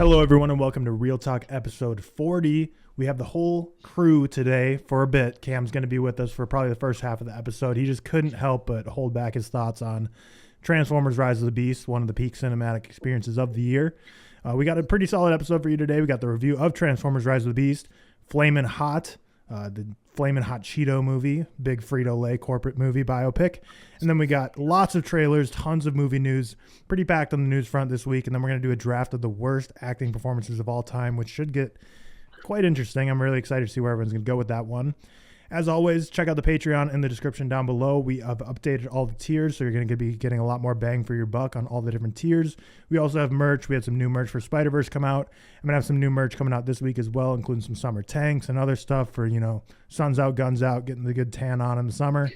Hello, everyone, and welcome to ReelTok episode 40. We have the whole crew today for a bit. Cam's going to be with us for probably the first half of the episode. He just couldn't help but hold back his thoughts on Transformers Rise of the Beast, one of the peak cinematic experiences of the year. We got a pretty solid episode for you today. We got the review of Transformers Rise of the Beast, Flamin Hot, the Flamin Hot Cheeto movie, big Frito-Lay corporate movie biopic. And then we got lots of trailers, tons of movie news, pretty packed on the news front this week. And then we're going to do a draft of the worst acting performances of all time, which should get quite interesting. I'm really excited to see where everyone's going to go with that one. As always, check out the Patreon in the description down below. We have updated all the tiers, so you're going to be getting a lot more bang for your buck on all the different tiers. We also have merch. We had some new merch for Spider-Verse come out. I'm going to have some new merch coming out this week as well, including some summer tanks and other stuff for, suns out, guns out, getting the good tan on in the summer.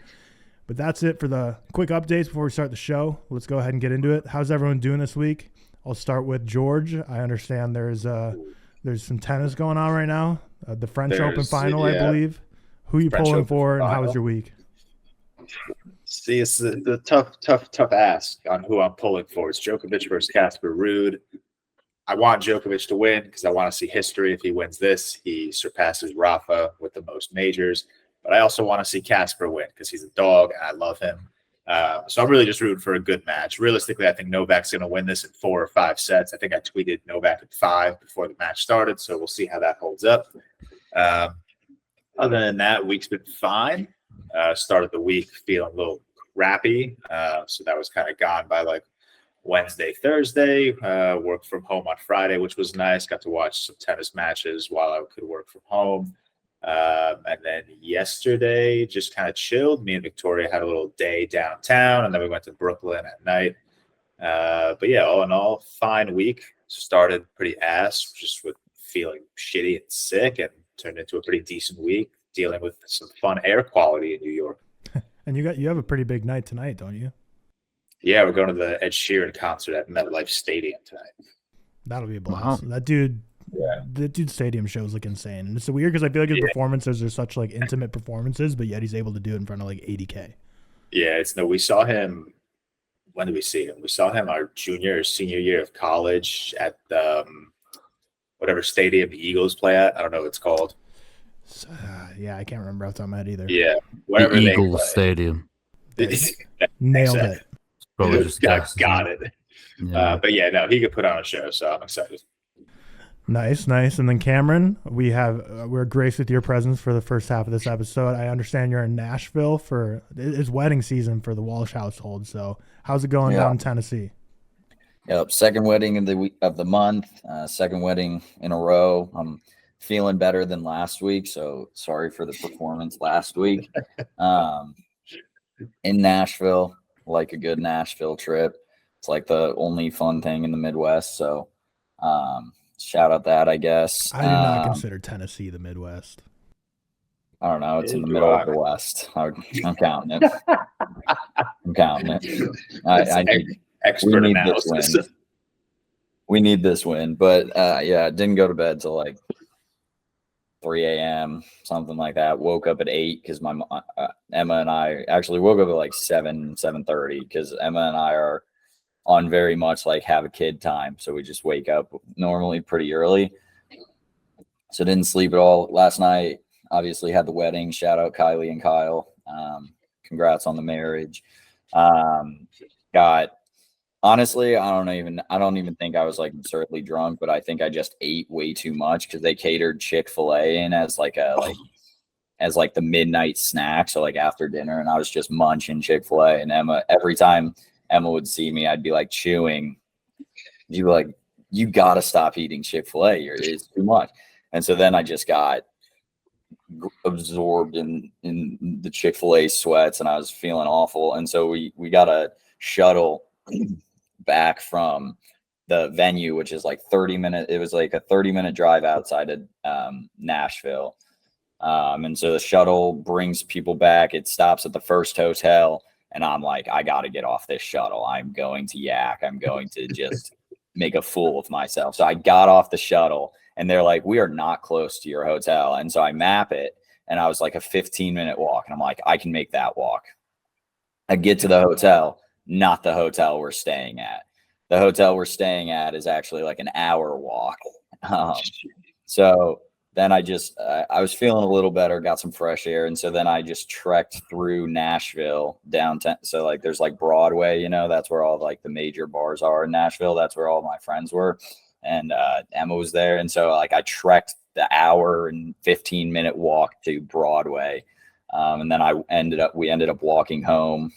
But that's it for the quick updates before we start the show. Let's go ahead and get into it. How's everyone doing this week? I'll start with George. I understand there's some tennis going on right now. The French Open final, I believe. Who are you pulling for, and how was your week? See, it's the tough ask on who I'm pulling for. It's Djokovic versus Casper Ruud. I want Djokovic to win because I want to see history. If he wins this, he surpasses Rafa with the most majors. But I also want to see Casper win because he's a dog, and I love him. So I'm really just rooting for a good match. Realistically, I think Novak's going to win this in 4 or 5 sets. I think I tweeted Novak at 5 before the match started, so we'll see how that holds up. Other than that, week's been fine. Started the week feeling a little crappy. So that was kind of gone by like Wednesday, Thursday. Worked from home on Friday, which was nice. Got to watch some tennis matches while I could work from home. And then yesterday, just kind of chilled. Me and Victoria had a little day downtown, and then we went to Brooklyn at night. But yeah, all in all, fine week. Started pretty ass, just with feeling shitty and sick, and turned into a pretty decent week dealing with some fun air quality in New York. And you have a pretty big night tonight, don't you? Yeah, we're going to the Ed Sheeran concert at MetLife Stadium tonight. That'll be a blast. Wow. That dude's stadium shows look insane. And it's weird because I feel like his performances are such like intimate performances, but yet he's able to do it in front of like 80K. Yeah, we saw him. When did we see him? We saw him our junior or senior year of college at whatever stadium the Eagles play at. I don't know what it's called. I can't remember off the top of my head either. Yeah, whatever the Eagles Stadium. Nailed it. Probably just got it. Yeah. But yeah, no, he could put on a show, so I'm excited. Nice. And then Cameron, we're graced with your presence for the first half of this episode. I understand you're in Nashville it's wedding season for the Walsh household. So how's it going down in Tennessee? Yep, second wedding of the month, second wedding in a row. I'm feeling better than last week, so sorry for the performance last week. In Nashville, like a good Nashville trip. It's like the only fun thing in the Midwest, so shout out that, I guess. I do not consider Tennessee the Midwest. I don't know. It's in the middle of the West. I'm counting it. I need expert analysis. We need this win. But didn't go to bed till like 3 a.m., something like that. Woke up at 8 because my Emma and I actually woke up at like 7:30 because Emma and I are on very much like have a kid time. So we just wake up normally pretty early. So didn't sleep at all last night. Obviously had the wedding. Shout out Kylie and Kyle. Congrats on the marriage. Honestly, I don't even think I was like absurdly drunk, but I think I just ate way too much because they catered Chick-fil-A in as the midnight snack. So like after dinner, and I was just munching Chick-fil-A, and every time Emma would see me, I'd be like chewing. She'd be like, you got to stop eating Chick-fil-A. It's too much. And so then I just got absorbed in the Chick-fil-A sweats, and I was feeling awful. And so we got a shuttle back from the venue, which is like 30 minutes. It was like a 30-minute drive outside of Nashville. And so the shuttle brings people back. It stops at the first hotel. And I'm like, I got to get off this shuttle. I'm going to yak. I'm going to just make a fool of myself. So I got off the shuttle, and they're like, we are not close to your hotel. And so I map it, and I was like a 15-minute walk. And I'm like, I can make that walk. I get to the hotel, not the hotel we're staying at. the hotel we're staying at is actually like an hour walk. So then I was feeling a little better, got some fresh air. And so then I just trekked through Nashville downtown. So like, there's like Broadway, you know, that's where all like the major bars are in Nashville. That's where all my friends were. And Emma was there. And so like I trekked the hour and 15-minute walk to Broadway. And then we ended up walking home.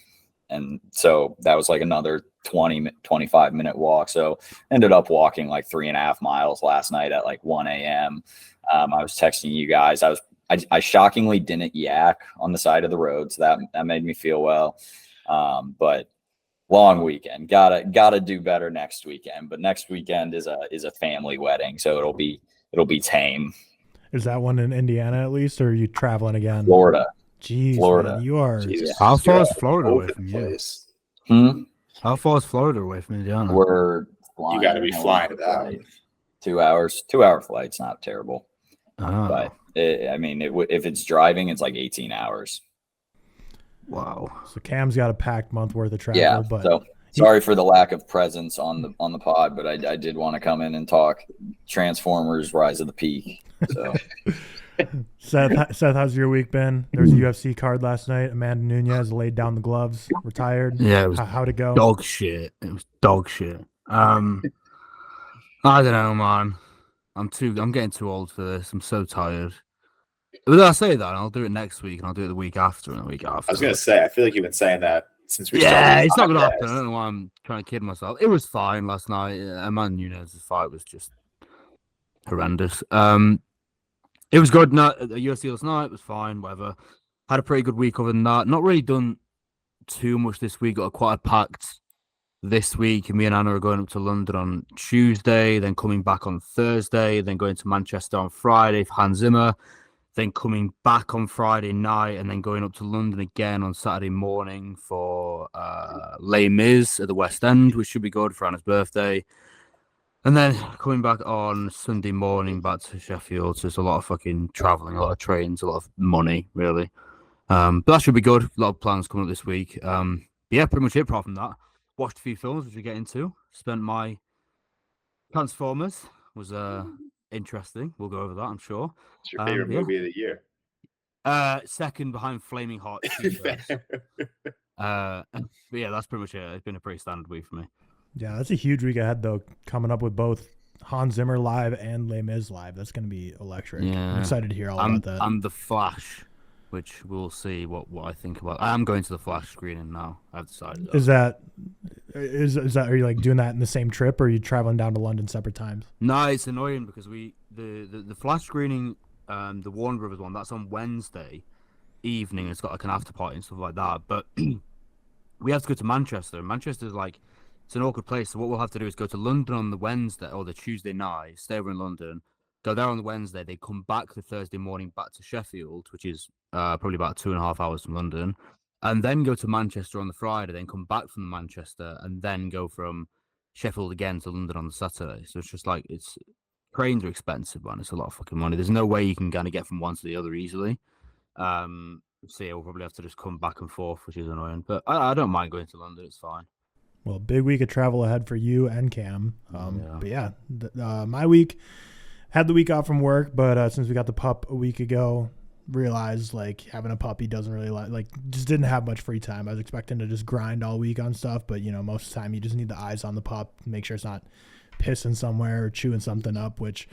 And so that was like another 25-minute walk. So ended up walking like 3.5 miles last night at like 1 a.m. I was texting you guys. I shockingly didn't yak on the side of the road. So that made me feel well. But long weekend, gotta do better next weekend. But next weekend is a family wedding. So it'll be tame. Is that one in Indiana at least, or are you traveling again? Florida. Jeez, Florida. Man, you are. Jesus. How far is Florida away from you? How far is Florida away from Indiana? We're flying. You got to be flying to that. 2 hours. 2-hour flight's not terrible. Oh, But if it's driving, it's like 18 hours. wow. So Cam's got a packed month worth of travel. Yeah. But So sorry for the lack of presence on the pod, but I did want to come in and talk Transformers: Rise of the Peak. So Seth, how's your week been? There was a UFC card last night. Amanda Nunes laid down the gloves, retired. Yeah, it was How'd it go? dog shit. It was dog shit. I don't know, man. I'm getting too old for this. I'm so tired. But I say that, and I'll do it next week, and I'll do it the week after, and the week after. I was gonna say, I feel like you've been saying that since we Yeah, started. it's not gonna happen. I don't know why I'm trying to kid myself. It was fine last night. Amanda Nunes' fight was just horrendous. It was good. No, the UFC last night was fine. Whatever. Had a pretty good week other than that. Not really done too much this week. Got quite a packed this week. Me and Anna are going up to London on Tuesday, then coming back on Thursday, then going to Manchester on Friday for Hans Zimmer, then coming back on Friday night, and then going up to London again on Saturday morning for Les Mis at the West End, which should be good for Anna's birthday. And then coming back on Sunday morning back to Sheffield. So it's a lot of fucking traveling, a lot of trains, a lot of money, really. But that should be good. A lot of plans coming up this week. Yeah, pretty much it apart from that. Watched a few films, which we get into. Spent my Transformers. Was interesting. We'll go over that, I'm sure. It's your favorite movie of the year. Second behind Flaming Hot. But yeah, that's pretty much it. It's been a pretty standard week for me. Yeah, that's a huge week ahead, though, coming up with both Hans Zimmer live and Les Mis live. That's going to be electric. Yeah. I'm excited to hear all about that. I'm The Flash, which we'll see what I think about. I am going to the Flash screening now. I've decided. Is that are you like doing that in the same trip, or are you traveling down to London separate times? No, it's annoying because the Flash screening, the Warner Brothers one, that's on Wednesday evening. It's got like an after party and stuff like that. But we have to go to Manchester. Manchester's like, it's an awkward place. So what we'll have to do is go to London on the Wednesday or the Tuesday night, stay over in London, go there on the Wednesday. They come back the Thursday morning back to Sheffield, which is probably about 2.5 hours from London, and then go to Manchester on the Friday, then come back from Manchester, and then go from Sheffield again to London on the Saturday. So it's just like, trains are expensive, man. It's a lot of fucking money. There's no way you can kind of get from one to the other easily. So yeah, we'll probably have to just come back and forth, which is annoying. But I don't mind going to London. It's fine. Well, big week of travel ahead for you and Cam. Yeah. But yeah, my week, had the week off from work, but since we got the pup a week ago, realized like having a puppy doesn't really just didn't have much free time. I was expecting to just grind all week on stuff, but most of the time you just need the eyes on the pup, make sure it's not pissing somewhere or chewing something up, which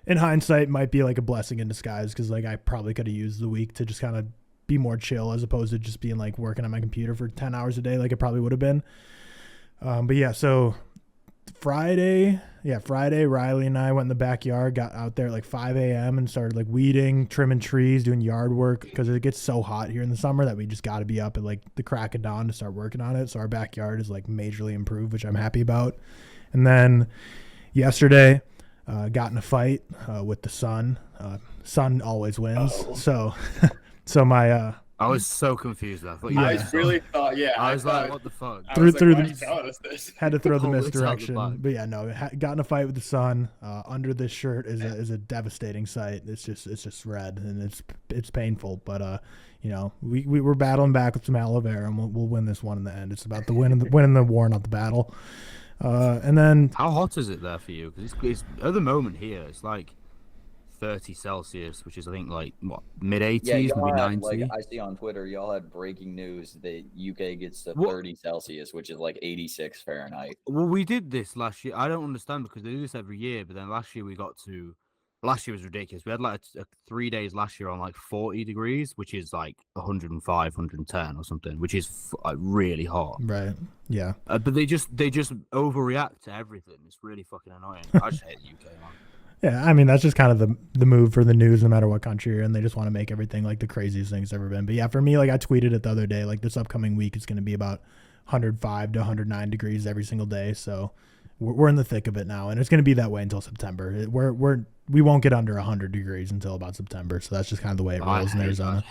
in hindsight might be like a blessing in disguise, because like I probably could have used the week to just kind of be more chill as opposed to just being like working on my computer for 10 hours a day like it probably would have been. But yeah, so Friday, Riley and I went in the backyard, got out there at like 5 a.m. and started like weeding, trimming trees, doing yard work, because it gets so hot here in the summer that we just got to be up at like the crack of dawn to start working on it. So our backyard is like majorly improved, which I'm happy about. And then yesterday, got in a fight with the son. Son always wins. Uh-oh. So my I was so confused. I thought I really thought, I was like, what the fuck? I was Through like, why the- are you telling us this? had to throw the Oh, it's out the misdirection, back. but yeah, no, got in a fight with the sun. Under this shirt is a devastating sight. It's just red and it's painful, but we were battling back with some aloe vera, and we'll win this one in the end. It's about the winning the war, not the battle. And then How hot is it there for you? Because it's at the moment here, it's like 30 Celsius, which is I think like what mid 80s, Yeah, y'all maybe had, 90. like I see on Twitter, y'all had breaking news that UK gets to What? 30 Celsius, which is like 86 Fahrenheit. Well, we did this last year. I don't understand because they do this every year, but then last year last year was ridiculous. We had like 3 days last year on like 40 degrees, which is like 105, 110 or something, which is like really hot. right, yeah. But they just overreact to everything. It's really fucking annoying. I just hate the UK, man. Yeah, I mean that's just kind of the move for the news, no matter what country you're in. They just want to make everything like the craziest thing it's ever been. But yeah, for me, like I tweeted it the other day, like this upcoming week it's going to be about 105 to 109 degrees every single day. So we're in the thick of it now, and it's going to be that way until September. We won't get under 100 degrees until about September. So that's just kind of the way it rolls in Arizona.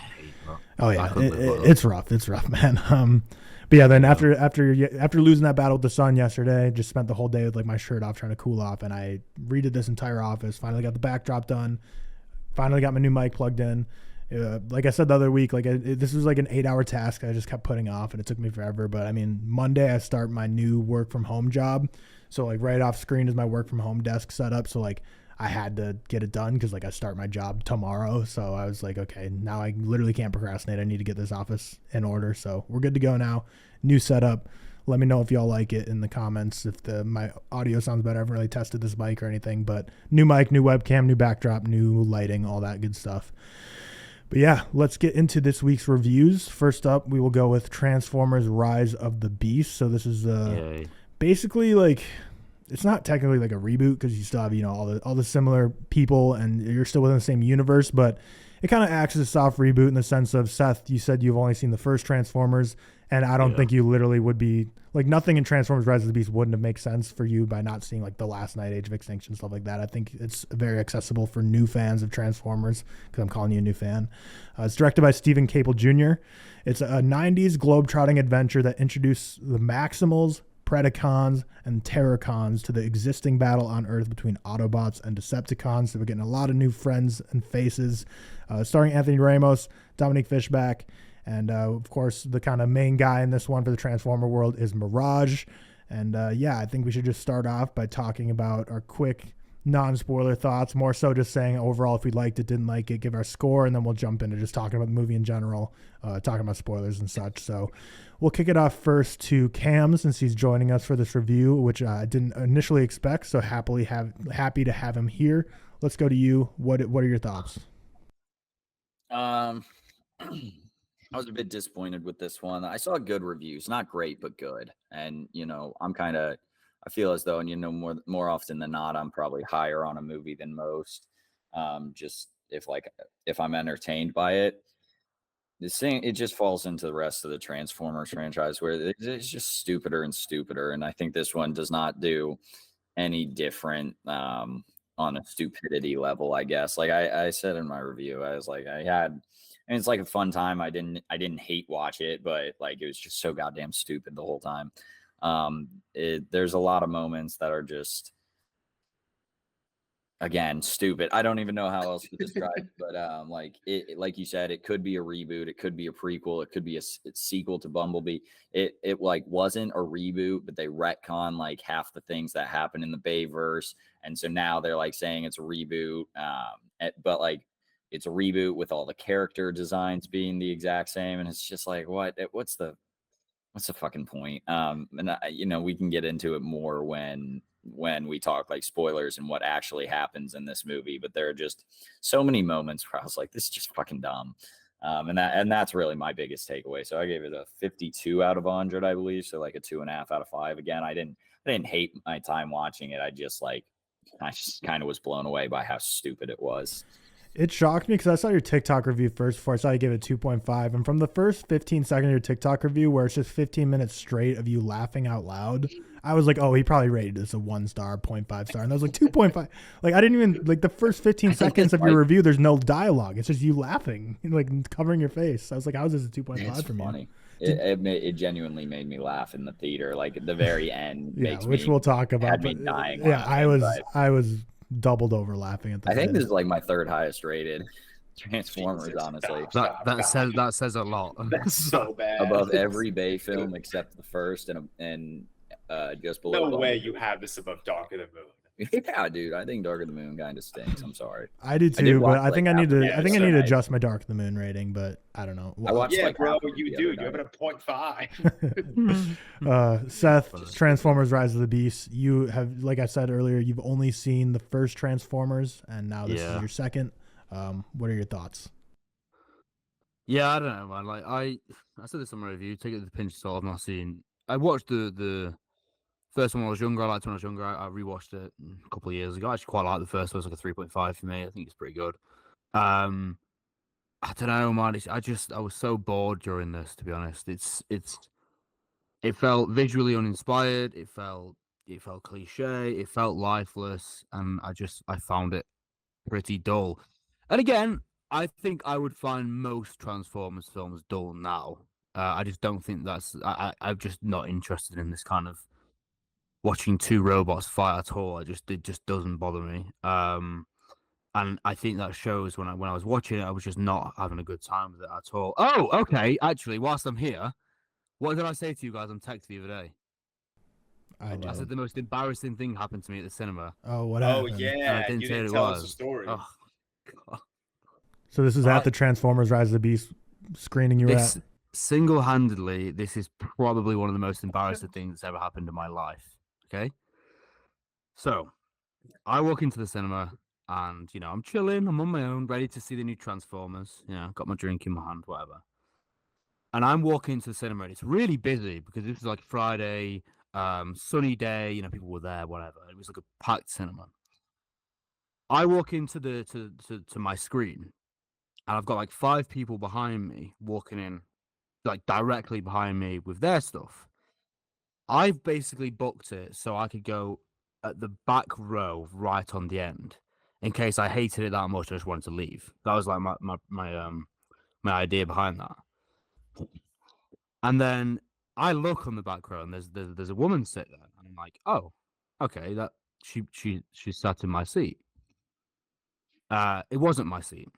Oh yeah, it's rough. It's rough, man. But yeah, then after losing that battle with the sun yesterday, just spent the whole day with like my shirt off trying to cool off, and I redid this entire office. Finally got the backdrop done. Finally got my new mic plugged in. Like I said the other week, this was like an 8-hour task I just kept putting off, and it took me forever. But I mean, Monday I start my new work from home job, so like right off screen is my work from home desk set up. So like I had to get it done because like I start my job tomorrow. So I was like, okay, now I literally can't procrastinate. I need to get this office in order. So we're good to go now. New setup. Let me know if y'all like it in the comments. If my audio sounds better. I haven't really tested this mic or anything, but new mic, new webcam, new backdrop, new lighting, all that good stuff. But yeah, let's get into this week's reviews. First up, we will go with Transformers Rise of the Beast. So this is basically like, it's not technically like a reboot because you still have, all the similar people and you're still within the same universe, but it kind of acts as a soft reboot in the sense of, Seth, you said you've only seen the first Transformers, and I don't think you literally would be, like, nothing in Transformers Rise of the Beast wouldn't have made sense for you by not seeing, like, The Last Night, Age of Extinction, stuff like that. I think it's very accessible for new fans of Transformers, because I'm calling you a new fan. It's directed by Stephen Caple Jr. It's a 90s globe-trotting adventure that introduced the Maximals, Predacons, and Terrorcons to the existing battle on Earth between Autobots and Decepticons. So we're getting a lot of new friends and faces, starring Anthony Ramos, Dominique Fishback, and of course the kind of main guy in this one for the Transformer world is Mirage. And I think we should just start off by talking about our quick non-spoiler thoughts, more so just saying overall if we liked it, didn't like it, give our score, and then we'll jump into just talking about the movie in general, talking about spoilers and such. So we'll kick it off first to Cam, since he's joining us for this review, which I didn't initially expect, so happy to have him here. Let's go to you. What are your thoughts? I was a bit disappointed with this one. I saw good reviews, not great, but good. And, I feel as though, and more often than not, I'm probably higher on a movie than most. Just if I'm entertained by it. It just falls into the rest of the Transformers franchise where it's just stupider and stupider. And I think this one does not do any different on a stupidity level, I guess. Like I said in my review, I was like, and it's like a fun time. I didn't hate watch it, but like it was just so goddamn stupid the whole time. There's a lot of moments that are just, again, stupid. I don't even know how else to describe it, but like you said, it could be a reboot, it could be a prequel, it could be a sequel to Bumblebee. It like wasn't a reboot, but they retcon like half the things that happened in the Bayverse, and so now they're like saying it's a reboot, but like it's a reboot with all the character designs being the exact same, and it's just like what's the fucking point? And we can get into it more when we talk like spoilers and what actually happens in this movie, but there are just so many moments where I was like, this is just fucking dumb. And that's really my biggest takeaway. So I gave it a 52 out of 100, I believe. So like a 2.5 out of 5. Again, I didn't hate my time watching it. I just kind of was blown away by how stupid it was. It shocked me because I saw your TikTok review first before I saw you give it 2.5. And from the first 15 seconds of your TikTok review, where it's just 15 minutes straight of you laughing out loud, I was like, oh, he probably rated this a 1 star, 0.5 star. And I was like, 2.5. Like, I didn't even, like, the first 15 seconds of your review, there's no dialogue. It's just you laughing, like, covering your face. I was like, how is this a 2.5 from funny. You? It genuinely made me laugh in the theater. Like, at the very end, we'll talk about. Had me dying. Yeah, I was doubled over laughing at that. I think this is like my 3rd highest rated Transformers, honestly. That says a lot. That's so bad. Above every Bay film except the first, and just below. No way Bumblebee. you have this above Dark of the Moon. Yeah, dude. I think Dark of the Moon kind of stinks. I'm sorry. I do did too, watch, but I think I need to. Yeah, I think I so need to nice. adjust my Dark of the Moon rating, but I don't know. I watched Yeah, like bro, half of it you the do. other You have night. it at 0.5. Seth, Transformers: Rise of the Beasts. You have, like I said earlier, you've only seen the first Transformers, and now this is your second. What are your thoughts? Yeah, I don't know, man. Like I said this in my review. Take it with a pinch of salt. I've not seen. I watched the first one when I was younger. I liked it when I was younger. I rewatched it a couple of years ago. I actually quite liked the first one. It was like a 3.5 for me. I think it's pretty good. I don't know, man. I was so bored during this. To be honest, it felt visually uninspired. It felt cliche. It felt lifeless, and I found it pretty dull. And again, I think I would find most Transformers films dull now. I just don't think I'm just not interested in this kind of watching two robots fight at all. It just doesn't bother me. And I think that shows when I was watching it, I was just not having a good time with it at all. Oh, okay. Actually, whilst I'm here, what did I say to you guys on text the other day? I said the most embarrassing thing happened to me at the cinema. Oh, what Oh happened? yeah, didn't you say didn't what it tell us was. the story. Oh, God. So this is at the Transformers: Rise of the Beast screening you were at. Single-handedly, this is probably one of the most embarrassing things that's ever happened in my life. Okay, so I walk into the cinema and I'm chilling. I'm on my own, ready to see the new Transformers. Got my drink in my hand, whatever. And I'm walking into the cinema and it's really busy because this was like Friday, sunny day. People were there, whatever. It was like a packed cinema. I walk into to my screen, and I've got like 5 people behind me walking in, like directly behind me with their stuff. I've basically booked it so I could go at the back row right on the end in case I hated it that much. I just wanted to leave. That was like my idea behind that. And then I look on the back row and there's a woman sitting there, and I'm like, oh, okay, that she sat in my seat. It wasn't my seat.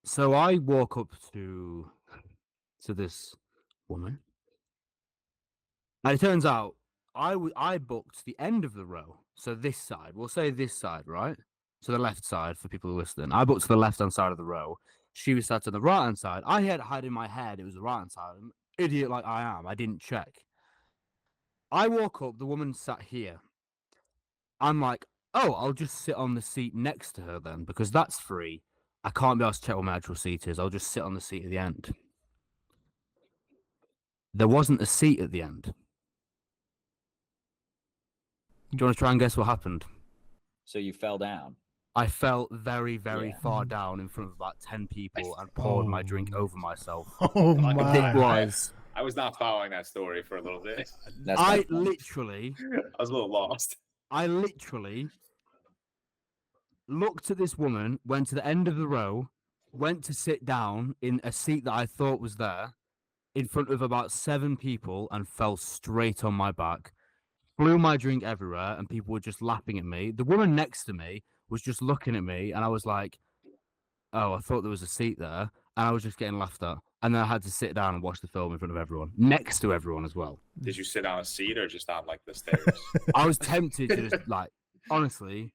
So I walk up to this woman, and it turns out I booked the end of the row. So this side, we'll say this side, right? So the left side for people who are listening. I booked the left-hand side of the row. She was sat on the right-hand side. I had in my head it was the right-hand side. I'm an idiot like I am. I didn't check. I walk up, the woman sat here. I'm like, oh, I'll just sit on the seat next to her then, because that's free. I can't be asked to check what my actual seat is. I'll just sit on the seat at the end. There wasn't a seat at the end. Do you want to try and guess what happened? So you fell down. I fell very, very far down in front of about 10 people and poured my drink over myself. Oh Like, my! It was. I was not following that story for a little bit. That's I not fun. literally was a little lost. Looked at this woman, went to the end of the row, went to sit down in a seat that I thought was there in front of about 7 people and fell straight on my back. Blew my drink everywhere and people were just laughing at me. The woman next to me was just looking at me and I was like, oh, I thought there was a seat there. And I was just getting laughed at. And then I had to sit down and watch the film in front of everyone, next to everyone as well. Did you sit on a seat or just on like the stairs? I was tempted to just honestly.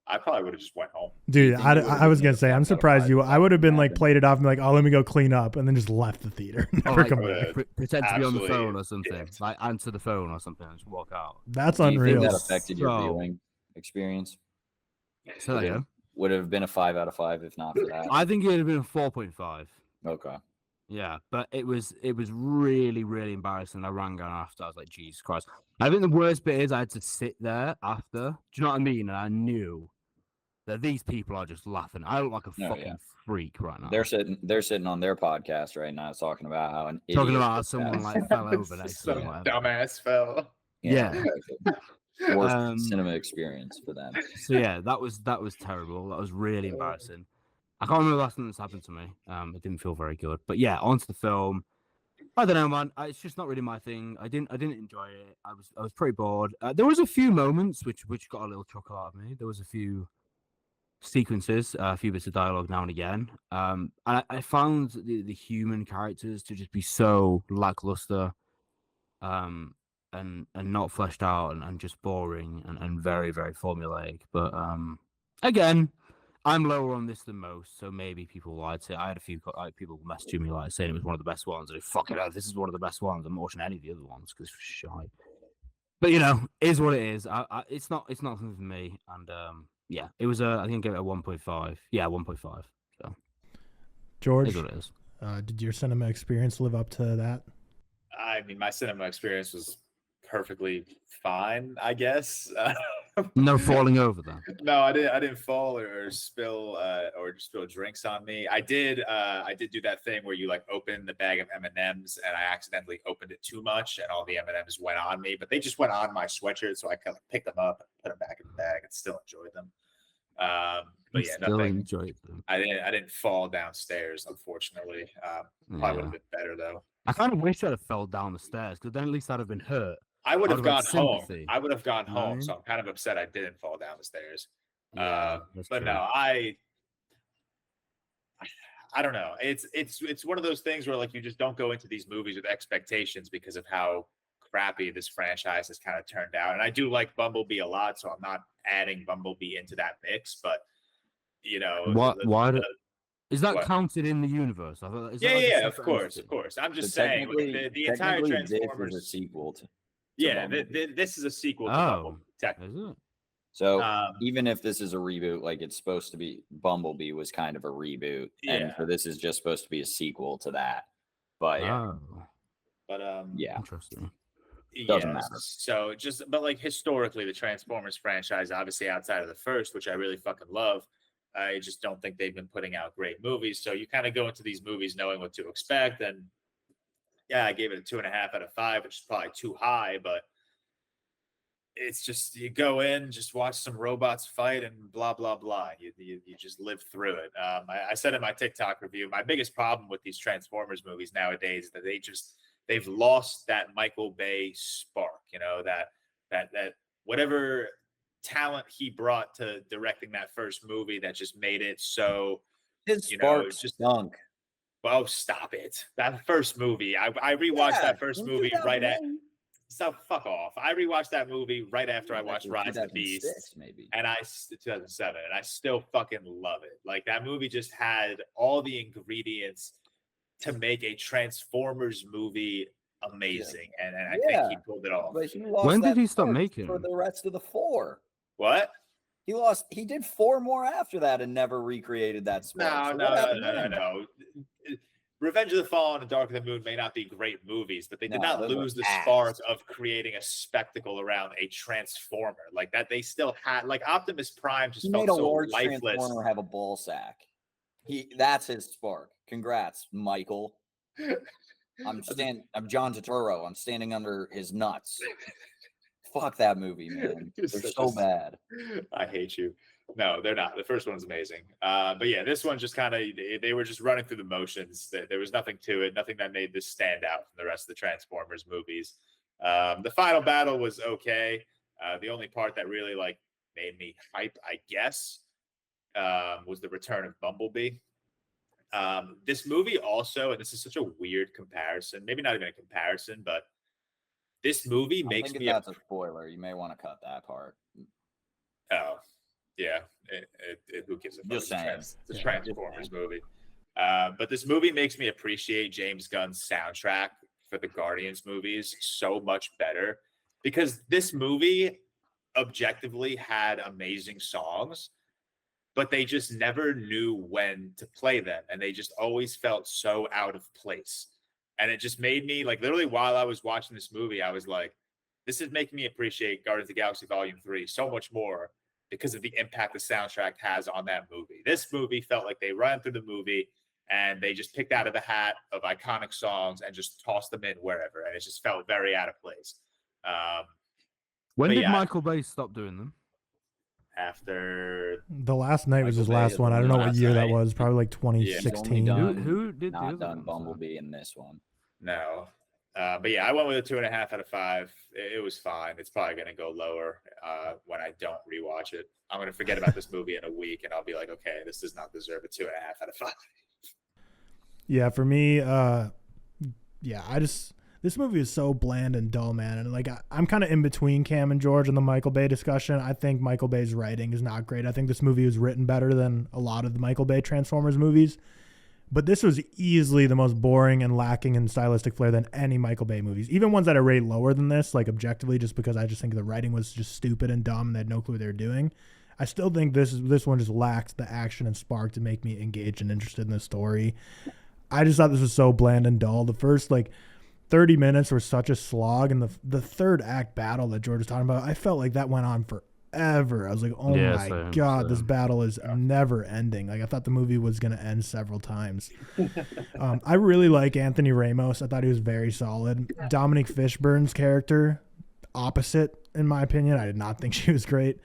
I probably would have just went home. Dude, think you would've I was been gonna say, I'm a surprised you. I would have been like happen? played it off and be like, oh, let me go clean up, and then just left the theater. Never Like, come back. pretend to be on the Absolutely phone or something. dicked. Like answer the phone or something and just walk out. That's Do you think unreal. that affected your So- viewing experience? So there you go. Would it have been a 5 out of 5 if not for that? I think it would have been a 4.5. Okay. Yeah, but it was really, really embarrassing. I ran down after. I was like, Jesus Christ. I think the worst bit is I had to sit there after. Do you know what I mean? And I knew that these people are just laughing. I look like a Oh, fucking yeah. freak right now. They're sitting on their podcast right now talking about how an Talking idiot about how this someone guy- like fell over next to Some them. whatever. dumbass fell. Yeah. Worst cinema experience for them. So yeah, that was terrible. That was really embarrassing. I can't remember the last time this happened to me. It didn't feel very good. But yeah, onto the film. I don't know, man. It's just not really my thing. I didn't enjoy it. I was pretty bored. There was a few moments which got a little chuckle out of me. There was a few sequences, a few bits of dialogue now and again. And I found the human characters to just be so lackluster. not fleshed out and just boring and very, very formulaic. But again, I'm lower on this than most, so maybe people lied to it. I had a few people messaging me like saying it was one of the best ones. And fuck it, this is one of the best ones. I'm not watching any of the other ones because it's shy. But you know, it is what it is. It's not something for me. And yeah, it was I think I gave it a 1.5. Yeah, 1.5. So George, it is what it is. Did your cinema experience live up to that? I mean, my cinema experience was perfectly fine, I guess. No falling over then. No, I didn't fall or spill drinks on me. I did do that thing where you like open the bag of M&Ms and I accidentally opened it too much and all the M&Ms went on me, but they just went on my sweatshirt, so I kind of picked them up and put them back in the bag and still enjoyed them. But yeah, nothing. I didn't fall downstairs, unfortunately. Probably would have been better though. I kind of wish I'd have fell down the stairs because then at least I'd have been hurt. I would have gone home. I would have gone home, so I'm kind of upset I didn't fall down the stairs. Yeah, but true. No, I don't know. It's one of those things where like you just don't go into these movies with expectations because of how crappy this franchise has kind of turned out. And I do like Bumblebee a lot, so I'm not adding Bumblebee into that mix. But you know, is that counted in the universe? Yeah, of course. I'm just saying the entire Transformers is a sequel to. Yeah, this is a sequel to Bumblebee, technically. Is it? So even if this is a reboot, like it's supposed to be, Bumblebee was kind of a reboot, and so this is just supposed to be a sequel to that. But yeah, interesting. Doesn't matter. So but like historically, the Transformers franchise, obviously outside of the first, which I really fucking love, I just don't think they've been putting out great movies. So you kind of go into these movies knowing what to expect, and yeah, I gave it a 2.5 out of 5, which is probably too high, but it's just you go in, just watch some robots fight, and blah blah blah. You just live through it. I said in my TikTok review, my biggest problem with these Transformers movies nowadays is that they've lost that Michael Bay spark. You know, that whatever talent he brought to directing that first movie that just made it so. His spark stunk. Well, stop it. That first movie, I rewatched that first movie right at. So fuck off. I rewatched that movie right after I watched Rise of the Beasts, maybe. And 2007, and I still fucking love it. Like that movie just had all the ingredients to make a Transformers movie amazing, and I think he pulled it off. When did he stop making for the rest of the 4? What? He did 4 more after that and never recreated that spark. No. Revenge of the Fallen and Dark of the Moon may not be great movies, but they did not lose the spark of creating a spectacle around a Transformer like that. They still had like Optimus Prime just felt so lifeless. Transformer have a ball sack. That's his spark. Congrats, Michael. I'm John Turturro. I'm standing under his nuts. Fuck that movie, man. They're so bad. I hate you. No, they're not. The first one's amazing. But yeah, this one just kind of, they were just running through the motions. There was nothing to it, nothing that made this stand out from the rest of the Transformers movies. The final battle was okay. The only part that really like made me hype, I guess, was the return of Bumblebee. This movie also, and this is such a weird comparison, maybe not even a comparison, but this movie makes me. That's a spoiler. You may want to cut that part. Oh, yeah. Who gives a fuck? The Transformers movie. But this movie makes me appreciate James Gunn's soundtrack for the Guardians movies so much better, because this movie objectively had amazing songs, but they just never knew when to play them, and they just always felt so out of place. And it just made me, like, literally while I was watching this movie, I was like, this is making me appreciate Guardians of the Galaxy Volume 3 so much more because of the impact the soundtrack has on that movie. This movie felt like they ran through the movie and they just picked out of the hat of iconic songs and just tossed them in wherever. And it just felt very out of place. When did Michael Bay stop doing them? After The Last Night was his last one. I don't know what year that was. Probably like 2016. Who did not done Bumblebee in this one? No. But yeah, I went with a 2.5 out of 5. It was fine. It's probably going to go lower when I don't rewatch it. I'm going to forget about this movie in a week, and I'll be like, okay, this does not deserve a 2.5 out of 5. Yeah, for me, This movie is so bland and dull, man. And like I'm kind of in between Cam and George in the Michael Bay discussion. I think Michael Bay's writing is not great. I think this movie was written better than a lot of the Michael Bay Transformers movies. But this was easily the most boring and lacking in stylistic flair than any Michael Bay movies. Even ones that I rate lower than this, like objectively, just because I just think the writing was just stupid and dumb and they had no clue what they were doing. I still think this one just lacks the action and spark to make me engaged and interested in the story. I just thought this was so bland and dull. The first 30 minutes were such a slog, and the third act battle that George was talking about, I felt like that went on forever. I was like, oh my God, this battle is never ending. Like I thought the movie was going to end several times. I really like Anthony Ramos. I thought he was very solid. Dominic Fishburne's character, opposite in my opinion. I did not think she was great.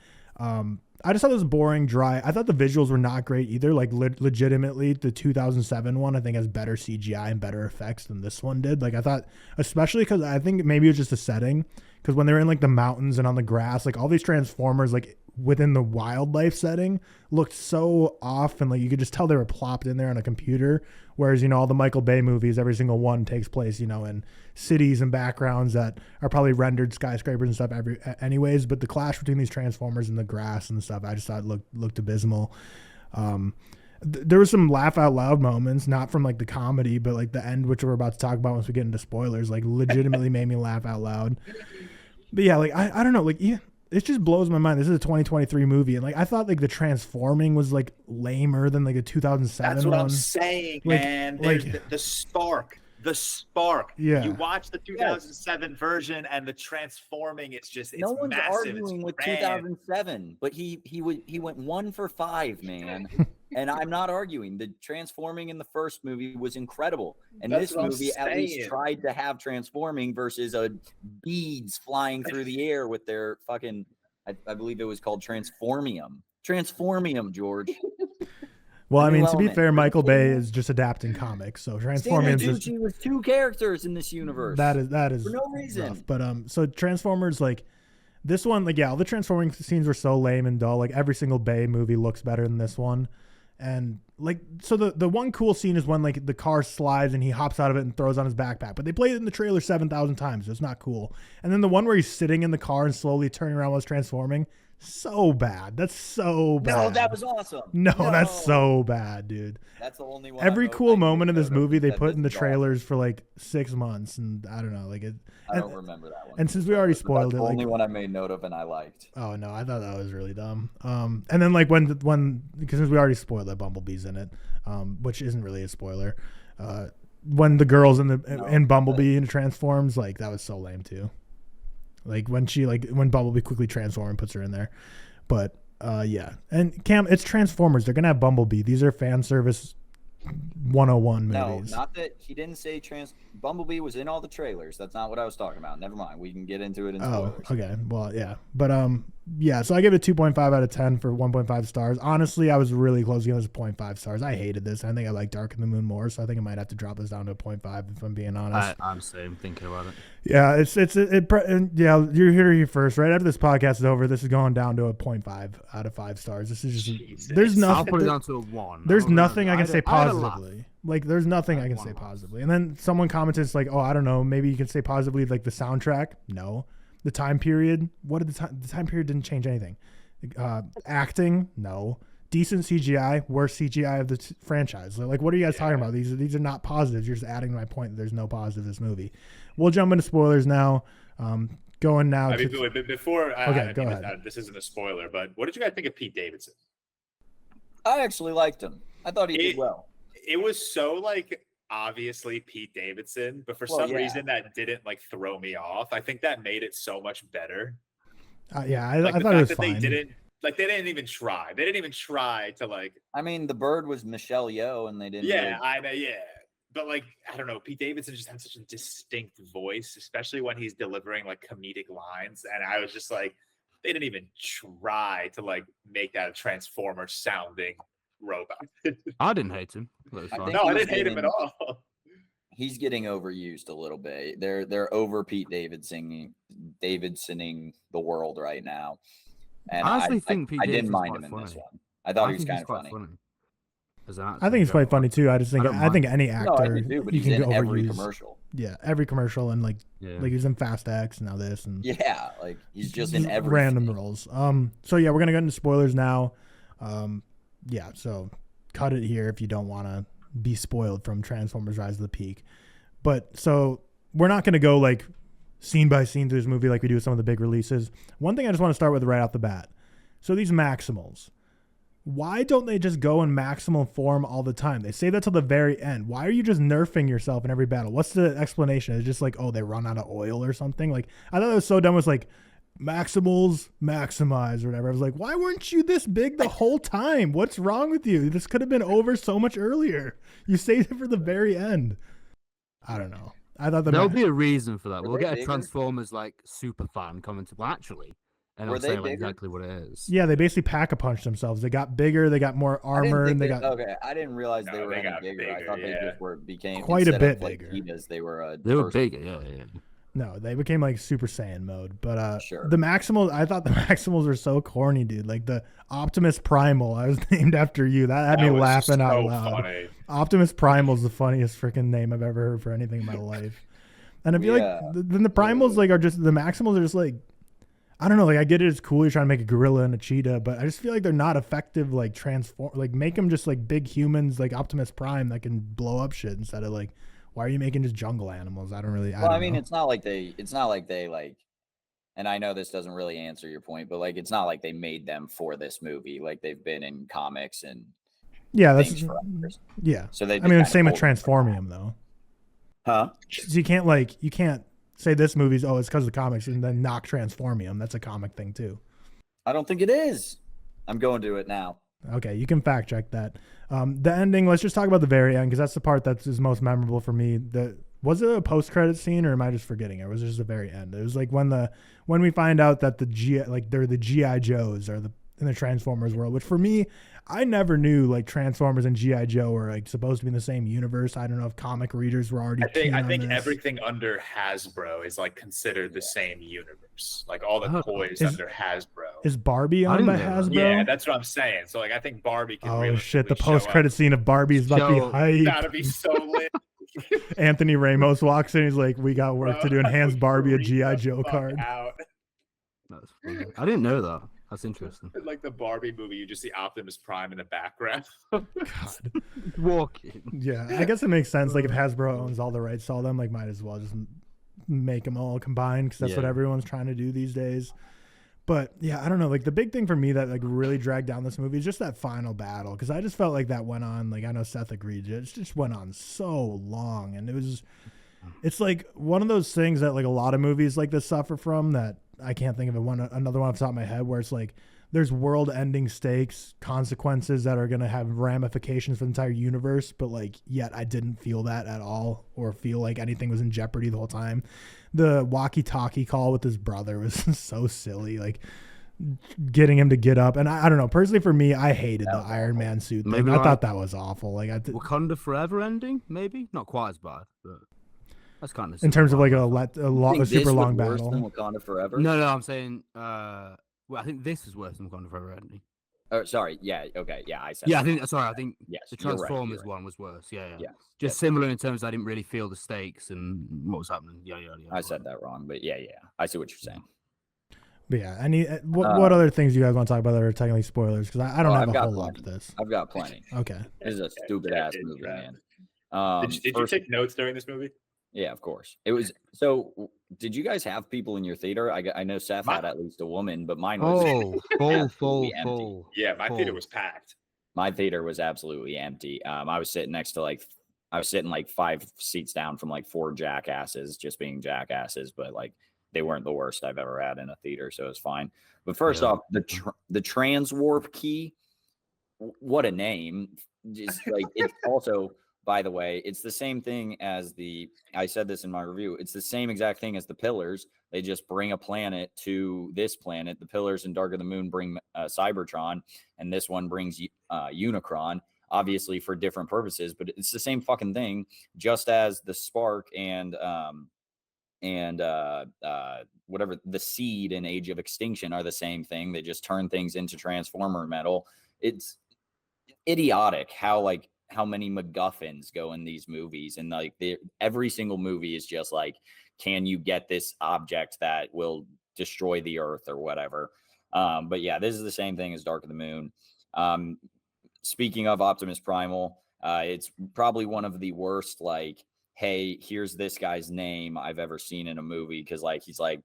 I just thought it was boring, dry. I thought the visuals were not great either. Like legitimately, the 2007 one I think has better CGI and better effects than this one did. Like I thought, especially because I think maybe it was just the setting. Because when they're in like the mountains and on the grass, like all these Transformers, like within the wildlife setting, looked so off, and like you could just tell they were plopped in there on a computer. Whereas all the Michael Bay movies, every single one takes place in cities and backgrounds that are probably rendered skyscrapers and stuff anyways. But the clash between these Transformers and the grass and stuff, I just thought looked abysmal. There was some laugh out loud moments, not from like the comedy, but like the end, which we're about to talk about once we get into spoilers, like legitimately made me laugh out loud. But yeah, like I don't know, like it just blows my mind. This is a 2023 movie, and like I thought like the transforming was like lamer than like a 2007 That's what one. I'm saying, man. There's the spark. The spark. Yeah. You watch the 2007 version and the transforming. It's no one's massive. arguing with 2007, but he went 1 for 5, man. And I'm not arguing. The transforming in the first movie was incredible, and this movie at least tried to have transforming versus beads flying through the air with their fucking. I believe it was called Transformium. Transformium, George. Well, I mean, to be fair, Michael Bay is just adapting comics, so Transformers was 2 characters in this universe. That is for no reason. Rough. But so Transformers, like this one, like all the transforming scenes were so lame and dull. Like every single Bay movie looks better than this one. And like, so the one cool scene is when like the car slides and he hops out of it and throws on his backpack, but they played it in the trailer 7,000 times. So it's not cool. And then the one where he's sitting in the car and slowly turning around while he's transforming, so bad. That's so bad. No, that was awesome. No, that's so bad, dude. That's the only one. Every cool moment in this movie they put in the trailers for like 6 months, and I don't know, like it. I don't remember that one. And since we already spoiled it, the only like, one I made note of and I liked. Oh no, I thought that was really dumb. And then like when because since we already spoiled that Bumblebee's in it, which isn't really a spoiler. When the girls in Bumblebee and transforms, like that was so lame too. Like when Bumblebee quickly transforms and puts her in there. But yeah. And Cam, it's Transformers. They're gonna have Bumblebee. These are fan service 101 movies. No, not that he didn't say Bumblebee was in all the trailers. That's not what I was talking about. Never mind. We can get into it in spoilers. Okay. Well, yeah. But yeah, so I give it 2.5 out of 10 for 1.5 stars. Honestly, I was really close to giving this 0.5 stars. I hated this. I think I like Dark in the Moon more, so I think I might have to drop this down to a 0.5 if I'm being honest. I'm same thinking about it. Yeah, yeah, you're here first. Right after this podcast is over, this is going down to a 0.5 out of 5 stars. This is just there's nothing. I'll put it down to a 1. There's nothing I can say positively. Like there's nothing I can say positively. And then someone commented, it's like, oh, I don't know, maybe you can say positively like the soundtrack. No. The time period, what did the time period didn't change anything. Acting, no. Decent CGI, worst CGI of the franchise. Like, what are you guys talking about? These are not positives. You're just adding to my point that there's no positive in this movie. We'll jump into spoilers now. Going now. Go ahead. This isn't a spoiler, but what did you guys think of Pete Davidson? I actually liked him. I thought he did well. It was so like obviously Pete Davidson, but for some reason that didn't like throw me off. I think that made it so much better. I thought it was fine. They didn't even try. They didn't even try to like. I mean, the bird was Michelle Yeoh, and they didn't. Yeah, I know. Yeah, but like I don't know. Pete Davidson just had such a distinct voice, especially when he's delivering like comedic lines, and I was just like, they didn't even try to like make that a Transformer sounding robot. I didn't hate him. I didn't hate him at all. He's getting overused a little bit. They're over Pete Davidsoning the world right now. And I honestly think Pete I didn't mind him in this one. I thought he was kind of funny. as an actor. I think he's quite funny too. I just think don't I think mind. any No, I actor do too, but you he's can in every overuse. commercial. Yeah, every commercial and like he's in Fast X now this and Yeah, like he's just in every random roles. So yeah, we're gonna get into spoilers now. Yeah, so cut it here if you don't want to be spoiled from Transformers: Rise of the Peak. But so we're not gonna go like scene by scene through this movie like we do with some of the big releases. One thing I just want to start with right off the bat. So these Maximals, why don't they just go in maximal form all the time? They say that till the very end. Why are you just nerfing yourself in every battle? What's the explanation? It's just like, oh, they run out of oil or something? Like, I thought it was so dumb. It was like, Maximals maximize or whatever. I was like, why weren't you this big the whole time? What's wrong with you? This could have been over so much earlier. You saved it for the very end. I don't know. I thought there'll be a reason for that. Were We'll they get a bigger? Transformers like super fan coming to actually, and Were I'll they say like, bigger? exactly what it is. Yeah, they basically pack-a-punch themselves. They got bigger. They got more armor, and they got okay. I didn't realize they No, were they any got bigger. I bigger, thought they yeah. just became Quite a instead bit of, like, bigger. Cheetahs, they were They were first- bigger, yeah. No, they became like Super Saiyan mode. But Sure. the Maximals, I thought the Maximals were so corny, dude. Like the Optimus Primal, I was named after you. That had me was laughing out so loud. funny. Optimus Primal is the funniest freaking name I've ever heard for anything in my life. And I feel Yeah. like then the Primals like are just the Maximals are just like, I don't know. Like I get it, it's cool. You're trying to make a gorilla and a cheetah, but I just feel like they're not effective. Like transform, like make them just like big humans, like Optimus Prime that can blow up shit instead of like. Why are you making just jungle animals? I don't really. Well, I don't mean, know. it's not like they like, and I know this doesn't really answer your point, but like, it's not like they made them for this movie. Like they've been in comics and Yeah, that's things forever. yeah. So they. I mean, just same kinda with pulled it from Transformium though. that. Huh? So you can't say this movie's it's because of the comics and then knock Transformium. That's a comic thing too. I don't think it is. I'm going to it now. Okay, you can fact check that. The ending. Let's just talk about the very end because that's the part that is most memorable for me. Was it a post credit scene or am I just forgetting it? Or was it just the very end? It was like when we find out that they're the GI Joes or in the Transformers world, which for me, I never knew like Transformers and GI Joe were like supposed to be in the same universe. I don't know if comic readers were already. I think this. everything under Hasbro is like considered the same universe. Like all the Oh. toys Is- under Hasbro. Is Barbie I owned by didn't know that. Hasbro? Yeah, that's what I'm saying. So like I think Barbie can Oh shit! The realistically show post credit up. scene of Barbie is about to be Show- hype. That'd be so lit. Anthony Ramos walks in. He's like, "We got work to do." And Bro, hands Barbie a freak GI the Joe fuck card. out. That's funny. I didn't know that. That's interesting. Like the Barbie movie, you just see Optimus Prime in the background. God. Walking. Yeah, I guess it makes sense. Like if Hasbro owns all the rights to all them, like might as well just make them all combined because that's what Yeah. everyone's trying to do these days. But yeah, I don't know. Like the big thing for me that like really dragged down this movie is just that final battle because I just felt like that went on. Like I know Seth agreed, it just went on so long, and it's like one of those things that like a lot of movies like this suffer from that I can't think of another one off the top of my head where it's like there's world-ending stakes, consequences that are going to have ramifications for the entire universe, but like yet I didn't feel that at all or feel like anything was in jeopardy the whole time. The walkie-talkie call with his brother was so silly, like getting him to get up. And I don't know, personally for me, I hated the Iron Man suit thing. Maybe I like- thought that was awful. Like Wakanda Forever ending, maybe not quite as bad, but that's kind of in terms of like a Think super this was long worse battle. than Wakanda Forever. No, I'm saying. Well, I think this is worse than Wakanda Forever ending. Oh, sorry. Yeah. Okay. Yeah. I said. Yeah, I that. think. Sorry, I think Yes. the you're right, you're Transformers right. one was worse. Yeah. Yes, Just yes. similar in terms I didn't really feel the stakes and what was happening. Yeah. I said that wrong, but yeah. I see what you're saying. But yeah, what other things you guys want to talk about that are technically spoilers? Because I don't Well, have I've a got whole lot to plenty. this. I've got plenty. Okay. This is a stupid ass movie, man. Did you First- take notes during this movie? Yeah, of course. It was so. Did you guys have people in your theater? I know Seth had at least a woman, but mine was Oh, full. absolutely empty. Yeah, my theater Full. was packed. My theater was absolutely empty. I was sitting next to I was sitting like 5 seats down from like 4 jackasses, just being jackasses, but like they weren't the worst I've ever had in a theater, so it was fine. But first Yeah. off, the transwarp key, what a name! Just like it's also. By the way, it's the same thing as I said this in my review. It's the same exact thing as the pillars. They just bring a planet to this planet. The pillars in Dark of the Moon bring Cybertron, and this one brings Unicron, obviously for different purposes, but it's the same fucking thing, just as the spark and whatever the seed in Age of Extinction are the same thing. They just turn things into transformer metal. idiotic how many MacGuffins go in these movies, and like every single movie is just like, can you get this object that will destroy the earth or whatever. But yeah, this is the same thing as Dark of the Moon. Speaking of Optimus Primal, it's probably one of the worst, like, hey, here's this guy's name I've ever seen in a movie, because like he's like,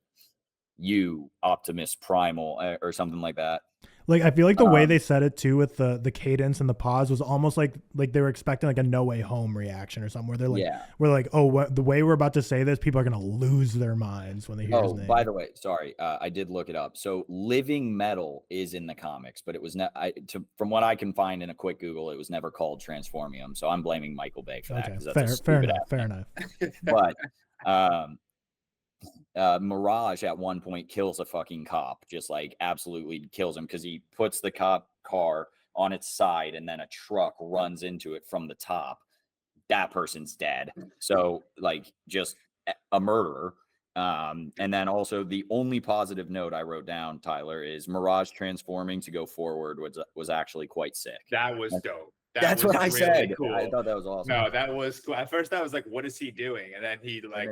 you Optimus Primal or something like that. Like, I feel like the way they said it too, with the cadence and the pause, was almost like they were expecting like a No Way Home reaction or something, where they're like, we're like, oh, the way we're about to say this, people are gonna lose their minds when they hear his name. By the way, sorry, I did look it up. So Living Metal is in the comics, but it was not. From what I can find in a quick Google, it was never called Transformium. So I'm blaming Michael Bay for that, because that's fair enough. But Mirage at one point kills a fucking cop, just like absolutely kills him, because he puts the cop car on its side and then a truck runs into it from the top. That person's dead. So like just a murderer. And then also the only positive note I wrote down, Tyler, is Mirage transforming to go forward was actually quite sick. That was dope. That's what I said. Cool. I thought that was awesome. No, that was cool. At first, I was like, "What is he doing?" And then he like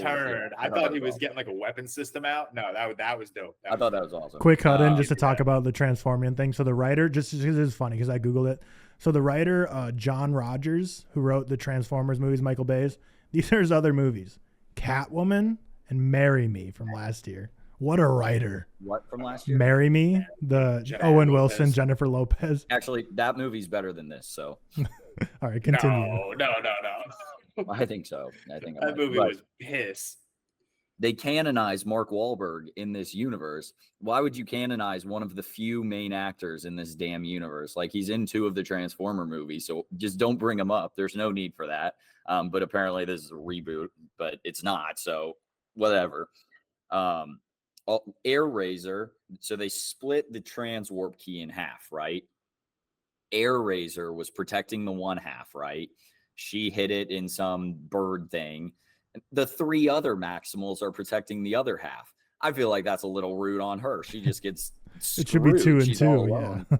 turned. I thought he was getting like a weapon system out. No, that was dope. I thought that was awesome. Quick cut in just to talk about the Transformium thing. So the writer, just because it's funny because I googled it. So the writer, John Rogers, who wrote the Transformers movies, Michael Bay's. These are his other movies: Catwoman and Marry Me from last year. What a writer. What from last year? Marry Me, the Owen Wilson, Jennifer Lopez. Actually, that movie's better than this, so. All right, continue. No. I think so. That movie was piss. They canonize Mark Wahlberg in this universe. Why would you canonize one of the few main actors in this damn universe? Like, he's in 2 of the Transformer movies, so just don't bring him up. There's no need for that. But apparently this is a reboot, but it's not, so whatever. Air Razor, so they split the transwarp key in half, right? Air Razor was protecting the one half, right? She hit it in some bird thing. The 3 other Maximals are protecting the other half. I feel like that's a little rude on her. She just gets screwed. It should be 2 and she's 2. Yeah.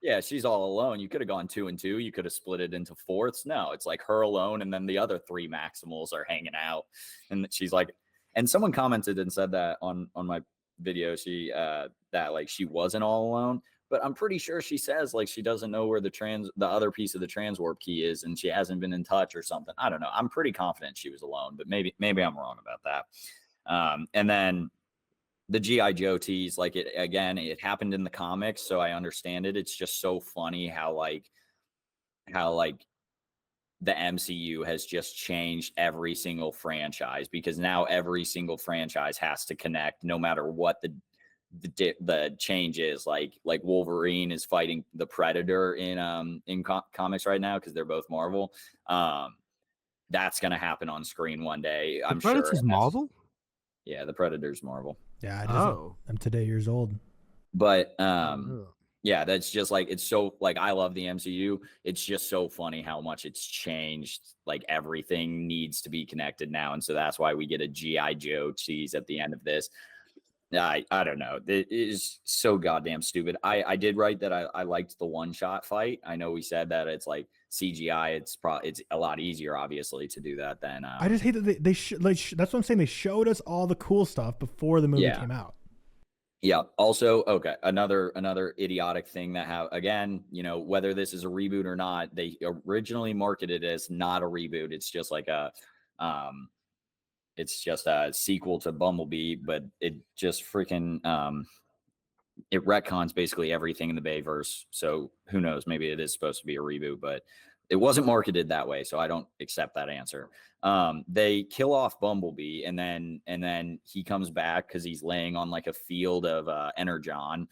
Yeah, she's all alone. You could have gone 2 and 2. You could have split it into fourths. No, it's like her alone, and then the other 3 Maximals are hanging out. And she's like, and someone commented and said that on my video, she that like she wasn't all alone, but I'm pretty sure she says like she doesn't know where the other piece of the transwarp key is, and she hasn't been in touch or something. I don't know. I'm pretty confident she was alone, but maybe I'm wrong about that. And then the G.I. Joe tease, like it happened in the comics, so I understand it. It's just so funny how the MCU has just changed every single franchise, because now every single franchise has to connect no matter what the change is. Like Wolverine is fighting the Predator in comics right now, because they're both Marvel. That's going to happen on screen one day. I'm sure. Predator's Marvel? Yeah, the Predator's Marvel. Yeah, I'm today years old. But yeah, that's just like, it's so like, I love the MCU. It's just so funny how much it's changed. Like everything needs to be connected now. And so that's why we get a G.I. Joe tease at the end of this. I don't know. It is so goddamn stupid. I did write that I liked the one-shot fight. I know we said that it's like CGI. It's a lot easier, obviously, to do that than. I just hate that that's what I'm saying. They showed us all the cool stuff before the movie came out. Yeah. Also, okay, another idiotic thing that again, whether this is a reboot or not, they originally marketed it as not a reboot. It's just like it's just a sequel to Bumblebee, but it just freaking it retcons basically everything in the Bayverse. So who knows? Maybe it is supposed to be a reboot, but it wasn't marketed that way, so I don't accept that answer. They kill off Bumblebee, and then he comes back because he's laying on like a field of energon,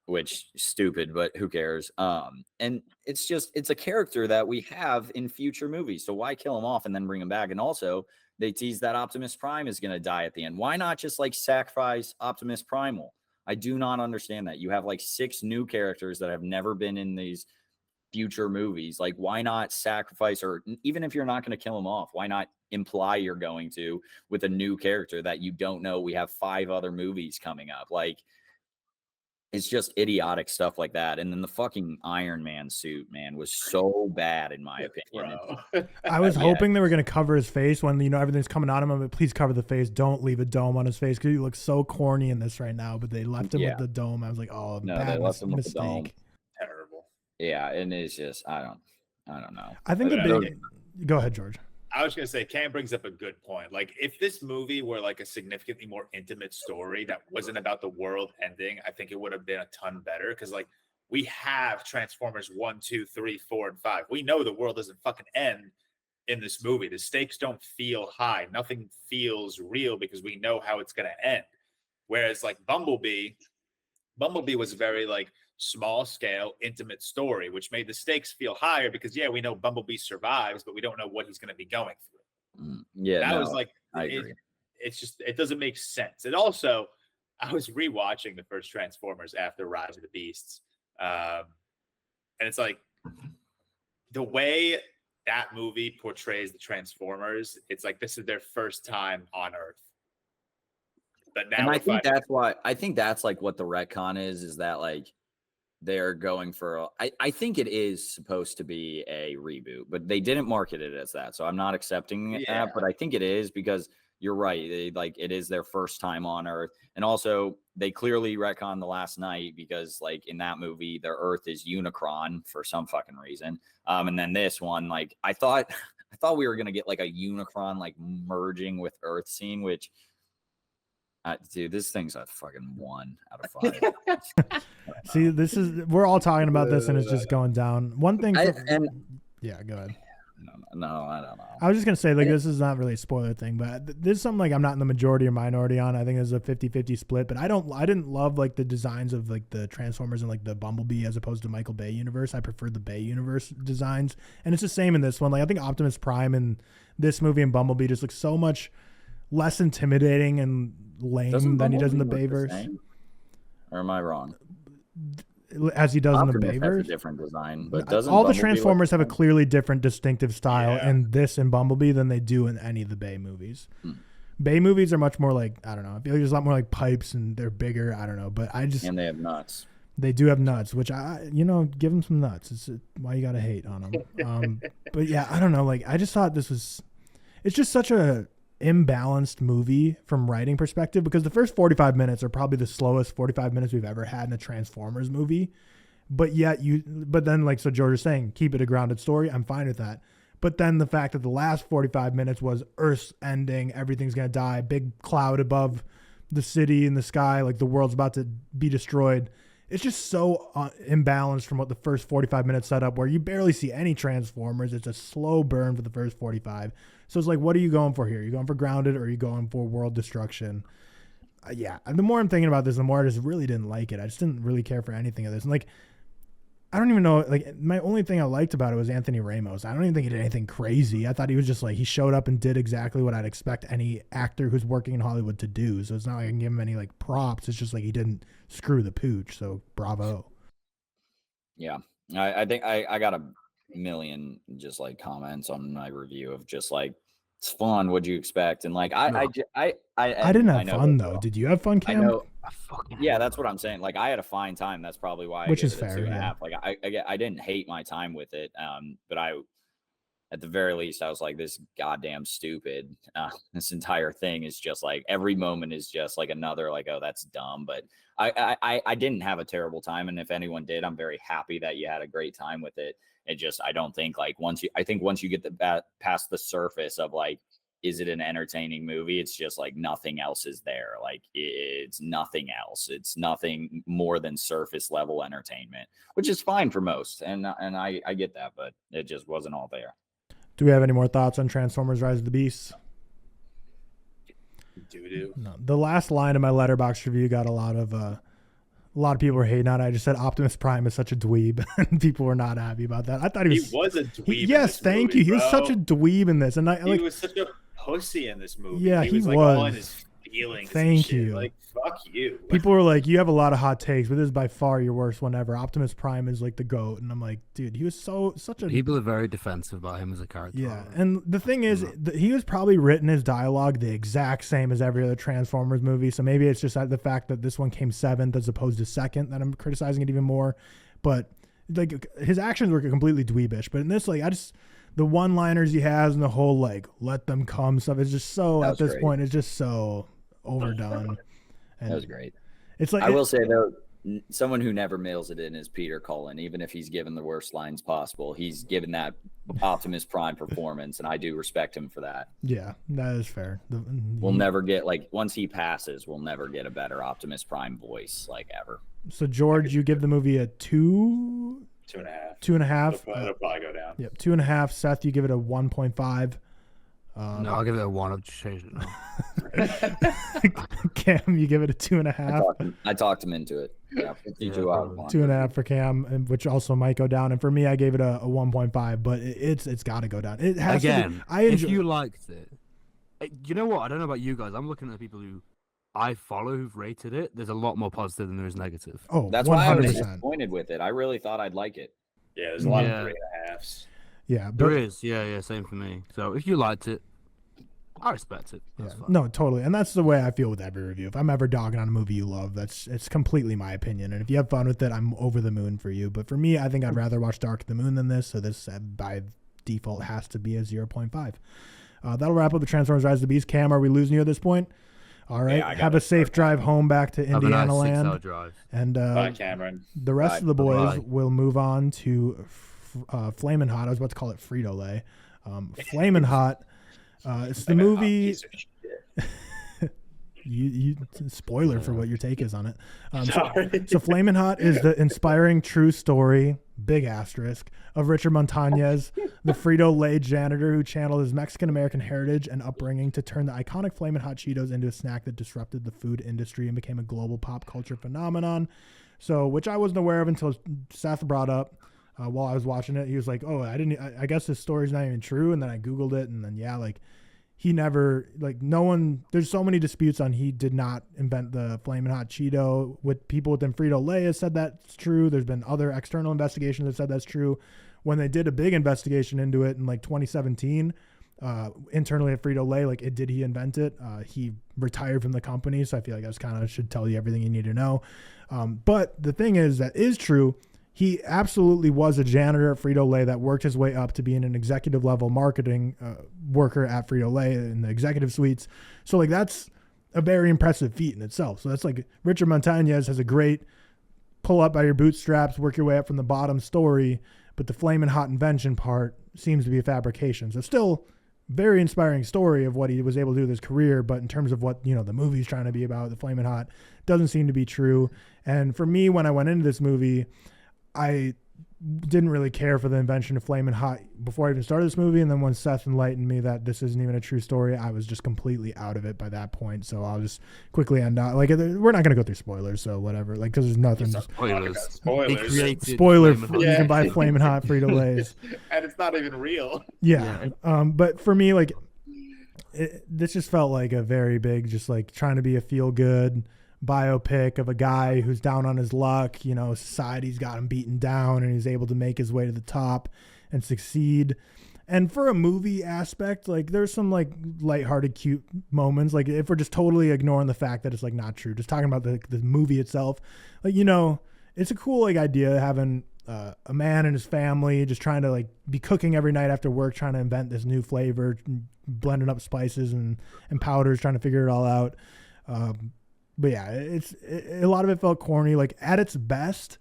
which is stupid, but who cares? And it's a character that we have in future movies, so why kill him off and then bring him back? And also, they tease that Optimus Prime is going to die at the end. Why not just like sacrifice Optimus Primal? I do not understand that. You have like 6 new characters that have never been in these future movies. Like, why not sacrifice, or even if you're not going to kill him off, why not imply you're going to with a new character that you don't know? We have 5 other movies coming up. Like, it's just idiotic stuff like that. And then the fucking Iron Man suit, man, was so bad in my opinion. I was hoping they were going to cover his face when, everything's coming on him. I'm like, please cover the face. Don't leave a dome on his face because he looks so corny in this right now. But they left him with the dome. I was like, oh, no, bad they left him with the dome. mistake. Terrible. Yeah, and it's just I don't know. I think go ahead, George. I was going to say, Cam brings up a good point. Like, if this movie were like a significantly more intimate story that wasn't about the world ending, I think it would have been a ton better. Because, like, we have Transformers 1, 2, 3, 4, and 5. We know the world doesn't fucking end in this movie. The stakes don't feel high. Nothing feels real because we know how it's going to end. Whereas, like, Bumblebee was very, like, small scale, intimate story, which made the stakes feel higher because we know Bumblebee survives, but we don't know what he's going to be going through. That was like, I agree. It's just, it doesn't make sense. And also, I was rewatching the first Transformers after Rise of the Beasts, and it's like the way that movie portrays the Transformers. It's like this is their first time on Earth. But now, and I think that's why. I think that's like what the retcon is that like. They're going for I think it is supposed to be a reboot, but they didn't market it as that. So I'm not accepting that, but I think it is because you're right. It is their first time on Earth. And also they clearly retcon the Last Night because like in that movie, their Earth is Unicron for some fucking reason. And then this one, like I thought we were going to get like a Unicron, like merging with Earth scene, which dude, this thing's a fucking 1 out of 5. See, we're all talking about this and it's just going down. One thing. Go ahead. No, I don't know. I was just going to say, like, this is not really a spoiler thing, but this is something like I'm not in the majority or minority on. I think there's a 50-50 split, but I didn't love like the designs of like the Transformers and like the Bumblebee as opposed to Michael Bay universe. I preferred the Bay universe designs. And it's the same in this one. Like I think Optimus Prime in this movie and Bumblebee just looks so much less intimidating and lame than he does in the Bayverse. Or am I wrong? As he does Optimus in the Bayverse, has a different design, but doesn't all the Bumblebee Transformers have a like clearly different, distinctive style in this and Bumblebee than they do in any of the Bay movies. Bay movies are much more like I don't know. I feel like there's a lot more like pipes and they're bigger. I don't know, but and they have nuts. They do have nuts, which give them some nuts. It's why you gotta hate on them. But yeah, I don't know. Like I just thought it's just such a imbalanced movie from writing perspective because the first 45 minutes are probably the slowest 45 minutes we've ever had in a Transformers movie. But then like, so George is saying, keep it a grounded story. I'm fine with that. But then the fact that the last 45 minutes was Earth's ending, everything's going to die, big cloud above the city in the sky, like the world's about to be destroyed. It's just so imbalanced from what the first 45 minutes set up where you barely see any Transformers. It's a slow burn for the first 45. So it's like, what are you going for here? Are you going for grounded or are you going for world destruction? And the more I'm thinking about this, the more I just really didn't like it. I just didn't really care for anything of this. And like, I don't even know, like my only thing I liked about it was Anthony Ramos. I don't even think he did anything crazy. I thought he was just like, he showed up and did exactly what I'd expect any actor who's working in Hollywood to do. So it's not like I can give him any like props. It's just like he didn't screw the pooch. So bravo. Yeah. I think I got a million just like comments on my review of just like, it's fun. What'd you expect? And like, I didn't have fun though. Did you have fun, Cam? I know. Yeah, that's what I'm saying. Like, I had a fine time. That's probably why. Which I is fair. 2.5. Like, I didn't hate my time with it. But at the very least, I was like, this goddamn stupid. This entire thing is just like every moment is just like another like, oh, that's dumb. But I didn't have a terrible time, and if anyone did, I'm very happy that you had a great time with it. It just, I don't think like once you get past the surface of like, is it an entertaining movie? It's just like nothing else is there. Like it's nothing else. It's nothing more than surface level entertainment, which is fine for most. And I get that, but it just wasn't all there. Do we have any more thoughts on Transformers Rise of the Beasts? No. The last line of my Letterboxd review got a lot of people were hating on it. I just said Optimus Prime is such a dweeb, and people were not happy about that. I thought he was a dweeb. Yes, thank you. He was such a dweeb in this, and he was such a pussy in this movie. Yeah, he was. Like, feelings. Thank and shit. you. Like, fuck you. People were like, you have a lot of hot takes, but this is by far your worst one ever. Optimus Prime is like the GOAT. And I'm like, dude, he was such a... People are very defensive about him as a character. Yeah, and the thing is, he was probably written his dialogue the exact same as every other Transformers movie, so maybe it's just the fact that this one came 7th as opposed to 2nd that I'm criticizing it even more. But like his actions were completely dweebish, but in this, like, the one-liners he has and the whole like "let them come" stuff is just so at this point it's just so overdone. And that was great. It's like I will say though, someone who never mails it in is Peter Cullen. Even if he's given the worst lines possible, he's given that Optimus Prime performance, and I do respect him for that. Yeah, that is fair. We'll never get, like, once he passes, we'll never get a better Optimus Prime voice, like, ever. So George, you give the movie a 2? 2.5. 2.5. It'll probably go down. Yep, 2.5. Seth, you give it a 1.5. No, I'll give it a 1. I've just changed it now. Cam, you give it a 2.5. I talked him into it. Yeah, 52 out of 1. 2.5 for Cam, which also might go down. And for me, I gave it a 1.5, but it's got to go down. It has Again, to be, if you liked it, you know what? I don't know about you guys. I'm looking at the people who I follow who've rated it. There's a lot more positive than there is negative. Oh, that's 100%. why I was disappointed with it. I really thought I'd like it. Yeah, there's a lot of 3.5s. Yeah, but, there is. Yeah, same for me. So if you liked it, I respect it. That's fine. No, totally. And that's the way I feel with every review. If I'm ever dogging on a movie you love, it's completely my opinion. And if you have fun with it, I'm over the moon for you. But for me, I think I'd rather watch Dark of the Moon than this. So this, by default, has to be a 0.5. That'll wrap up the Transformers Rise of the Beast. Cam, are we losing you at this point? All right. Yeah, have a safe drive home back to Indiana land. 6-hour drive. And Bye, Cameron. the rest of the boys Bye. will move on to Flamin' Hot. I was about to call it Frito-Lay. Flamin' Hot. It's the movie. You spoiler for what your take is on it. So Flamin' Hot is the inspiring true story, big asterisk, of Richard Montañez, the Frito-Lay janitor who channeled his Mexican-American heritage and upbringing to turn the iconic Flamin' Hot Cheetos into a snack that disrupted the food industry and became a global pop culture phenomenon. So, which I wasn't aware of until Seth brought up while I was watching it. He was like, "Oh, I guess this story's not even true." And then I Googled it, and then he never, no one, there's so many disputes on he did not invent the Flamin' Hot Cheeto. With people within Frito-Lay has said that's true. There's been other external investigations that said that's true. When they did a big investigation into it in 2017, internally at Frito-Lay, did he invent it? He retired from the company. So I feel like I kind of should tell you everything you need to know. But the thing is that is true. He absolutely was a janitor at Frito-Lay that worked his way up to being an executive level marketing worker at Frito-Lay in the executive suites. So that's a very impressive feat in itself. So that's Richard Montañez has a great pull up by your bootstraps, work your way up from the bottom story, but the Flamin' Hot invention part seems to be a fabrication. So still very inspiring story of what he was able to do with his career, but in terms of what, the movie's trying to be about, the Flamin' Hot doesn't seem to be true. And for me, when I went into this movie, I didn't really care for the invention of Flamin' Hot before I even started this movie. And then when Seth enlightened me that this isn't even a true story, I was just completely out of it by that point. So I'll just quickly end out. We're not going to go through spoilers. So whatever, because there's nothing. Spoilers. Spoiler. You can buy Flamin' Hot Frito-Lays. And it's not even real. Yeah. But for me, this just felt like a very big, just trying to be a feel good biopic of a guy who's down on his luck. Society's got him beaten down and he's able to make his way to the top and succeed. And for a movie aspect, there's some lighthearted, cute moments. If we're just totally ignoring the fact that it's not true, just talking about the movie itself, it's a cool idea having a man and his family just trying to be cooking every night after work, trying to invent this new flavor, blending up spices and powders, trying to figure it all out. But yeah, a lot of it felt corny. At its best,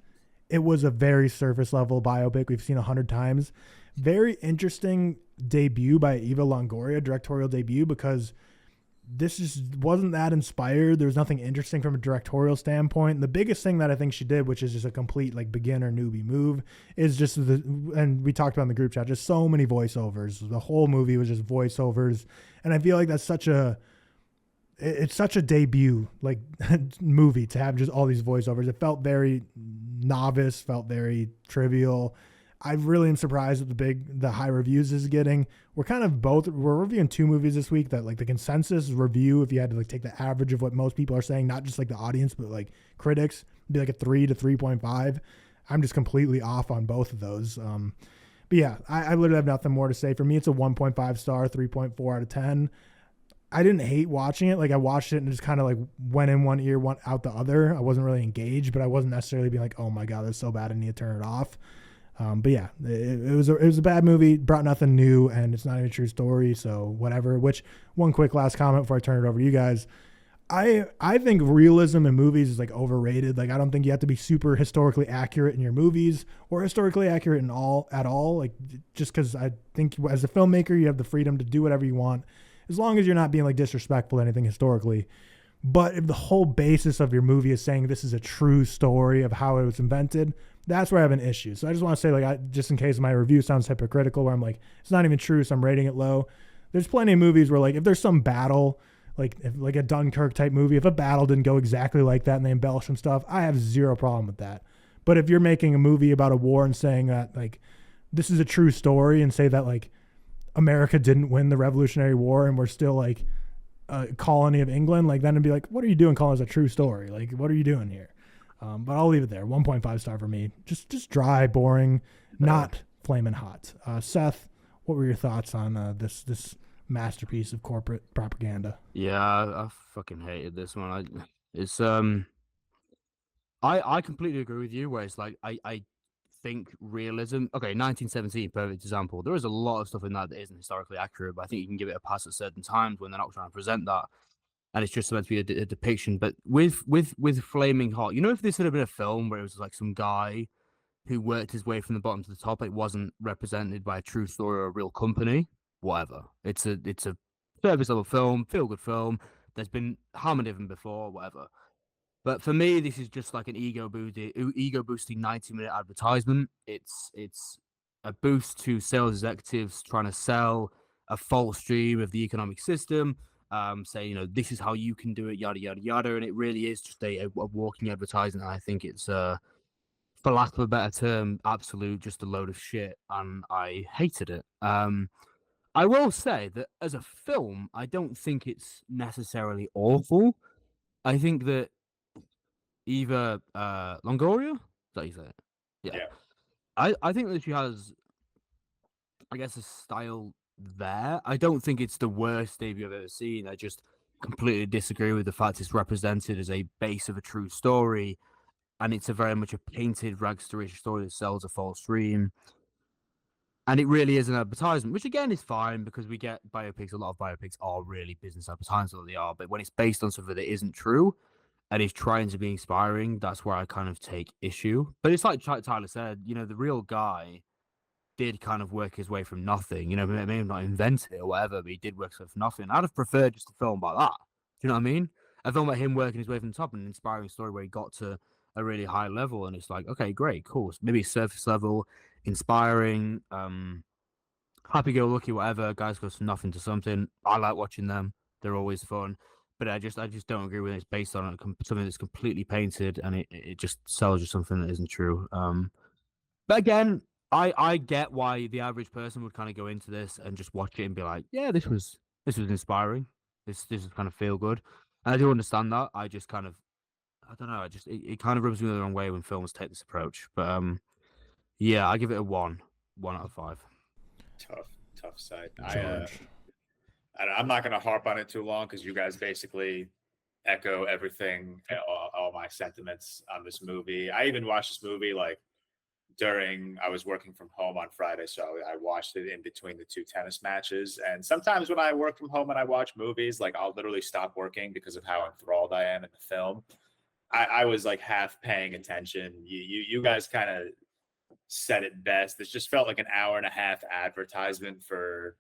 it was a very surface level biopic we've seen 100 times. Very interesting debut by Eva Longoria, directorial debut, because this just wasn't that inspired. There was nothing interesting from a directorial standpoint. And the biggest thing that I think she did, which is just a complete beginner newbie move, is just and we talked about in the group chat, just so many voiceovers. The whole movie was just voiceovers. And I feel like that's it's such a debut movie to have just all these voiceovers. It felt very novice, felt very trivial. I really am surprised at the high reviews this is getting. We're reviewing 2 movies this week that like the consensus review, if you had to like take the average of what most people are saying, not just like the audience, but like critics, be like a 3 to 3.5. I'm just completely off on both of those. But yeah, I literally have nothing more to say. For me, it's a 1.5 star, 3.4 out of 10. I didn't hate watching it. Like I watched it and just kind of like went in one ear, went out the other. I wasn't really engaged, but I wasn't necessarily being like, oh my God, that's so bad, I need to turn it off. But yeah, it was a bad movie, brought nothing new, and it's not even a true story. So whatever. Which, one quick last comment before I turn it over to you guys. I think realism in movies is like overrated. Like I don't think you have to be super historically accurate in your movies or historically accurate at all. Like just because I think as a filmmaker you have the freedom to do whatever you want, as long as you're not being like disrespectful to anything historically. But if the whole basis of your movie is saying this is a true story of how it was invented, that's where I have an issue. So I just want to say, like, just in case my review sounds hypocritical, where I'm like, it's not even true, so I'm rating it low. There's plenty of movies where, like, if there's some battle, like a Dunkirk type movie, if a battle didn't go exactly like that and they embellish some stuff, I have zero problem with that. But if you're making a movie about a war and saying that, like, this is a true story, and say that, like, America didn't win the Revolutionary War and we're still, like, a colony of England, like, then it'd be like, what are you doing calling this a true story? Like, what are you doing here? But I'll leave it there. 1.5 star for me. Just dry, boring, not flaming hot. Seth, what were your thoughts on this masterpiece of corporate propaganda? Yeah, I fucking hated this one. I completely agree with you. Where it's like I think realism. Okay, 1917, perfect example. There is a lot of stuff in that isn't historically accurate, but I think you can give it a pass at certain times when they're not trying to present that, and it's just meant to be a depiction. But with Flaming Hot, if this had been a film where it was like some guy who worked his way from the bottom to the top, it wasn't represented by a true story or a real company. Whatever. It's a service level film, feel good film. There's been how many of them before, whatever. But for me, this is just like an ego boosting 90-minute advertisement. It's a boost to sales executives trying to sell a false dream of the economic system. Say, this is how you can do it, yada yada yada, and it really is just a walking advertising. I think it's for lack of a better term, absolute just a load of shit, and I hated it. I will say that as a film, I don't think it's necessarily awful. I think that Eva Longoria, is that how you say it? Yeah. I think that she has, I guess, a style there. I don't think it's the worst debut I've ever seen. I just completely disagree with the fact it's represented as a base of a true story, and it's a very much a painted rags to riches story that sells a false dream. And it really is an advertisement, which again is fine because we get biopics. A lot of biopics are really business advertisements, so they are. But when it's based on something that isn't true and is trying to be inspiring, that's where I kind of take issue. But it's like Tyler said, the real guy did kind of work his way from nothing. Maybe not invent it or whatever, but he did work from nothing. I'd have preferred just a film like that. Do you know what I mean? A film about him working his way from the top and an inspiring story where he got to a really high level, and it's like, okay, great, cool. Maybe surface level, inspiring, happy-go-lucky, whatever. Guys goes from nothing to something. I like watching them; they're always fun. But I just don't agree with it. It's based on something that's completely painted, and it just sells you something that isn't true. But again, I get why the average person would kind of go into this and just watch it and be like, yeah, this was inspiring. This is kind of feel good. And I do understand that. I just kind of, I don't know. It kind of rubs me the wrong way when films take this approach. But yeah, I give it a 1 out of 5. Tough side. I'm not going to harp on it too long because you guys basically echo everything, all my sentiments on this movie. I even watched this movie like I was working from home on Friday, so I watched it in between the 2 tennis matches. And sometimes when I work from home and I watch movies, like I'll literally stop working because of how enthralled I am in the film. I was like half paying attention. You guys kind of said it best. This just felt like an hour and a half advertisement for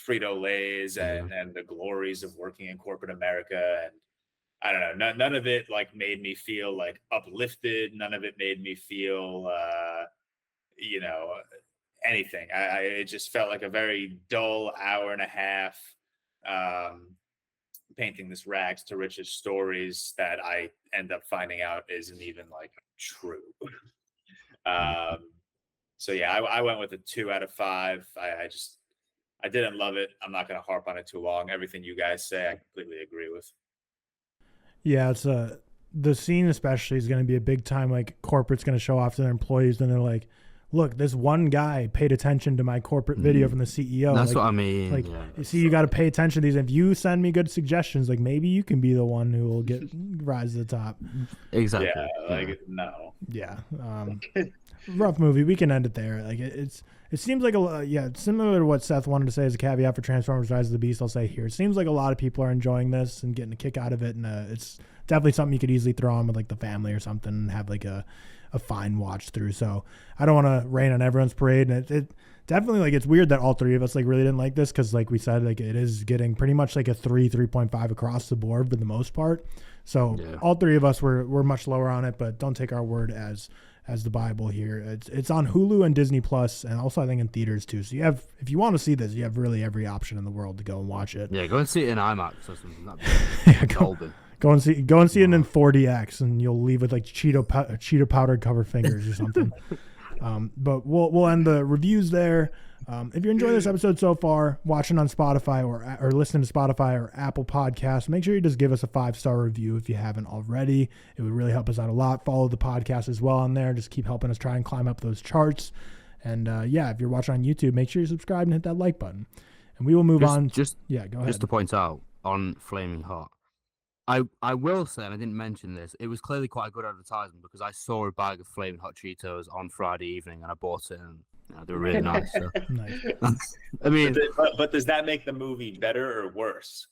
Frito-Lay's and the glories of working in corporate America. And I don't know, none of it like made me feel like uplifted. None of it made me feel, anything. It just felt like a very dull hour and a half, painting this rags to riches stories that I end up finding out isn't even like true. So yeah, I went with a 2 out of 5. I didn't love it. I'm not going to harp on it too long. Everything you guys say, I completely agree with. Yeah, it's the scene especially is going to be a big time. Like corporate's going to show off to their employees, and they're like, "Look, this one guy paid attention to my corporate video from the CEO." That's like, what I mean. Like, yeah. you see, you got to pay attention to these. If you send me good suggestions, like maybe you can be the one who will get rise to the top. Exactly. Yeah, no. Yeah, rough movie. We can end it there. Like it seems like similar to what Seth wanted to say as a caveat for Transformers: Rise of the Beast. I'll say here, it seems like a lot of people are enjoying this and getting a kick out of it, and it's definitely something you could easily throw on with like the family or something and have like a fine watch through. So I don't want to rain on everyone's parade, and it definitely, like, it's weird that all three of us like really didn't like this, because like we said, like it is getting pretty much like a 3.5 across the board for the most part. So all three of us were much lower on it, but don't take our word as the Bible here. It's on Hulu and Disney Plus, and also I think in theaters too. So you have, if you want to see this, you have really every option in the world to go and watch it. Yeah, go and see it in IMAX or something. Go and see it in 4DX, and you'll leave with like Cheeto powder covered fingers or something. But we'll end the reviews there. If you're enjoying this episode so far, watching on Spotify or listening to Spotify or Apple Podcasts, make sure you just give us a 5-star review if you haven't already. It would really help us out a lot. Follow the podcast as well on there. Just keep helping us try and climb up those charts. And if you're watching on YouTube, make sure you subscribe and hit that like button. And we will move on. Go ahead. Just to point out on Flaming Hot, I will say, and I didn't mention this, it was clearly quite a good advertisement, because I saw a bag of Flaming Hot Cheetos on Friday evening and I bought it, and they were really nice. So. Nice. I mean, but does that make the movie better or worse?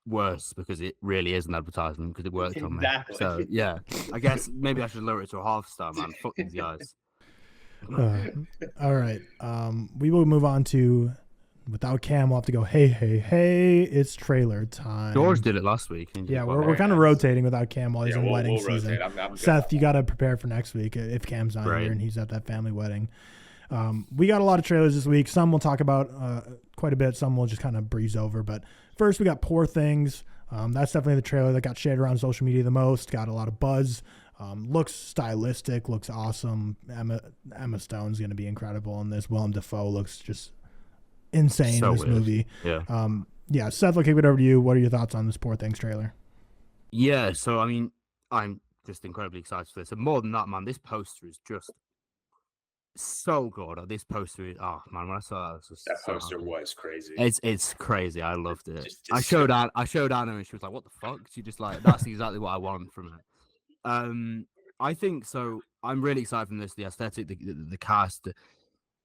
Worse, because it really is an advertisement, because it worked on me. Exactly. So yeah, I guess maybe I should lower it to a half-star, man. Fuck these guys. All right. We will move on to, without Cam, we'll have to go, hey, it's trailer time. George did it last week. Yeah, we're kind of rotating without Cam while he's in wedding season. I'm Seth, you got to prepare for next week if Cam's not here and he's at that family wedding. We got a lot of trailers this week. Some we'll talk about quite a bit. Some we'll just kind of breeze over. But first, we got Poor Things. That's definitely the trailer that got shared around social media the most. Got a lot of buzz. Looks stylistic. Looks awesome. Emma Stone's going to be incredible in this. Willem Dafoe looks just insane in this movie. Yeah. Seth, I'll kick it over to you. What are your thoughts on this Poor Things trailer? Yeah, so I mean, I'm just incredibly excited for this. And more than that, man, this poster is just so good. This poster is, oh man, when I saw that, that poster was crazy. It's crazy. I loved it. I showed Anna and she was like, "What the fuck?" She just like, that's exactly what I want from it. I think so. I'm really excited from this. The aesthetic, the cast.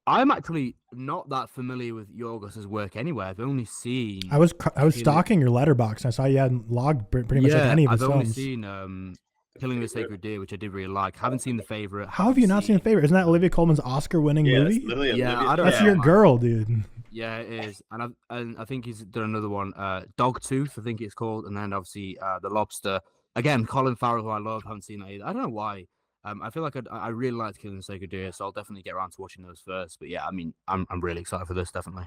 I'm actually not that familiar with Yorgos's work anyway. I've only seen. I was stalking your letterbox. I saw you hadn't logged pretty much like any of his I've films. only seen Killing the Sacred Deer, which I did really like. Haven't seen The Favorite. How have you not seen The Favorite? Isn't that Olivia Colman's Oscar-winning movie? That's your girl, dude. Yeah, it is. And I think he's done another one, Dogtooth, I think it's called, and then obviously The Lobster. Again, Colin Farrell, who I love, haven't seen that either. I don't know why. I feel like I really liked Killing the Sacred Deer, so I'll definitely get around to watching those first. But yeah, I mean, I'm really excited for this, definitely.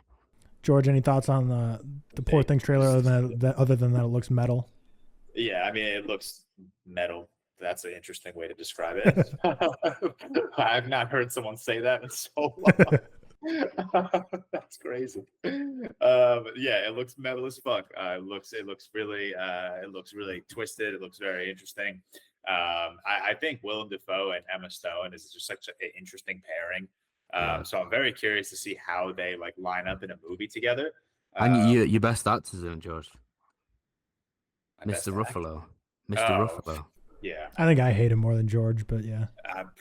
George, any thoughts on the Poor Things trailer other than that it looks metal? Yeah, I mean, it looks metal. That's an interesting way to describe it. I've not heard someone say that in so long. That's crazy. Yeah, it looks metal as fuck. It looks really twisted. It looks very interesting. I think Willem Dafoe and Emma Stone is just such an interesting pairing. So I'm very curious to see how they like line up in a movie together. And your best actors in it, George. Mr. Ruffalo. Ruffalo. Yeah, I think I hate him more than George, but yeah.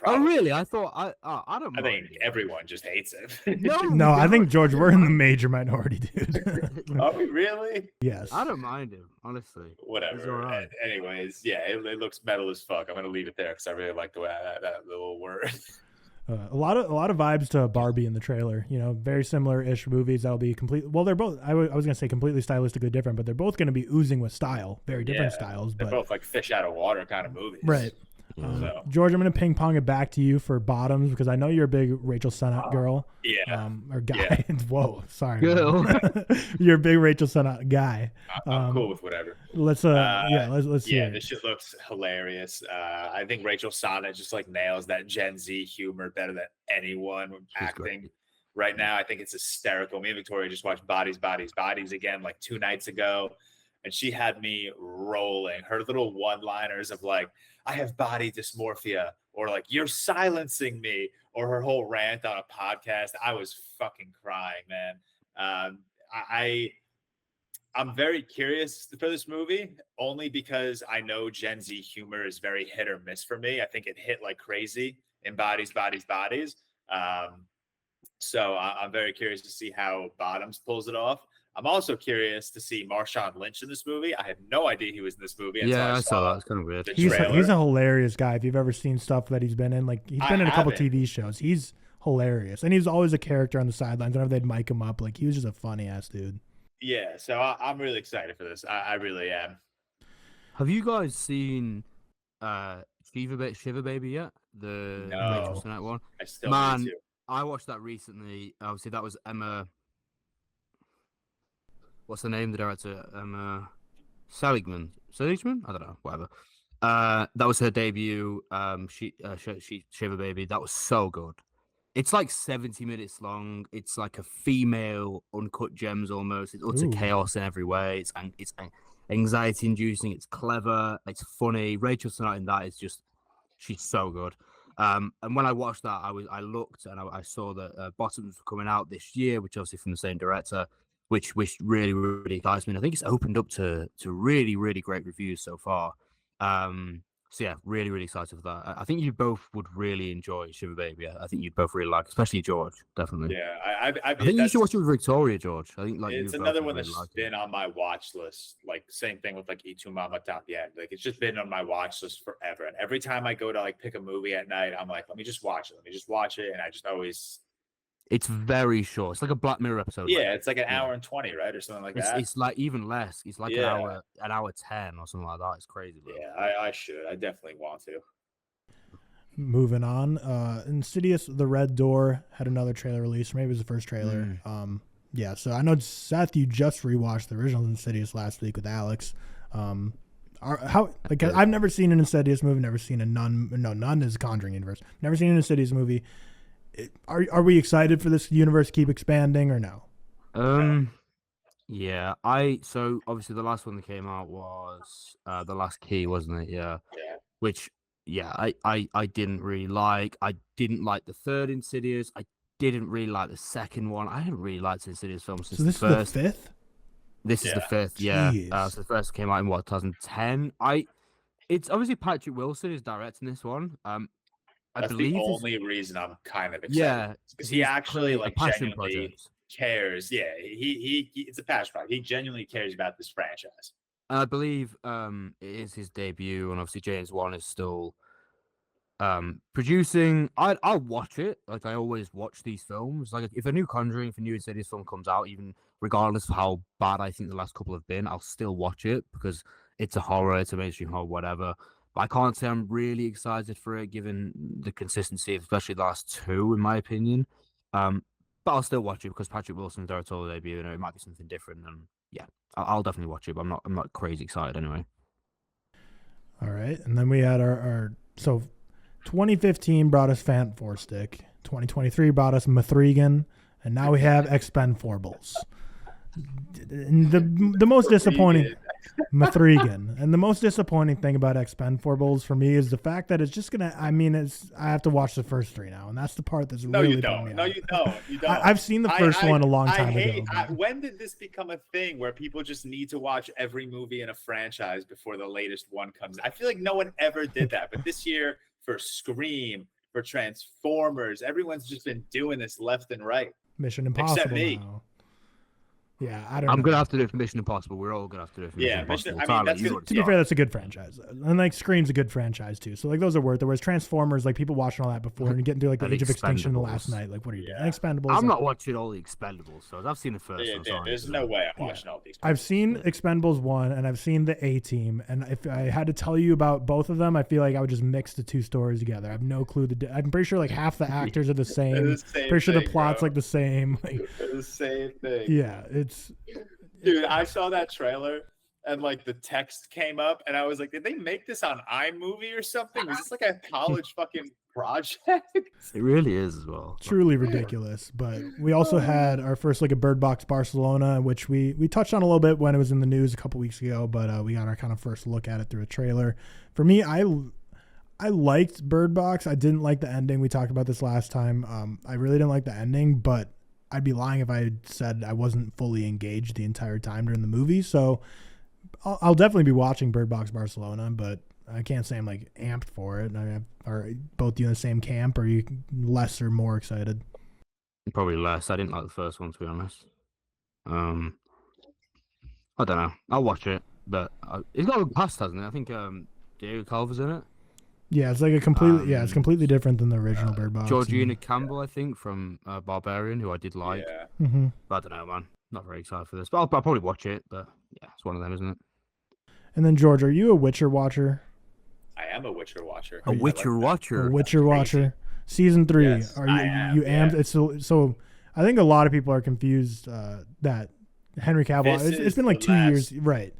Oh really? I thought I don't. I think everyone just hates him. No, I think George, we're in the major minority, dude. Are we really? Yes. I don't mind him, honestly. Whatever. He's all right. Anyways, yeah, it looks metal as fuck. I'm gonna leave it there because I really like the way that little word. A lot of vibes to Barbie in the trailer. You know, very similar-ish movies that'll be complete. Well, they're both. I was gonna say completely stylistically different, but they're both gonna be oozing with style. Very different styles. They're but both like fish out of water kind of movies. Right. So. George, I'm going to ping pong it back to you for bottoms because I know you're a big Rachel Sennott girl. Yeah. Or guy. Yeah. Whoa, sorry. Girl. You're a big Rachel Sennott guy. I'm cool with whatever. Let's see. This shit looks hilarious. I think Rachel Sennott just like nails that Gen Z humor better than anyone acting great. right now. I think it's hysterical. Me and Victoria just watched Bodies again like 2 nights ago. And she had me rolling. Her little one-liners of like, I have body dysmorphia, or like, you're silencing me, or her whole rant on a podcast. I was fucking crying, man. I'm very curious for this movie, only because I know Gen Z humor is very hit or miss for me. I think it hit like crazy in Bodies. So I'm very curious to see how Bottoms pulls it off. I'm also curious to see Marshawn Lynch in this movie. I had no idea he was in this movie. Yeah, I saw that. It's kind of weird. He's a hilarious guy. If you've ever seen stuff that he's been in, like he's been in a couple TV shows. He's hilarious, and he's always a character on the sidelines. Whenever they'd mic him up, like he was just a funny ass dude. Yeah, so I'm really excited for this. I really am. Have you guys seen Shiva Baby yet? The Rachel Sennott one. I still need to. I watched that recently. Obviously, that was Emma. What's the name? The director, Seligman. I don't know. Whatever. That was her debut. Shiva Baby. That was so good. It's like 70 minutes long. It's like a female uncut gems almost. It's utter chaos in every way. It's anxiety inducing. It's clever. It's funny. Rachel Sennott in that is just, she's so good. And when I watched that, I looked and I saw that Bottoms were coming out this year, which obviously from the same director, which really, really excites me. And I think it's opened up to really, really great reviews so far. So yeah, really, really excited for that. I think you both would really enjoy Shiva Baby. I think you'd both really like, especially George, definitely. Yeah, I think you should watch it with Victoria, George. I think like it's another one that's been on my watch list. Like same thing with like Itu Mama También. Like it's just been on my watch list forever. And every time I go to like pick a movie at night, I'm like, let me just watch it. And I just always. It's very short. It's like a Black Mirror episode. Yeah, it's like an hour and 20, right, or something like that. It's like even less. It's like an hour 10 or something like that. It's crazy, bro. Yeah, I should. I definitely want to. Moving on, Insidious: The Red Door had another trailer release. Maybe it was the first trailer. Yeah. So I know Seth, you just rewatched the original Insidious last week with Alex. I've never seen an Insidious movie. Never seen a Nun. No, Nun is Conjuring universe. Never seen an Insidious movie. Are we excited for this universe to keep expanding or no? Yeah. So obviously the last one that came out was The Last Key, wasn't it? Yeah. Which I didn't really like. I didn't like the third Insidious. I didn't really like the second one. I haven't really liked Insidious films since the first. So this is the fifth? This is the fifth, yeah. So the first came out in 2010. It's obviously Patrick Wilson is directing this one. That's the only reason I'm kind of excited. Yeah, because he actually like genuinely cares. Yeah, he it's a passion project. He genuinely cares about this franchise. And I believe it is his debut, and obviously James Wan is still producing. I'll watch it. Like I always watch these films. Like if a new Insidious film comes out, even regardless of how bad I think the last couple have been, I'll still watch it because it's a horror, it's a mainstream horror, whatever. I can't say I'm really excited for it, given the consistency of especially the last two, in my opinion. But I'll still watch it because Patrick Wilson's directorial debut, and it might be something different. And yeah, I'll definitely watch it. But I'm not crazy excited anyway. All right, and then we had our 2015 brought us Fant Four Stick, 2023 brought us Mithrigan, and now we have Expendables. And the most disappointing. Mithrigan. And the most disappointing thing about Expendables for me is the fact that it's just gonna. I have to watch the first three now, and that's the part that's really. You don't. I've seen the first one a long time ago. When did this become a thing where people just need to watch every movie in a franchise before the latest one comes? I feel like no one ever did that, but this year for Scream, for Transformers, everyone's just been doing this left and right. Mission Impossible. Except me. Now. Yeah, I don't know. I'm gonna have to do it for Mission Impossible. We're all gonna have to do it for Mission Yeah, Impossible. I mean, Tyler, that's you good. already To be saw fair, it. that's a good franchise, and like Scream's a good franchise too. So like those are worth it. Whereas Transformers, like people watching all that before and getting through like the And Age of Extinction Expendables. last night. Like, what are you doing? Yeah. Expendables. I'm like- not watching all the Expendables, so I've seen the first Yeah, one. so I there's need no to- way I'm watching all these. I've seen Expendables 1 and I've seen the A-Team, and if I had to tell you about both of them, I feel like I would just mix the two stories together. I have no clue. I'm pretty sure like half the actors are the same. the same Pretty sure the thing, plot's bro. like the same. Like, They're the same thing. yeah, it's Dude, I saw that trailer and like the text came up and I was like, did they make this on iMovie or something? Was this like a college fucking project? It really is as well. truly ridiculous. But we also had our first look at Bird Box Barcelona, which we touched on a little bit when it was in the news a couple weeks ago, but we got our kind of first look at it through a trailer. For me, I liked Bird Box. I didn't like the ending. We talked about this last time. I really didn't like the ending, but I'd be lying if I had said I wasn't fully engaged the entire time during the movie. So I'll definitely be watching Bird Box Barcelona, but I can't say I'm like amped for it. I mean, are both you in the same camp? Or are you less or more excited? Probably less. I didn't like the first one, to be honest. I don't know. I'll watch it, but it's got a good cast, hasn't it? I think Diego Calva's in it. Yeah, it's like a completely it's completely different than the original Bird Box. Georgina and- Campbell, I think, from Barbarian, who I did like. Yeah. Mhm. But I don't know, man. Not very excited for this, but I'll probably watch it. But yeah, it's one of them, isn't it? And then George, are you a Witcher watcher? I am a Witcher watcher. A Witcher watcher. A Witcher Crazy. watcher. Season 3. Yes, Are you I am, you yeah. amped? It's so I think a lot of people are confused that Henry Cavill. This It's is been like the 2 last- years, right?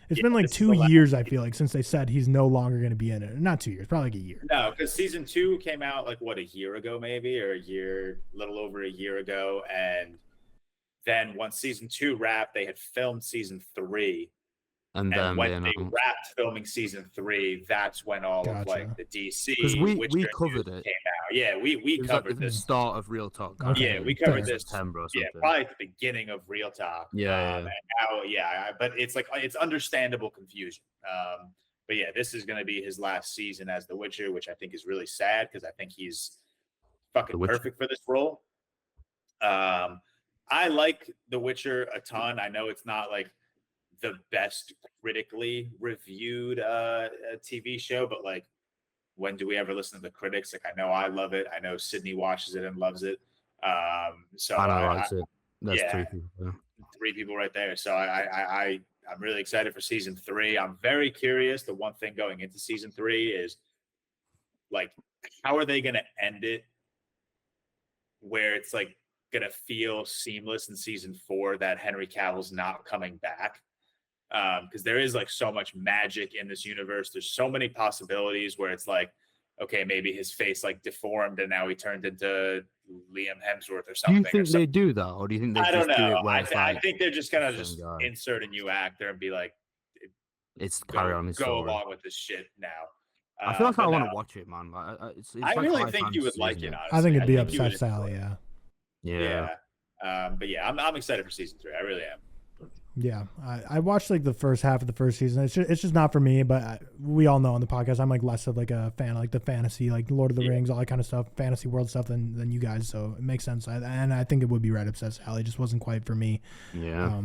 It's Yeah, been like this is 2 the last years. I feel like since they said he's no longer going to be in it. Not 2 years, probably like a year. No, because season 2 came out like what, a year ago, maybe, or little over a year ago. And then once season 2 wrapped, they had filmed season 3. And And then when they they announced- wrapped filming season 3, that's when all of Gotcha. like the DC 'Cause we Witcher covered news it. came out. Yeah, we It was like covered the this. start of ReelTok. Okay. Yeah, we covered Fair. this. September or Yeah, something. probably at the beginning of ReelTok. Yeah, And now, but it's like it's understandable confusion. But yeah, this is going to be his last season as The Witcher, which I think is really sad because I think he's fucking The Witcher. perfect for this role. I like The Witcher a ton. I know it's not like the best critically reviewed TV show, but like, when do we ever listen to the critics? Like, I know I love it. I know Sydney watches it and loves it. So I know likes it. That's yeah. 3 people. Yeah. 3 people right there. So I'm really excited for season 3. I'm very curious. The one thing going into season 3 is like, how are they going to end it where it's like going to feel seamless in season 4 that Henry Cavill's not coming back? Because there is like so much magic in this universe. There's so many possibilities where it's like, okay, maybe his face like deformed and now he turned into Liam Hemsworth or Do something. you think they do that, or do you think they I just don't do know. it where I it's I like, think they're just gonna same just guy? insert a new actor and be like, it's go, carry on his go story? along with this shit now. I feel like I but want no, to watch it, man. Like, it's I like really high think you would fantasy, like isn't it. I Honestly, think it'd be you upset would Sally. enjoy Yeah. it. Yeah. But yeah, I'm excited for season 3. I really am. Yeah, I watched like the first half of the first season. It's just not for me. But we all know on the podcast, I'm like less of like a fan of like the fantasy, like Lord of the Yeah. Rings, all that kind of stuff, fantasy world stuff than you guys. So it makes sense. And I think it would be right upset Sally. It just wasn't quite for me. Yeah.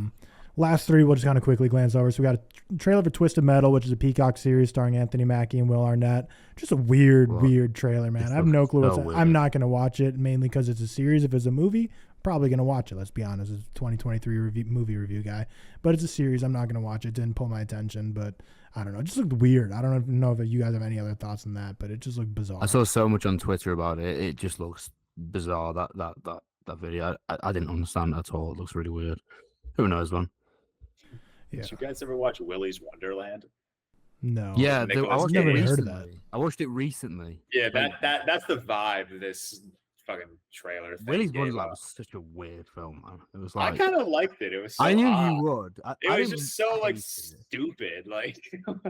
Last 3, we'll just kind of quickly glance over. So we got a trailer for Twisted Metal, which is a Peacock series starring Anthony Mackie and Will Arnett. Just a weird trailer, man. It I have no looks clue. so I'm weird. not going to watch it mainly because it's a series. If it's a movie, probably going to watch it. Let's be honest. It's a 2023 movie review guy. But it's a series. I'm not going to watch it. Didn't pull my attention, but I don't know. It just looked weird. I don't know if you guys have any other thoughts on that, but it just looked bizarre. I saw so much on Twitter about it. It just looks bizarre. That video, I didn't understand it at all. It looks really weird. Who knows, man? Yeah. Did you guys ever watch Willy's Wonderland? No. Yeah, Nicolas I watched Cage. it Never heard recently. of that. I watched it recently. Yeah, Like, that's the vibe of this fucking trailer thing. Willy's gave Wonderland off. was such a weird film, man. It was I like kind of liked it. It was so I knew odd. you would. It was didn't just so like hate it. stupid. Like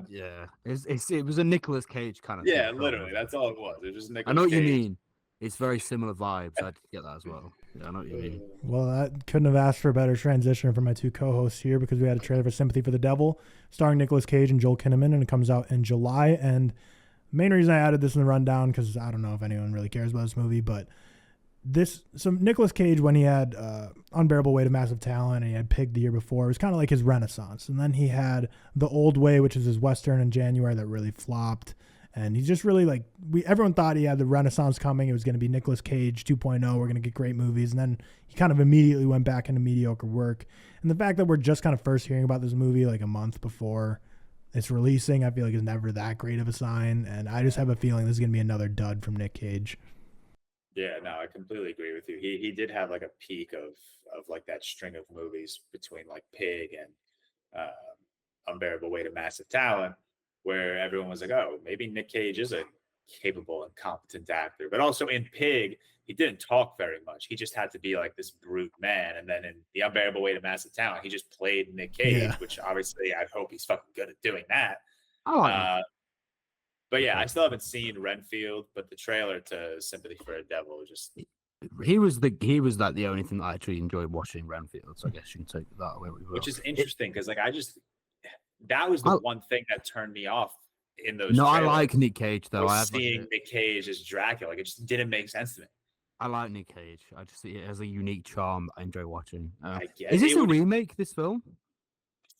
Yeah, it was a Nicolas Cage kind of. yeah, thing, literally. wasn't That's all it was. It was just it? Nicolas I know what you Cage. mean. It's very similar vibes. I get that as well. Yeah, I know what you mean. Well, I couldn't have asked for a better transition for my 2 co-hosts here because we had a trailer for Sympathy for the Devil starring Nicolas Cage and Joel Kinnaman, and it comes out in July. And the main reason I added this in the rundown, because I don't know if anyone really cares about this movie, but So Nicolas Cage, when he had Unbearable Weight of Massive Talent and he had Pig the year before, it was kind of like his renaissance. And then he had The Old Way, which is his Western in January that really flopped. And he's just really like, everyone thought he had the renaissance coming. It was going to be Nicolas Cage 2.0. We're going to get great movies. And then he kind of immediately went back into mediocre work. And the fact that we're just kind of first hearing about this movie like a month before it's releasing, I feel like is never that great of a sign. And I just have a feeling this is going to be another dud from Nick Cage. Yeah, no, I completely agree with you. He did have like a peak of like that string of movies between like Pig and Unbearable Weight of Massive Talent, where everyone was like, oh, maybe Nick Cage is a capable and competent actor. But also in Pig, he didn't talk very much. He just had to be like this brute man. And then in The Unbearable Weight of Massive Talent, he just played Nick Cage, which obviously I hope he's fucking good at doing that. But yeah, I still haven't seen Renfield, but the trailer to Sympathy for a Devil just he was like the only thing that I actually enjoyed watching, Renfield. So I guess you can take that away. Which is interesting because like that was the one thing that turned me off in those. No, trailers. I like Nick Cage though. Seeing Nick Cage as Dracula, like it just didn't make sense to me. I like Nick Cage. I just see it has a unique charm I enjoy watching. I guess. Is this a remake? This film?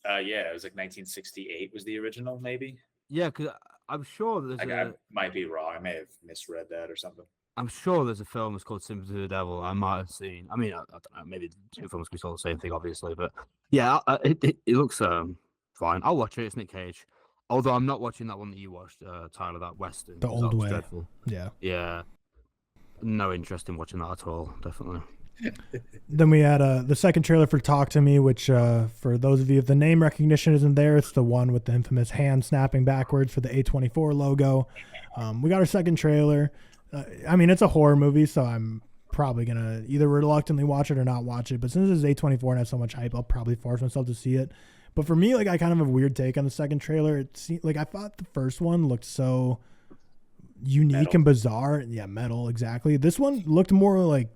Yeah, it was like 1968 was the original, maybe. Yeah, because I'm sure there's. I might be wrong. I may have misread that or something. I'm sure there's a film that's called Sympathy for the Devil. I might have seen. I mean, I don't know. Maybe the two films could be the same thing, obviously. But yeah, it looks fine. I'll watch it. It's Nick Cage. Although I'm not watching that one that you watched, Tyler. That Western. The Old Way. Dreadful. Yeah. Yeah. No interest in watching that at all. Definitely. Then we had the second trailer for Talk to Me, which for those of you, if the name recognition isn't there, it's the one with the infamous hand snapping backwards for the A24 logo. We got our second trailer. I mean, it's a horror movie, so I'm probably going to either reluctantly watch it or not watch it. But since it's A24 and has so much hype, I'll probably force myself to see it. But for me, like, I kind of have a weird take on the second trailer. It seemed like I thought the first one looked so unique and bizarre. Yeah, metal, exactly. This one looked more like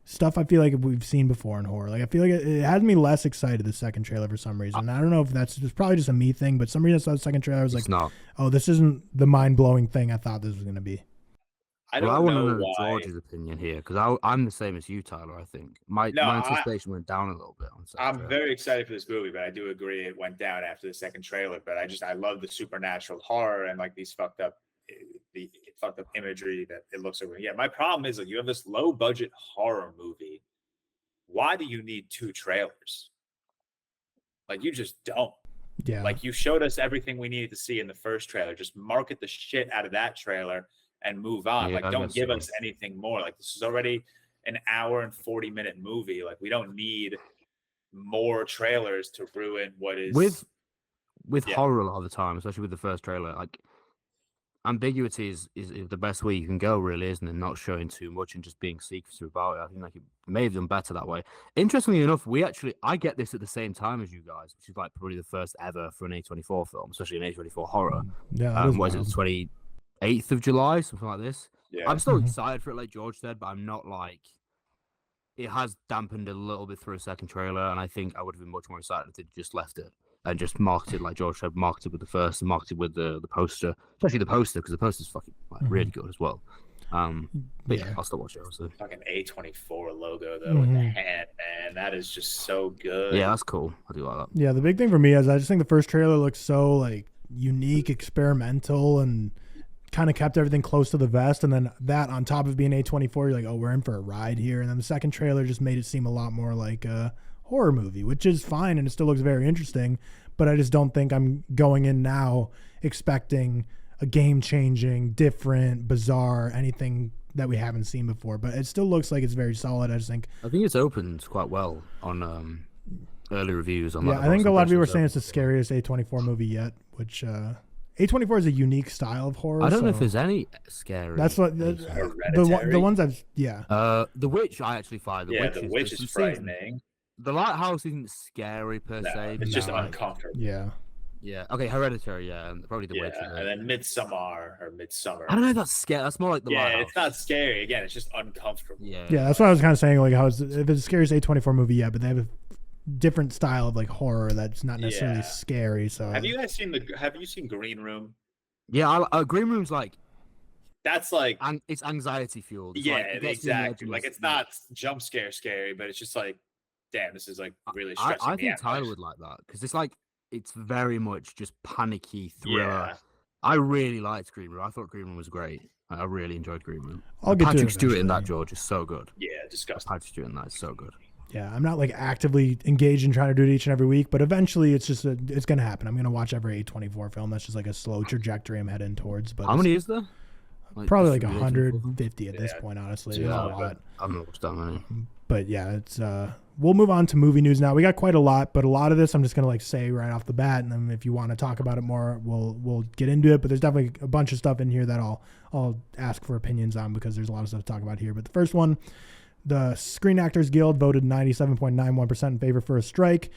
stuff I feel like we've seen before in horror. Like, I feel like it had me less excited, the second trailer, for some reason. I don't know if it's probably just a me thing, but some reason I saw the second trailer, I was like, oh, this isn't the mind-blowing thing I thought this was going to be. I want to know George's opinion here, because I'm the same as you, Tyler, I think. My anticipation went down a little bit. I'm very excited for this movie, but I do agree it went down after the second trailer. But I love the supernatural horror and like these fucked up imagery that it looks over. Yeah, my problem is like you have this low budget horror movie. Why do you need two trailers? Like you just don't. Yeah. Like you showed us everything we needed to see in the first trailer. Just market the shit out of that trailer and move on. Yeah, like don't give us anything more. Like this is already an hour and 40-minute movie. Like we don't need more trailers to ruin what is with horror a lot of the time, especially with the first trailer. Like ambiguity is the best way you can go, really, isn't it? Not showing too much and just being secretive about it. I think like it may have done better that way. Interestingly enough, I get this at the same time as you guys, which is like probably the first ever for an A24 film, especially an A24 horror. Yeah, what is it, 28th of July, something like this? Yeah. I'm still excited for it, like George said, but I'm not like. It has dampened a little bit through a second trailer, and I think I would have been much more excited if they just left it and just marketed, like George said, marketed with the first and marketed with the poster, especially the poster, because the poster's fucking really good as well. But yeah, I'll still watch it. Also. Fucking A24 logo though with the hand, man, that is just so good. Yeah, that's cool. I do like that. Yeah, the big thing for me is I just think the first trailer looks so like unique, experimental, and kind of kept everything close to the vest. And then that on top of being A24, you're like, oh, we're in for a ride here. And then the second trailer just made it seem a lot more like a horror movie, which is fine and it still looks very interesting. But I just don't think I'm going in now expecting a game-changing, different, bizarre, anything that we haven't seen before. But it still looks like it's very solid. I think it's opened quite well on early reviews. On I think a lot of people were saying it's the scariest A24 movie yet, which A24 is a unique style of horror. I don't know if there's any scary. That's what the ones I've The Witch I actually find. The Witch is frightening. The Lighthouse isn't scary per se. It's just uncomfortable. Yeah. Yeah. Okay. Hereditary. Yeah, and probably the Witch. And then Midsummer. I don't know if that's scary. That's more like the Lighthouse. It's not scary. Again, it's just uncomfortable. Yeah. That's what I was kind of saying. Like, if it's the scariest A24 movie yet, but they have a different style of like horror that's not necessarily scary. So have you guys seen Green Room? Yeah, Green Room's like that's like, and it's anxiety fueled. It's yeah, like, it gets you on the edge exactly. of Like your it's seat. not jump scary, but it's just like, damn, this is like really I stressing me think out. Tyler would like that because it's like it's very much just panicky thriller. Yeah. I really liked Green Room. I thought Green Room was great. I really enjoyed Green Room. I'll get to it Patrick Stewart in that, eventually. George, is so good. Yeah, disgusting. Patrick Stewart in that is so good. Yeah, I'm not like actively engaged in trying to do it each and every week, but eventually it's just it's gonna happen. I'm gonna watch every A24 film. That's just like a slow trajectory I'm heading towards. But How many is there? probably like just 150 at this Yeah. point, honestly. Yeah, It's a but- lot. I haven't watched that many. But yeah, it's we'll move on to movie news now. We got quite a lot, but a lot of this I'm just gonna like say right off the bat, and then if you want to talk about it more, we'll get into it. But there's definitely a bunch of stuff in here that I'll ask for opinions on because there's a lot of stuff to talk about here. But the first one, the Screen Actors Guild voted 97.91% in favor for a strike.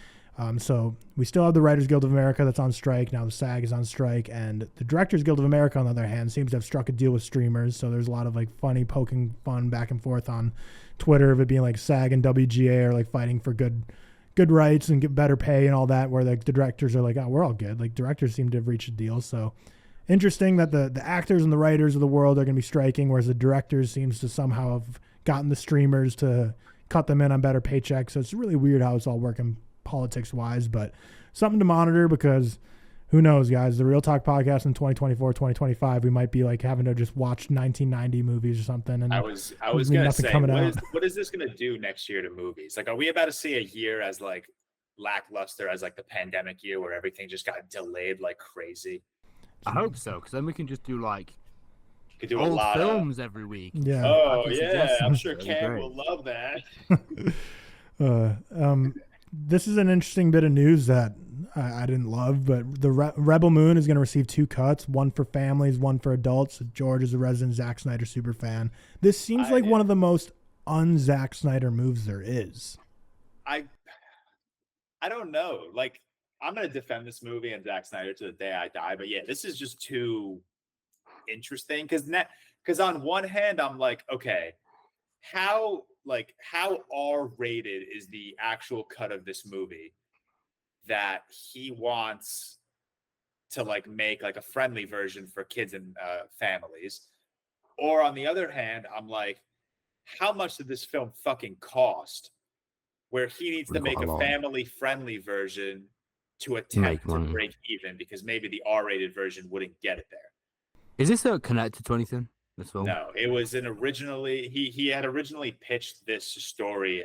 So we still have the Writers Guild of America that's on strike. Now the SAG is on strike. And the Directors Guild of America, on the other hand, seems to have struck a deal with streamers. So there's a lot of like funny poking fun back and forth on Twitter of it being like SAG and WGA are like fighting for good rights and get better pay and all that, where like the directors are like, oh, we're all good. Like directors seem to have reached a deal. So interesting that the actors and the writers of the world are going to be striking, whereas the directors seems to somehow have gotten the streamers to cut them in on better paychecks. So it's really weird how it's all working politics wise, but something to monitor because who knows, guys, the ReelTok Podcast in 2024, 2025, we might be like having to just watch 1990 movies or something. And I was there's gonna nothing say, coming out. what is this gonna do next year to movies? Like, are we about to see a year as like lackluster as like the pandemic year where everything just got delayed like crazy? I hope so, because then we can just do like Could do a old lot films every week. Yeah. Oh I can yeah, suggest I'm them. sure That'd be Cam great. will love that. This is an interesting bit of news that I didn't love, but the Rebel Moon is going to receive 2 cuts, one for families, one for adults. George is a resident Zack Snyder super fan. This seems like one of the most un-Zack Snyder moves there is. I don't know. Like, I'm gonna defend this movie and Zack Snyder to the day I die, but yeah, this is just too interesting because on one hand I'm like, okay, how R-rated is the actual cut of this movie that he wants to like make like a friendly version for kids and families? Or on the other hand, I'm like, how much did this film fucking cost where he needs to make a family friendly version to attempt to break even because maybe the R-rated version wouldn't get it there? Is this connected to anything? This film? No, it was he had originally pitched this story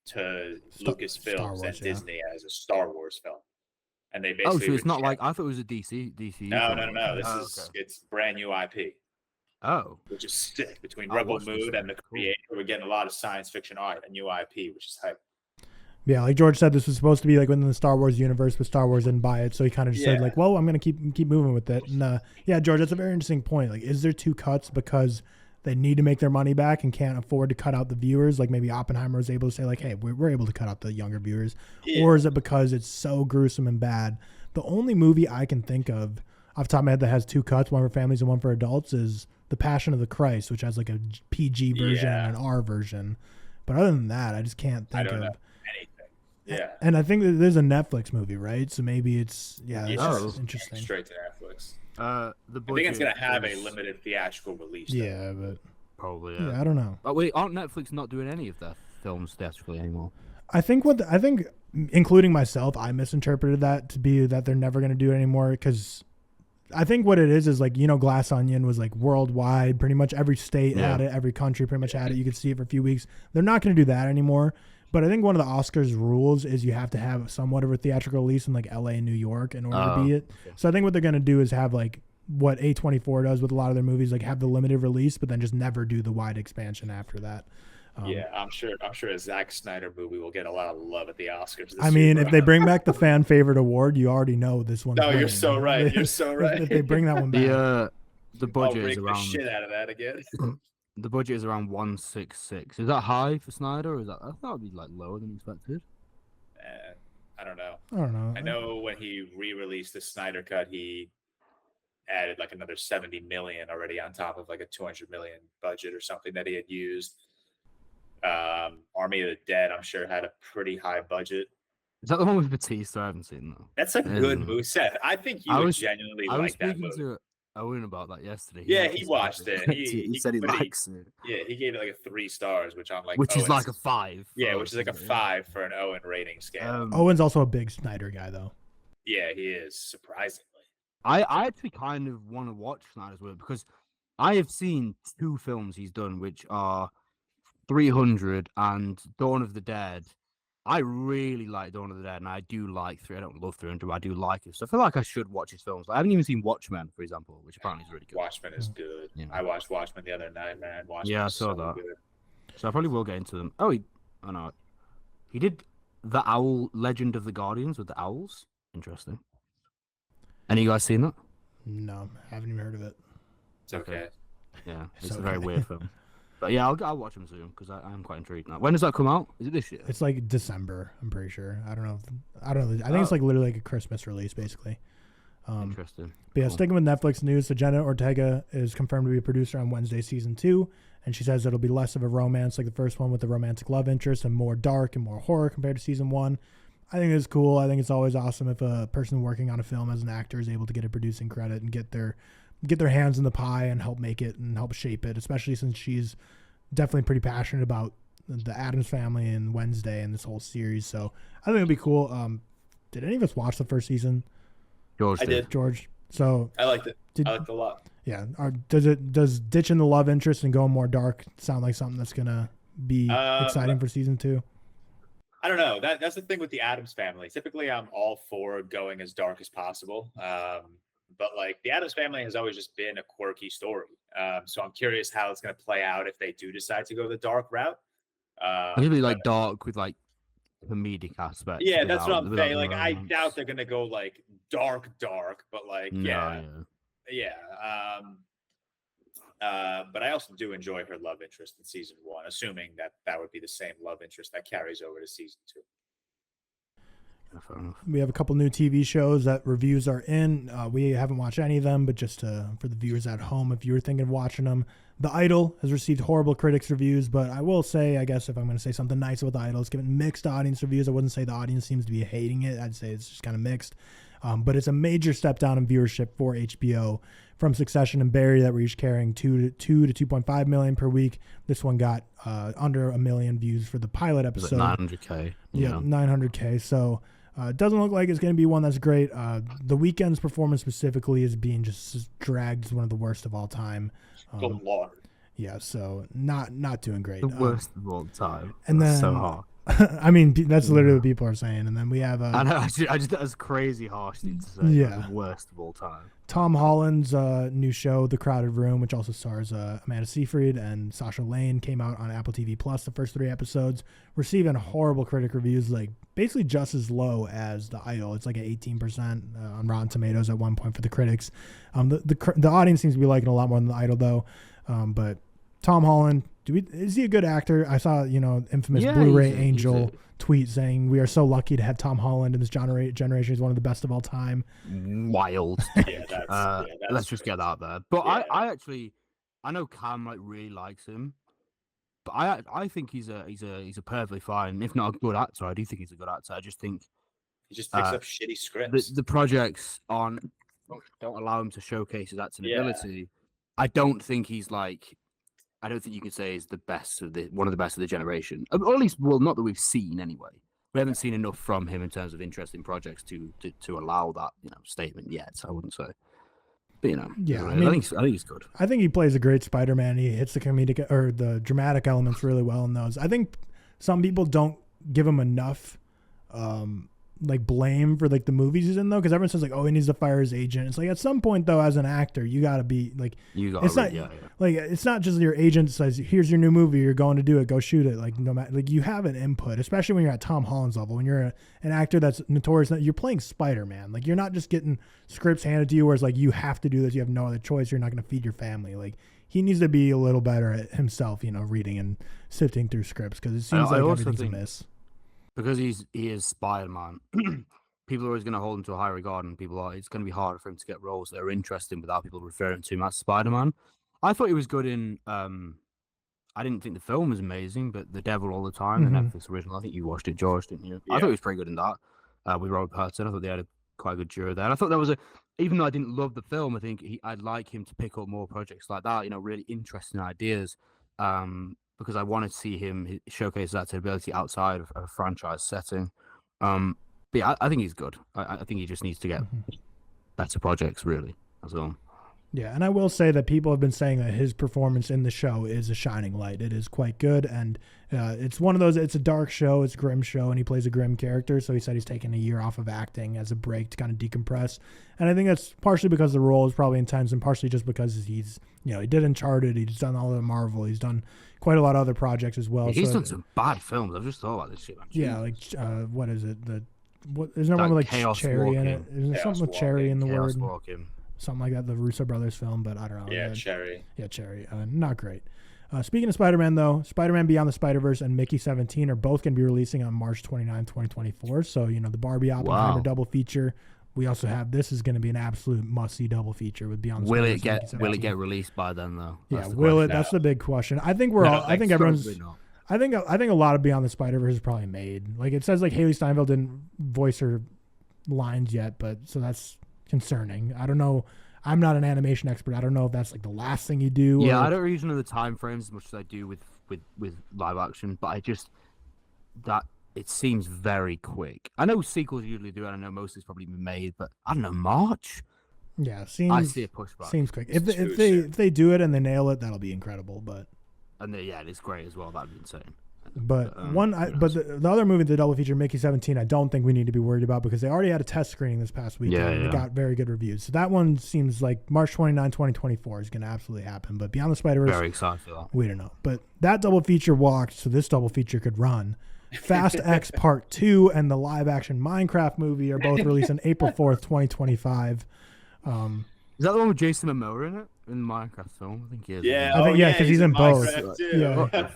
to Lucasfilms and Disney as a Star Wars film, and they basically so it's not like I thought it was a DC. No. It's brand new IP. Oh, Which is sick. Between Rebel Moon and the creator, we're getting a lot of science fiction art and new IP, which is hype. Yeah, like George said, this was supposed to be like within the Star Wars universe, but Star Wars didn't buy it, so he kind of just said like, "Well, I'm going to keep moving with it." And yeah, George, that's a very interesting point. Like, is there 2 cuts because they need to make their money back and can't afford to cut out the viewers? Like maybe Oppenheimer was able to say like, "Hey, we're able to cut out the younger viewers," or is it because it's so gruesome and bad? The only movie I can think of off the top of my head that has 2 cuts, one for families and one for adults, is The Passion of the Christ, which has like a PG version and an R version. But other than that, I just can't think of anything. Yeah. And I think that there's a Netflix movie, right? So maybe it's interesting. Straight to Netflix. I think it's gonna have a limited theatrical release. Yeah, but probably. Yeah, I don't know. But wait, aren't Netflix not doing any of their films theatrically anymore? I think including myself, I misinterpreted that to be that they're never going to do it anymore, because I think what it is like, Glass Onion was like worldwide. Pretty much every state had it. Every country pretty much had it. You could see it for a few weeks. They're not going to do that anymore. But I think one of the Oscars rules is you have to have somewhat of a theatrical release in like LA and New York in order to be it. Okay. So I think what they're going to do is have like what A24 does with a lot of their movies, like have the limited release, but then just never do the wide expansion after that. Yeah, I'm sure a Zack Snyder movie will get a lot of love at the Oscars. I mean, if they bring back the fan favorite award, you already know this one. No, you're so right. You're so right. If they bring that one back, the budget is around. The shit out of that again. The budget is around 166. Is that high for Snyder, or is that? I thought it'd be like lower than expected. I don't know. I know when he re-released the Snyder cut, he added like another 70 million already on top of like a 200 million budget or something that he had used. Army of the Dead, I'm sure, had a pretty high budget. Is that the one with Batista? I haven't seen that. That's a good movie, Seth. I think you would genuinely like that movie. Owen about that yesterday. Yeah, he watched it. He said he but likes it, Yeah, he gave it like a 3 stars, which I'm like, which is Owen's- like a 5. Yeah, for which us, is like a isn't it? 5 for an Owen rating scale. Owen's also a big Snyder guy, though. Yeah, he is, surprisingly. I actually kind of want to watch Snyder's Work because I have seen 2 films he's done, which are 300 and Dawn of the Dead. I really like Dawn of the Dead, and I do like 3. I don't love 300, but I do like it. So I feel like I should watch his films. Like, I haven't even seen Watchmen, for example, which apparently is really good. Watchmen is good. Yeah. I watched Watchmen the other night, man. Watchmen Yeah, I is saw so that. good. So I probably will get into them. Oh no, he did the Owl Legend of the Guardians with the owls. Interesting. Any of you guys seen that? No, haven't even heard of it. It's okay. Yeah, It's it's a very okay. weird film. But yeah, I'll watch him soon because I am quite intrigued now. When does that come out? Is it this year? It's like December, I'm pretty sure. I don't know. I think it's like literally like a Christmas release, basically. Interesting. But yeah, Cool. sticking with Netflix news, so Jenna Ortega is confirmed to be a producer on Wednesday season 2, and she says it'll be less of a romance like the first one with the romantic love interest and more dark and more horror compared to season 1. I think it's cool. I think it's always awesome if a person working on a film as an actor is able to get a producing credit and get their hands in the pie and help make it and help shape it, especially since she's definitely pretty passionate about the Addams Family and Wednesday and this whole series. So I think it'd be cool. Did any of us watch the first season? George I did. George. So I liked it. Did- I liked it a lot. yeah, does ditching the love interest and going more dark sound like something that's gonna be exciting for season 2? I don't know. That's the thing with the Addams Family. Typically, I'm all for going as dark as possible. But like the Addams Family has always just been a quirky story. So I'm curious how it's going to play out if they do decide to go the dark route. Maybe like dark with like comedic aspects. Yeah, that's what I'm without saying. Like, I romance. doubt they're going to go like dark, but like, No, yeah. But I also do enjoy her love interest in season 1, assuming that would be the same love interest that carries over to season 2. Yeah, fair enough. We have a couple new TV shows that reviews are in. We haven't watched any of them, but just for the viewers at home, if you were thinking of watching them, The Idol has received horrible critics reviews, but I will say, I guess if I'm going to say something nice about The Idol, it's given mixed audience reviews. I wouldn't say the audience seems to be hating it. I'd say it's just kind of mixed. But it's a major step down in viewership for HBO from Succession and Barry that were each carrying 2 to 2.5 million per week. This one got under 1 million views for the pilot Is Oh, it episode. 900K? Yeah, 900K. So it doesn't look like it's going to be one that's great. The Weeknd's performance specifically is being just dragged as one of the worst of all time. Good Lord. Yeah, so not doing great. The worst of all time. and That's so then- hard. I mean, that's literally what people are saying. And then we have I know. I just that's crazy harsh thing to say. like, Yeah. the worst of all time. Tom Holland's new show, The Crowded Room, which also stars Amanda Seyfried and Sasha Lane, came out on Apple TV Plus. The first 3 episodes receiving horrible critic reviews, like basically just as low as The Idol. It's like an 18% on Rotten Tomatoes at one point for the critics. The audience seems to be liking it a lot more than The Idol, though. But Tom Holland, is he a good actor? I saw, infamous Yeah, Blu-ray he's Angel tweet saying we are so lucky to have Tom Holland in this generation. He's one of the best of all time. Wild. Yeah, Let's just get that out there. But Yeah. I know Cam really likes him, but I think he's a perfectly fine, if not a good actor. I do think he's a good actor. I just think He just picks up shitty scripts. the projects don't allow him to showcase his acting Yeah. ability. I don't think he's like. I don't think you can say he's the best one of the best of the generation. Or at least, well, not that we've seen anyway. We haven't seen enough from him in terms of interesting projects to allow that statement yet. I wouldn't say, but Yeah, I think he's good. I think he plays a great Spider-Man. He hits the comedic or the dramatic elements really well in those. I think some people don't give him enough blame for like the movies he's in though, because everyone says like, oh, he needs to fire his agent. It's like at some point though, as an actor, you got to be like, it's not like it's not just your agent says, here's your new movie, you're going to do it, go shoot it. Like no matter, like you have an input, especially when you're at Tom Holland's level. When you're an actor that's notorious, you're playing Spider-Man. Like you're not just getting scripts handed to you where it's like you have to do this, you have no other choice. You're not going to feed your family. Like he needs to be a little better at himself, reading and sifting through scripts because it seems like everything's a miss. Because he is Spider-Man, people are always going to hold him to a high regard, and it's going to be harder for him to get roles that are interesting without people referring to him as Spider-Man. I thought he was good in. I didn't think the film was amazing, but The Devil All the Time, the Netflix original. I think you watched it, George, didn't you? Yeah. I thought he was pretty good in that. With Robert Pattinson, I thought they had quite a good duo there. And I thought there was even though I didn't love the film, I think I'd like him to pick up more projects like that. Really interesting ideas. Because I want to see him showcase that ability outside of a franchise setting. But yeah, I think he's good. I think he just needs to get better projects, really. That's all. Yeah, and I will say that people have been saying that his performance in the show is a shining light. It is quite good, and it's one of those, it's a dark show, it's a grim show, and he plays a grim character, so he said he's taking a year off of acting as a break to kind of decompress. And I think that's partially because the role is probably intense, and partially just because he's, he did Uncharted, he's done all of Marvel, he's done quite a lot of other projects as well. Yeah, he's done some bad films. I've just thought about this shit. Yeah, like, what is it? Isn't there one with like Cherry in it? Isn't there something with Cherry in the word? Something like that, the Russo brothers film, but I don't know. Yeah, Cherry. Yeah, Cherry. Not great. Speaking of Spider-Man, though, Spider-Man Beyond the Spider-Verse and Mickey 17 are both going to be releasing on March 29, 2024. So, the Barbie Oppenheimer double feature. We also have, this is going to be an absolute must-see double feature with Beyond the Spider-Verse. Will it get released by then, though? Yeah, will it? That's the big question. I think I think everyone's... I think a lot of Beyond the Spider-Verse is probably made. Like, it says like Haley Steinfeld didn't voice her lines yet, but so that's concerning. I don't know. I'm not an animation expert. I don't know if that's like the last thing you do. Yeah, I don't really know the time frames as much as I do with live action, but that it seems very quick. I know sequels usually do, and I know most is probably been made, but I don't know, March. Yeah, I see a pushback. Seems quick. If they do it and they nail it, that'll be incredible. But it's great as well. That'd be insane. But the other movie, the double feature, Mickey 17, I don't think we need to be worried about because they already had a test screening this past weekend and it got very good reviews. So that one seems like March 29, 2024 is going to absolutely happen. But Beyond the Spider-Verse, very excited for that. We don't know. But that double feature walked, so this double feature could run. Fast X Part 2 and the live action Minecraft movie are both released on April 4th, 2025. Is that the one with Jason Momoa in it? In the Minecraft film? I think he is. Yeah, I think because he's in both. Yeah.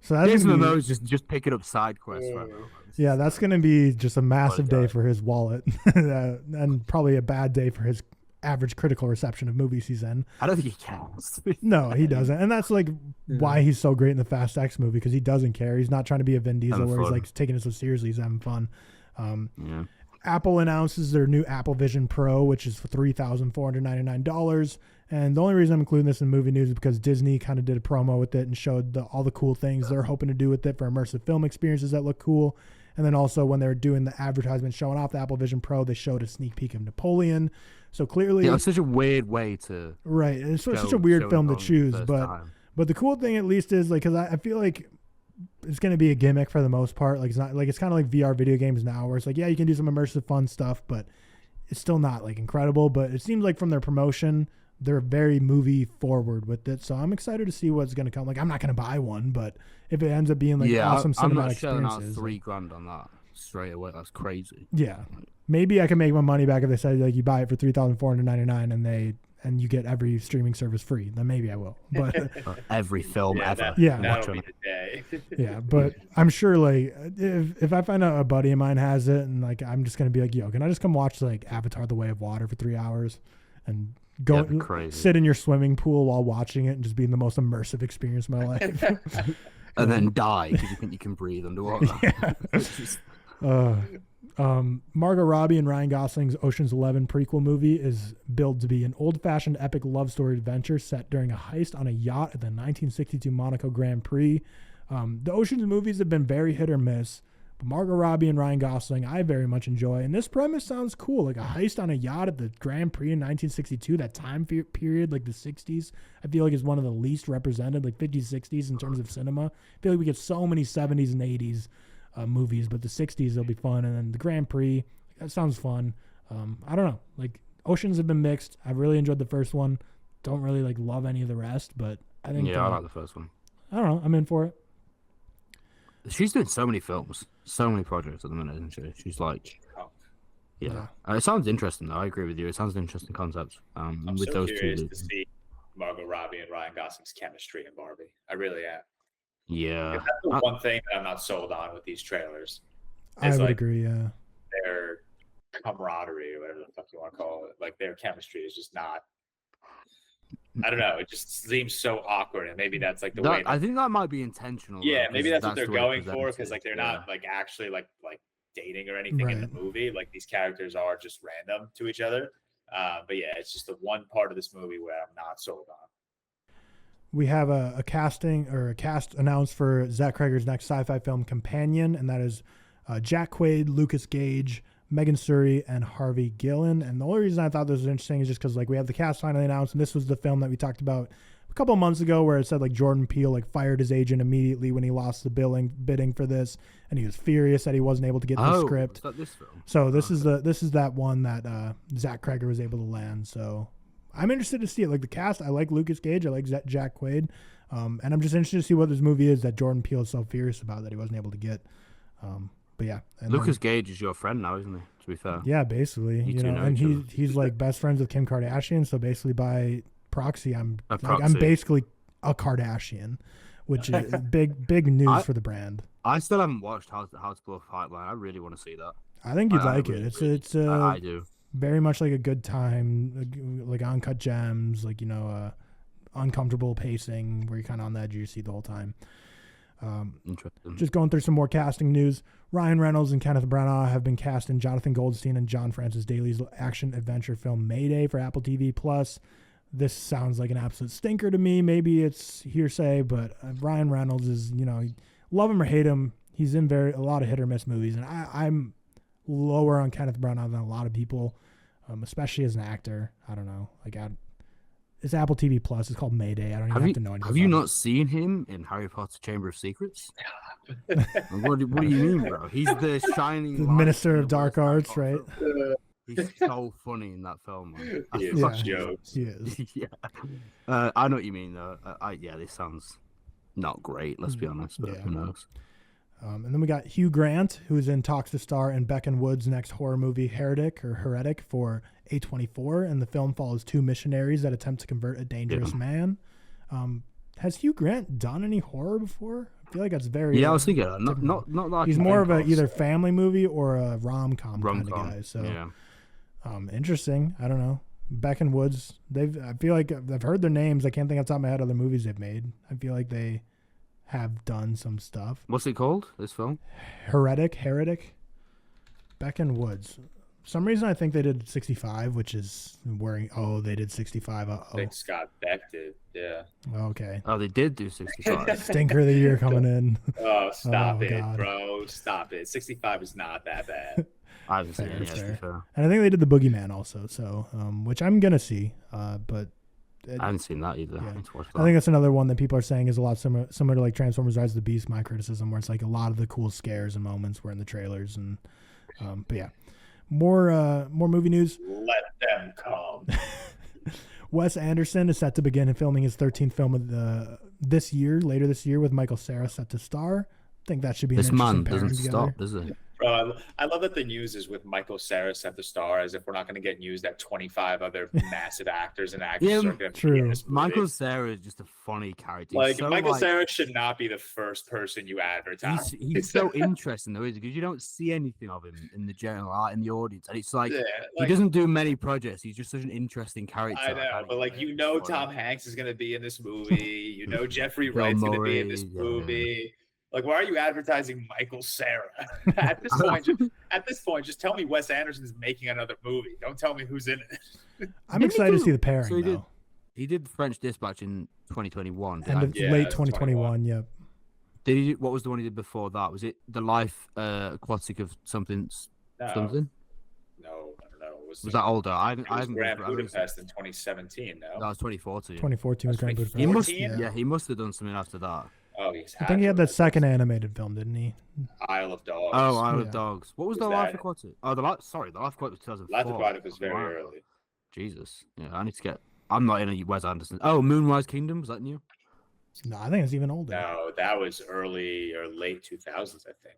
So that's Jason Momoa is just picking up side quests right now. Yeah, that's going to be just a massive day for his wallet and probably a bad day for his average critical reception of movies he's in. I don't think he cares. No, he doesn't. And that's like why he's so great in the Fast X movie, because he doesn't care. He's not trying to be a Vin Diesel where he's like taking it so seriously. He's having fun. Apple announces their new Apple Vision Pro, which is for $3,499. And the only reason I'm including this in movie news is because Disney kind of did a promo with it and showed all the cool things they're hoping to do with it for immersive film experiences that look cool. And then also when they were doing the advertisement showing off the Apple Vision Pro, they showed a sneak peek of Napoleon. So clearly... Yeah, it's such a weird way to... Right. It's such a weird film to choose. But the cool thing at least is, like, because I feel like it's going to be a gimmick for the most part. Like, it's not like, it's kind of like VR video games now where it's like, yeah, you can do some immersive fun stuff, but it's still not like incredible. But it seems like from their promotion, they're very movie forward with it. So I'm excited to see what's going to come. Like, I'm not going to buy one, but if it ends up being like awesome cinematic experiences. I'm not shelling out $3,000 on that straight away. That's crazy. Yeah. Maybe I can make my money back if they say like you buy it for $3,499 and you get every streaming service free. Then maybe I will. But every film ever. That'll be the day. Yeah, but I'm sure like if I find out a buddy of mine has it and like I'm just gonna be like, yo, can I just come watch like Avatar: The Way of Water for 3 hours and go sit in your swimming pool while watching it and just being the most immersive experience of my life. And then die because you think you can breathe underwater. Margot Robbie and Ryan Gosling's Ocean's 11 prequel movie is billed to be an old-fashioned epic love story adventure set during a heist on a yacht at the 1962 Monaco Grand Prix. The Ocean's movies have been very hit or miss, but Margot Robbie and Ryan Gosling I very much enjoy, and this premise sounds cool, like a heist on a yacht at the Grand Prix in 1962, that time period, like the 60s, I feel like is one of the least represented, like 50s, 60s in terms of cinema. I feel like we get so many 70s and 80s movies, but the 60s will be fun, and then the Grand Prix, that sounds fun. I don't know, like Oceans have been mixed. I've really enjoyed the first one, don't really like love any of the rest, but I think I like the first one. I don't know, I'm in for it. She's doing so many films, so many projects at the minute, isn't she? She's like, it sounds interesting though. I agree with you. It sounds an interesting concept. I'm with so those curious two to see Margot Robbie and Ryan Gosling's chemistry in Barbie. I really am. Yeah, that's the one thing that I'm not sold on with these trailers. I would agree. Yeah, their camaraderie or whatever the fuck you want to call it, like their chemistry is just not. I don't know. It just seems so awkward, and maybe that's like the way. I think that might be intentional. Yeah, maybe that's what they're going for, because like they're not like actually like dating or anything in the movie. Like these characters are just random to each other. But yeah, it's just the one part of this movie where I'm not sold on. We have a cast announced for Zach Cregger's next sci-fi film, Companion, and that is Jack Quaid, Lucas Gage, Megan Suri, and Harvey Gillen. And the only reason I thought this was interesting is just because we have the cast finally announced, and this was the film that we talked about a couple of months ago where it said Jordan Peele fired his agent immediately when he lost the bidding for this, and he was furious that he wasn't able to get the script. Is that this film? So this is that one that Zach Cregger was able to land. So I'm interested to see it. The cast, I like Lucas Gage, I like Jack Quaid, and I'm just interested to see what this movie is that Jordan Peele is so furious about that he wasn't able to get. But yeah, Lucas Gage is your friend now, isn't he? To be fair. Yeah, basically, and he's best friends with Kim Kardashian. So basically, by proxy, I'm basically a Kardashian, which is big news for the brand. I still haven't watched How to Blow Up a Pipeline. I really want to see that. I think you'd like it. It's I do. Very much like a good time, uncut gems, uncomfortable pacing where you're kind of on the edge of your seat the whole time. Interesting. Just going through some more casting news. Ryan Reynolds and Kenneth Branagh have been cast in Jonathan Goldstein and John Francis Daly's action adventure film Mayday for Apple TV Plus. This sounds like an absolute stinker to me. Maybe it's hearsay, but Ryan Reynolds is, love him or hate him, he's in a lot of hit or miss movies, and I'm lower on Kenneth Branagh than a lot of people, especially as an actor. I don't know. It's Apple TV Plus. It's called Mayday. I don't even have to know anything. Have you not seen him in Harry Potter Chamber of Secrets? What do you mean, bro? He's the shining the Minister of Dark Arts, right? He's so funny in that film, man. He is. Jokes. He is. Yeah. I know what you mean, though. This sounds not great, let's be honest, but who knows? And then we got Hugh Grant, who's in talks to star in Beck and Wood's next horror movie, Heretic for A24, and the film follows two missionaries that attempt to convert a dangerous man. Has Hugh Grant done any horror before? I feel like that's very... Yeah, I was thinking, not like... He's more of either family movie or a rom-com kind of guy, so... Yeah. Interesting. I don't know. Beck and Woods, I feel like I've heard their names. I can't think off the top of my head other movies they've made. I feel like they have done some stuff. What's it called, this film? Heretic. Beck and Woods. For some reason I think they did 65, which is they did 65. I think Scott Beck did, yeah. Okay. Oh, they did do 65. Stinker of the year coming in. Oh, stop it, God. bro. Stop it. 65 is not that bad. I haven't seen it yet, to be fair. fair. And I think they did the Boogeyman also, so which I'm going to see, but... I haven't seen that either. Yeah. I need to watch that. I think that's another one that people are saying is a lot similar to like Transformers: Rise of the Beast. My criticism, where it's like a lot of the cool scares and moments were in the trailers, and but yeah, more movie news. Let them come. Wes Anderson is set to begin filming his 13th film of later this year, with Michael Cera set to star. I think that should be an this man interesting doesn't pairing stop, does it? Bro, I love that the news is with Michael Cera set the star, as if we're not going to get news that 25 other massive actors and actresses are going to be in this movie. Michael Cera is just a funny character. Michael Cera should not be the first person you advertise. He's so interesting though, because you don't see anything of him in the general art in the audience, and it's he doesn't do many projects. He's just such an interesting character. I know, but Tom Hanks is going to be in this movie. Jeffrey Wright's going to be in this movie. Why are you advertising Michael Cera? At this point, just tell me Wes Anderson's making another movie. Don't tell me who's in it. I'm excited to see the pairing, though. He did French Dispatch in 2021. Late 2021, yep. Did he? What was the one he did before that? Was it The Life Aquatic of something? No. Something? No. Was that older? I haven't. Grand Budapest in 2017. No, that was 2014. 2014 was Grand Budapest. He must have done something after that. Oh, I think he had that second animated film, didn't he? Isle of Dogs. Oh, Isle of Dogs. What was The Life Aquatic? Oh, The Life Aquatic was 2004. Life Aquatic was very early. Jesus. Yeah, I need to get... I'm not in a Wes Anderson. Oh, Moonrise Kingdom, was that new? No, I think it's even older. No, that was early or late 2000s, I think.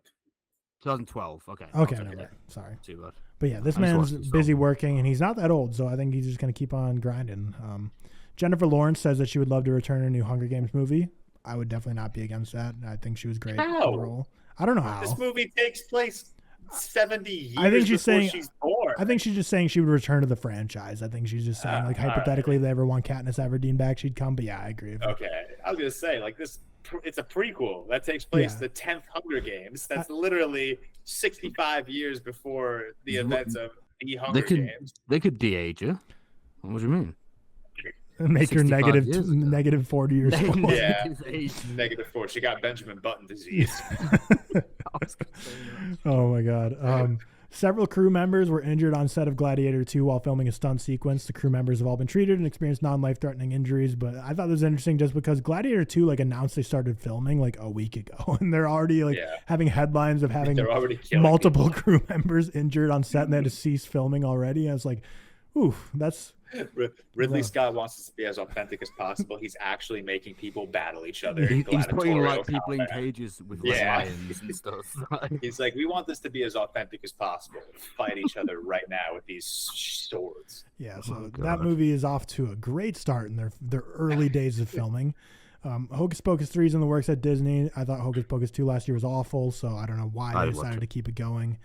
2012. Okay. Okay, sorry. Too bad. But yeah, this man's busy working, and he's not that old, so I think he's just going to keep on grinding. Jennifer Lawrence says that she would love to return in a new Hunger Games movie. I would definitely not be against that. I think she was great in the role. I don't know how. This movie takes place 70 years I think she's born. I think she's just saying she would return to the franchise. I think she's just saying, hypothetically, if they ever want Katniss Everdeen back, she'd come. But yeah, I agree. Okay. I was going to say, it's a prequel that takes place the 10th Hunger Games. That's literally 65 years before the events of The Hunger Games. They could de-age her. What do you mean? Make her 65 years ago. negative 40 years old. Yeah, -4. She got Benjamin Button disease. Oh my god. Several crew members were injured on set of Gladiator 2 while filming a stunt sequence. The crew members have all been treated and experienced non-life-threatening injuries, but I thought it was interesting just because Gladiator 2 like announced they started filming like a week ago, and they're already like having headlines of having multiple crew members injured on set, and they had to cease filming already. I was like, oof, that's... Ridley Scott wants us to be as authentic as possible. He's actually making people battle each other. He's putting like people in cages with lions and stuff. He's like, we want this to be as authentic as possible. Fight each other right now with these swords. Yeah, so that movie is off to a great start in their early days of filming. Hocus Pocus 3 is in the works at Disney. I thought Hocus Pocus 2 last year was awful, so I don't know why they decided to keep it going.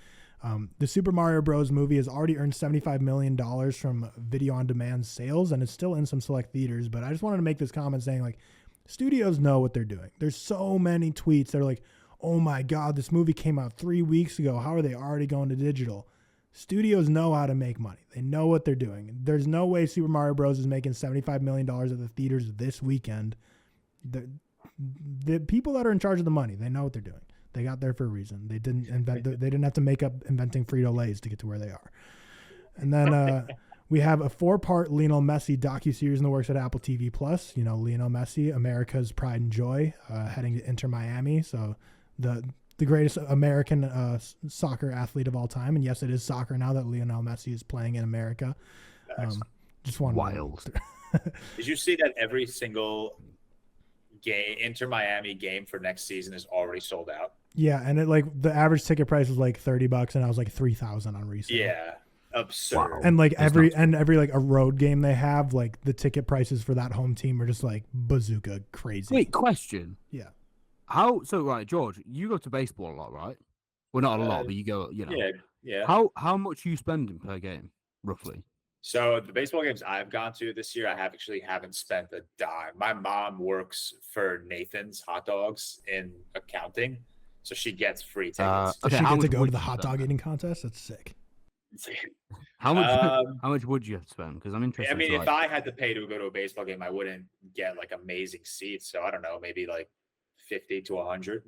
The Super Mario Bros. Movie has already earned $75 million from video-on-demand sales, and it's still in some select theaters. But I just wanted to make this comment saying, like, studios know what they're doing. There's so many tweets that are like, oh my God, this movie came out 3 weeks ago. How are they already going to digital? Studios know how to make money. They know what they're doing. There's no way Super Mario Bros. Is making $75 million at the theaters this weekend. The people that are in charge of the money, they know what they're doing. They got there for a reason. They didn't invent. They didn't have to make up inventing Frito-Lays to get to where they are. And then we have a 4-part Lionel Messi docuseries in the works at Apple TV Plus. You know, Lionel Messi, America's pride and joy, heading to Inter Miami. So the greatest American soccer athlete of all time. And yes, it is soccer now that Lionel Messi is playing in America. Just one wild. Did you see that every single Inter Miami game for next season is already sold out? Yeah, and it like the average ticket price was like $30, and I was like $3,000 on resale. Yeah, absurd. Wow. And like every like a road game they have, like the ticket prices for that home team are just like bazooka crazy. Wait, question. Yeah. Right, George, you go to baseball a lot, right? Well, not a lot, but you go. You know. Yeah. How much are you spending per game, roughly? So the baseball games I've gone to this year, I haven't spent a dime. My mom works for Nathan's Hot Dogs in accounting, so she gets free tickets. Does she get to go to the hot dog eating contest? That's sick. How much would you have to spend? Because I'm interested. I mean, if I had to pay to go to a baseball game, I wouldn't get like amazing seats. So I don't know, maybe like 50 to 100.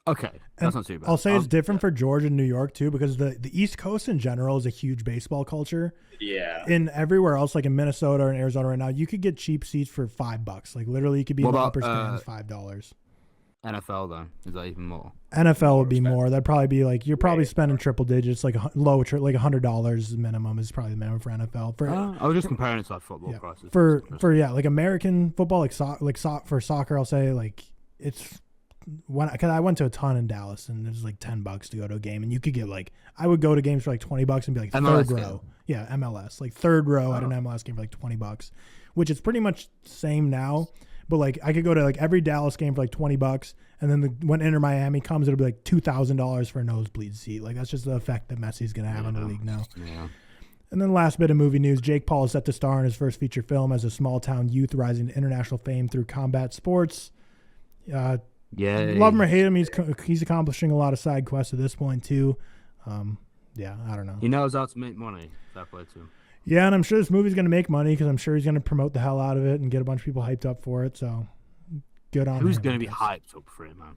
Okay, that's not too bad. I'll say it's different for Georgia and New York too, because the East Coast in general is a huge baseball culture. Yeah. In everywhere else, like in Minnesota or in Arizona right now, you could get cheap seats for $5. Like literally, you could be in the upper stands $5. NFL though, is that even more? NFL would be more. That'd probably be like you're probably spending triple digits, like like $100 minimum is probably the minimum for NFL. I was just comparing it to like football prices. For like American football, for soccer, I'll say like it's. Because I went to a ton in Dallas, and it was like $10 to go to a game, and you could get like I would go to games for like $20 and be like MLS third row. Yeah, MLS, like third row at an MLS game for like $20, which is pretty much the same now. But like I could go to like every Dallas game for like $20, and then when Inter Miami comes, it'll be like $2,000 for a nosebleed seat. Like that's just the effect that Messi's gonna have on the league now. Yeah. And then last bit of movie news: Jake Paul is set to star in his first feature film as a small town youth rising to international fame through combat sports. Yeah, love him or hate him, he's accomplishing a lot of side quests at this point too. Yeah, I don't know. He knows how to make money. That way too. Yeah, and I'm sure this movie's going to make money because I'm sure he's going to promote the hell out of it and get a bunch of people hyped up for it. So good on him. Who's going to be hyped up for it, man?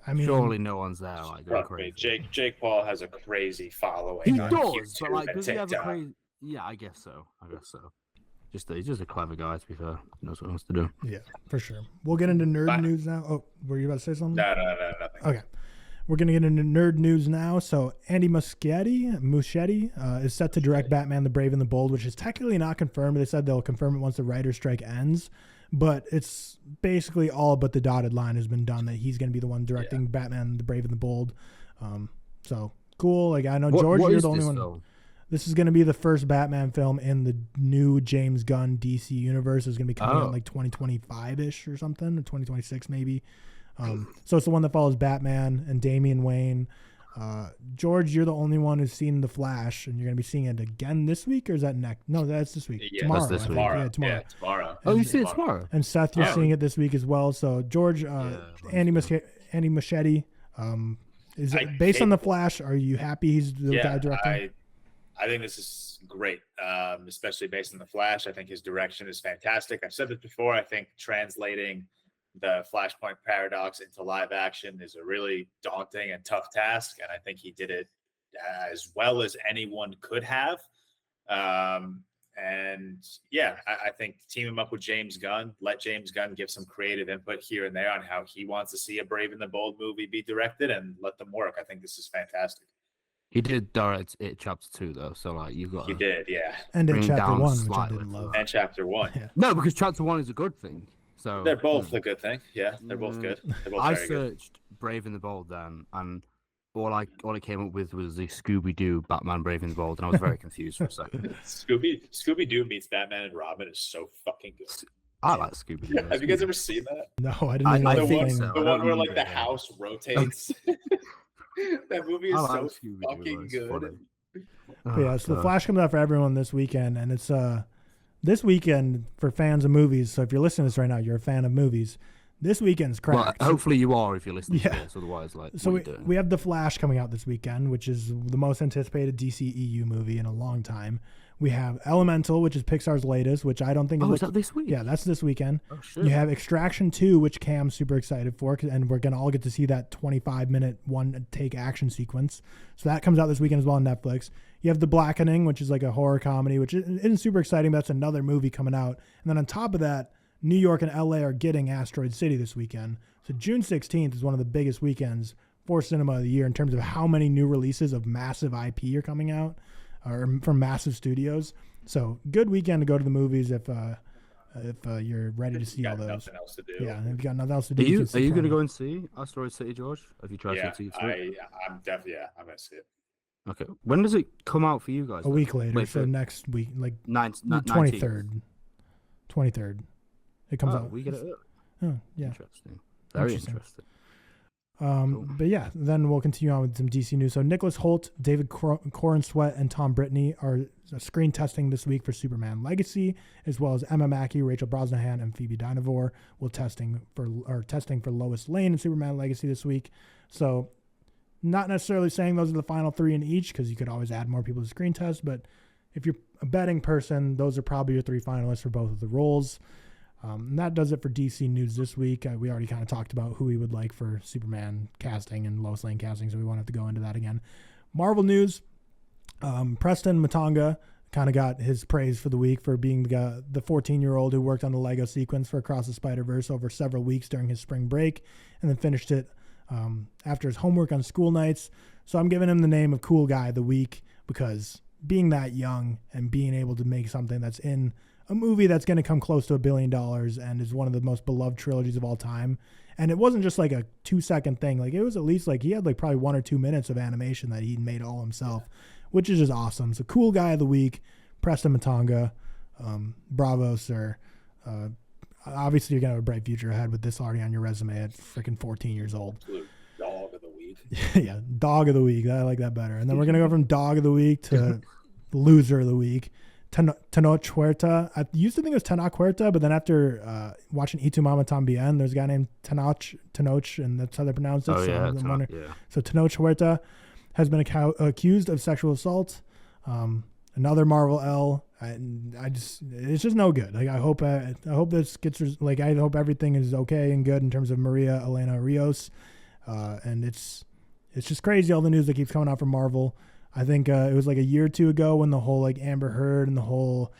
I mean, surely no one's there. Like going crazy. Jake Paul has a crazy following. He does, but like, does he have a crazy? Yeah, I guess so. He's just a clever guy, to be fair. He knows what he wants to do. Yeah, for sure. We'll get into nerd news now. Oh, were you about to say something? No, nothing. Okay. We're going to get into nerd news now. So Andy Muschietti is set to direct Batman the Brave and the Bold, which is technically not confirmed. They said they'll confirm it once the writer's strike ends. But it's basically all but the dotted line has been done that he's going to be the one directing Batman the Brave and the Bold. So cool. Like I know, George, you're the only one. Though? This is going to be the first Batman film in the new James Gunn DC universe. It's going to be coming out in like 2025-ish or something, or 2026 maybe. So it's the one that follows Batman and Damian Wayne. George, you're the only one who's seen The Flash, and you're going to be seeing it again this week, or is that next? No, that's this week. Yeah, tomorrow. That's this week. Yeah, tomorrow. Yeah, tomorrow. Oh, you see it tomorrow? And Seth, you're seeing it this week as well. So George, Andy Muschietti, is it based on The Flash? Are you happy he's the guy directing? I think this is great, especially based on the Flash. I think his direction is fantastic. I've said this before. I think translating the Flashpoint paradox into live action is a really daunting and tough task, and I think he did it as well as anyone could have. And yeah, I think team him up with James Gunn, let James Gunn give some creative input here and there on how he wants to see a Brave and the Bold movie be directed, and let them work. I think this is fantastic. He did direct it chapter 2 though, so like you got. He did, yeah. And in bring it chapter down 1, which I slightly didn't love. And chapter 1. Yeah. No, because chapter 1 is a good thing. So They're both a good thing. Yeah, they're both good. They're both I very good. searched Brave and the Bold then, and all I came up with was the Scooby-Doo Batman Brave and the Bold, and I was very confused for a second. Scooby-Doo meets Batman and Robin is so fucking good. I like Scooby-Doo. Have you guys ever seen that? No, I didn't. I know think thing. so. The I one don't where like remember the it, yeah. house rotates. That movie is I like so Scooby-Doo, fucking it's good. funny. But yeah, so the Flash comes out for everyone this weekend, and it's this weekend for fans of movies. So if you're listening to this right now, you're a fan of movies. This weekend's Well, cracked. hopefully you are if you're listening Yeah. to this. Otherwise, like, So what are you doing? we have The Flash coming out this weekend, which is the most anticipated DCEU movie in a long time. We have Elemental, which is Pixar's latest, which I don't think Oh, is that this week? Yeah, that's this weekend. Oh shit. You have Extraction 2, which Cam's super excited for, and we're going to all get to see that 25-minute one-take action sequence. So that comes out this weekend as well on Netflix. You have The Blackening, which is like a horror comedy, which isn't super exciting, but that's another movie coming out. And then on top of that, New York and LA are getting Asteroid City this weekend. So June 16th is one of the biggest weekends for cinema of the year in terms of how many new releases of massive IP are coming out or from massive studios. So good weekend to go to the movies if you're ready to see all Got those. nothing else to do. Yeah, and if you got nothing else to do, Are you can see going to plenty. go and see Asteroid City, George? Have you tried Yeah, to see it? I'm definitely. Yeah, I'm gonna see it. Okay. When does it come out for you guys? A week later, Wait, so for next week, like the 19th? 23rd. 23rd. It comes out. We get it early. Oh, yeah. Interesting. Very Interesting. interesting. Cool. But yeah, then we'll continue on with some DC news. So Nicholas Hoult, David Corn Sweat, and Tom Brittany are screen testing this week for Superman Legacy, as well as Emma Mackey, Rachel Brosnahan, and Phoebe Dynevor will testing for Lois Lane in Superman Legacy this week. So not necessarily saying those are the final 3 in each, because you could always add more people to screen test. But if you're a betting person, those are probably your 3 finalists for both of the roles. And that does it for DC news this week. We already kind of talked about who we would like for Superman casting and Lois Lane casting, so we won't have to go into that again. Marvel news, Preston Matanga kind of got his praise for the week for being the 14-year-old who worked on the Lego sequence for Across the Spider-Verse over several weeks during his spring break and then finished it after his homework on school nights. So I'm giving him the name of Cool Guy of the Week because being that young and being able to make something that's in a movie that's going to come close to $1 billion and is one of the most beloved trilogies of all time. And it wasn't just like a 2-second thing. Like it was at least like he had like probably 1 or 2 minutes of animation that he made all himself, which is just awesome. So Cool Guy of the Week, Preston Matanga. Bravo, sir. Obviously you're going to have a bright future ahead with this already on your resume at freaking 14 years old. Absolute dog of the week. Yeah, Dog of the Week. I like that better. And then we're going to go from Dog of the Week to Loser of the Week. Tenoch Huerta. I used to think it was Tenoch Huerta, but then after watching Y Tu Mama Tambien, there's a guy named Tenoch, and that's how they pronounce it. Oh, so yeah. I'm wondering- Yeah. So Tenoch Huerta has been accused of sexual assault. Another Marvel L. It's just no good. Like I hope this gets I hope everything is okay and good in terms of Maria Elena Rios. And it's just crazy all the news that keeps coming out from Marvel. I think it was like a year or 2 ago when the whole like Amber Heard and the whole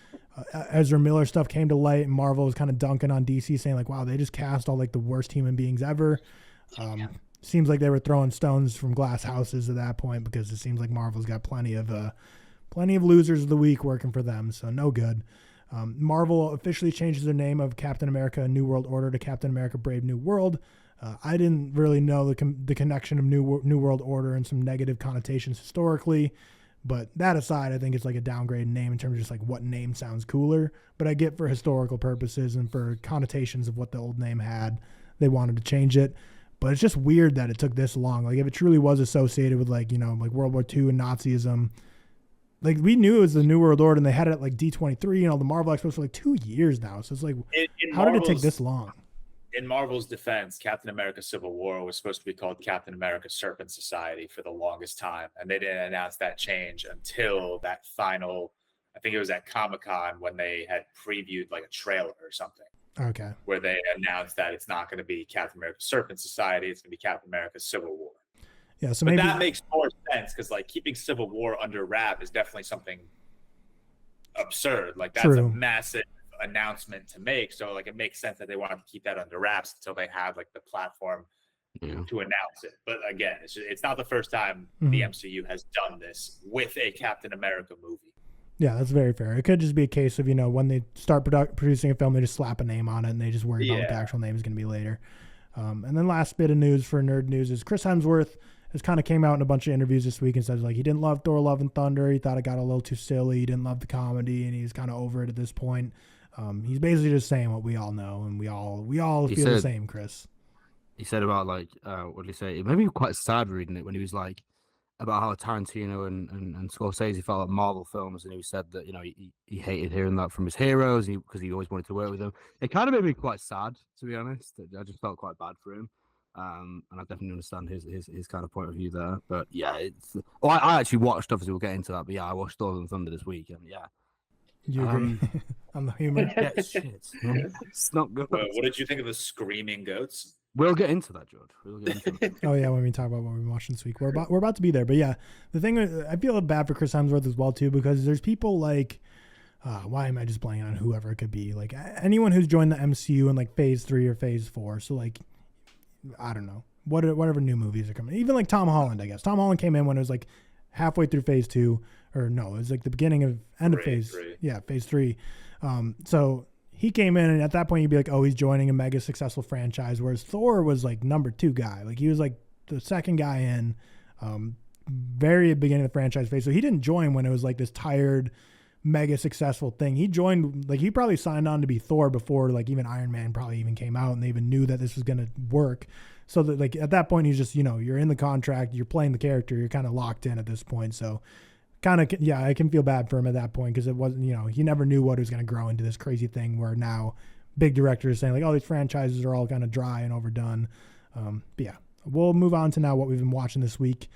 Ezra Miller stuff came to light, and Marvel was kind of dunking on DC, saying like, "Wow, they just cast all like the worst human beings ever." Seems like they were throwing stones from glass houses at that point because it seems like Marvel's got plenty of losers of the week working for them, so no good. Marvel officially changes their name of Captain America: New World Order to Captain America: Brave New World. I didn't really know the connection of New World Order and some negative connotations historically, but that aside, I think it's like a downgraded name in terms of just like what name sounds cooler. But I get for historical purposes and for connotations of what the old name had, they wanted to change it. But it's just weird that it took this long. Like if it truly was associated with like World War II and Nazism, like we knew it was the New World Order, and they had it at like D23 and all the Marvel Expos for like 2 years now. So it's like, how did it take this long? in Marvel's defense, Captain America Civil War was supposed to be called Captain America Serpent Society for the longest time. And they didn't announce that change until that final, I think it was at Comic-Con when they had previewed like a trailer or something. Okay. Where they announced that it's not going to be Captain America Serpent Society, it's going to be Captain America Civil War. Yeah, so but maybe that makes more sense because like keeping Civil War under wrap is definitely something absurd. Like that's a massive announcement to make. So like it makes sense that they wanted to keep that under wraps until they had like the platform to announce it. But again, it's not the first time the MCU has done this with a Captain America movie. Yeah, that's very fair. It could just be a case of, you know, when they start producing a film, they just slap a name on it and they just worry about what the actual name is going to be later. And then last bit of news for nerd news is Chris Hemsworth has kind of came out in a bunch of interviews this week and says like he didn't love Thor: Love and Thunder. He thought it got a little too silly. He didn't love the comedy, and he's kind of over it at this point. He's basically just saying what we all know, and we all feel the same, Chris. He said about like what did he say? It made me quite sad reading it when he was like about how Tarantino and Scorsese felt like Marvel films, and he said that, you know, he hated hearing that from his heroes because he always wanted to work with them. It kind of made me quite sad, to be honest. I just felt quite bad for him, and I definitely understand his kind of point of view there. But yeah, I actually watched. Obviously, we'll get into that. But yeah, I watched Thor: Love and Thunder this week, and yeah. You agree on the humor? Yeah, shit. It's not good. What did you think of the screaming goats? We'll get into that, George. We'll get into it. Oh yeah, when we talk about what we've been watching this week, we're about to be there. But yeah, the thing I feel bad for Chris Hemsworth as well too, because there's people like, why am I just blanking on whoever it could be? Like anyone who's joined the MCU in like phase 3 or phase 4. So like, I don't know, whatever new movies are coming. Even like Tom Holland, I guess. Tom Holland came in when it was like halfway through phase 2, or no, it was like the beginning of end of phase 3. Yeah, phase 3. So he came in, and at that point you'd be like, oh, he's joining a mega successful franchise, whereas Thor was like number 2 guy. Like he was like the second guy in, very beginning of the franchise phase. So he didn't join when it was like this tired, mega successful thing. He joined, like he probably signed on to be Thor before like even Iron Man probably even came out and they even knew that this was going to work. So that like at that point he's just, you know, you're in the contract, you're playing the character, you're kind of locked in at this point. So kind of, yeah, I can feel bad for him at that point because it wasn't, you know, he never knew what was going to grow into this crazy thing where now big directors saying like, oh, these franchises are all kind of dry and overdone. But yeah, we'll move on to now what we've been watching this week.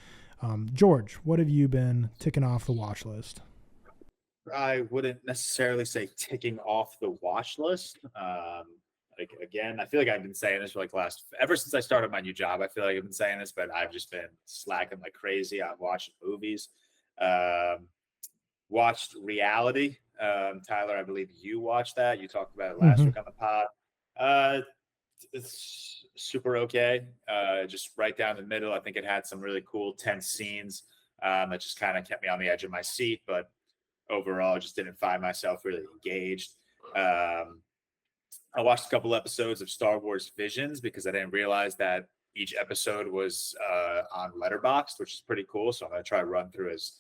George, what have you been ticking off the watch list? I wouldn't necessarily say ticking off the watch list. Like again, I feel like I've been saying this for like ever since I started my new job. I feel like I've been saying this, but I've just been slacking like crazy on watching movies. Watched Reality. Tyler, I believe you watched that. You talked about it last week on the pod. It's super okay. Just right down the middle. I think it had some really cool tense scenes that just kind of kept me on the edge of my seat, but overall just didn't find myself really engaged. I watched a couple episodes of Star Wars Visions because I didn't realize that each episode was on Letterboxd, which is pretty cool. So I'm going to try to run through as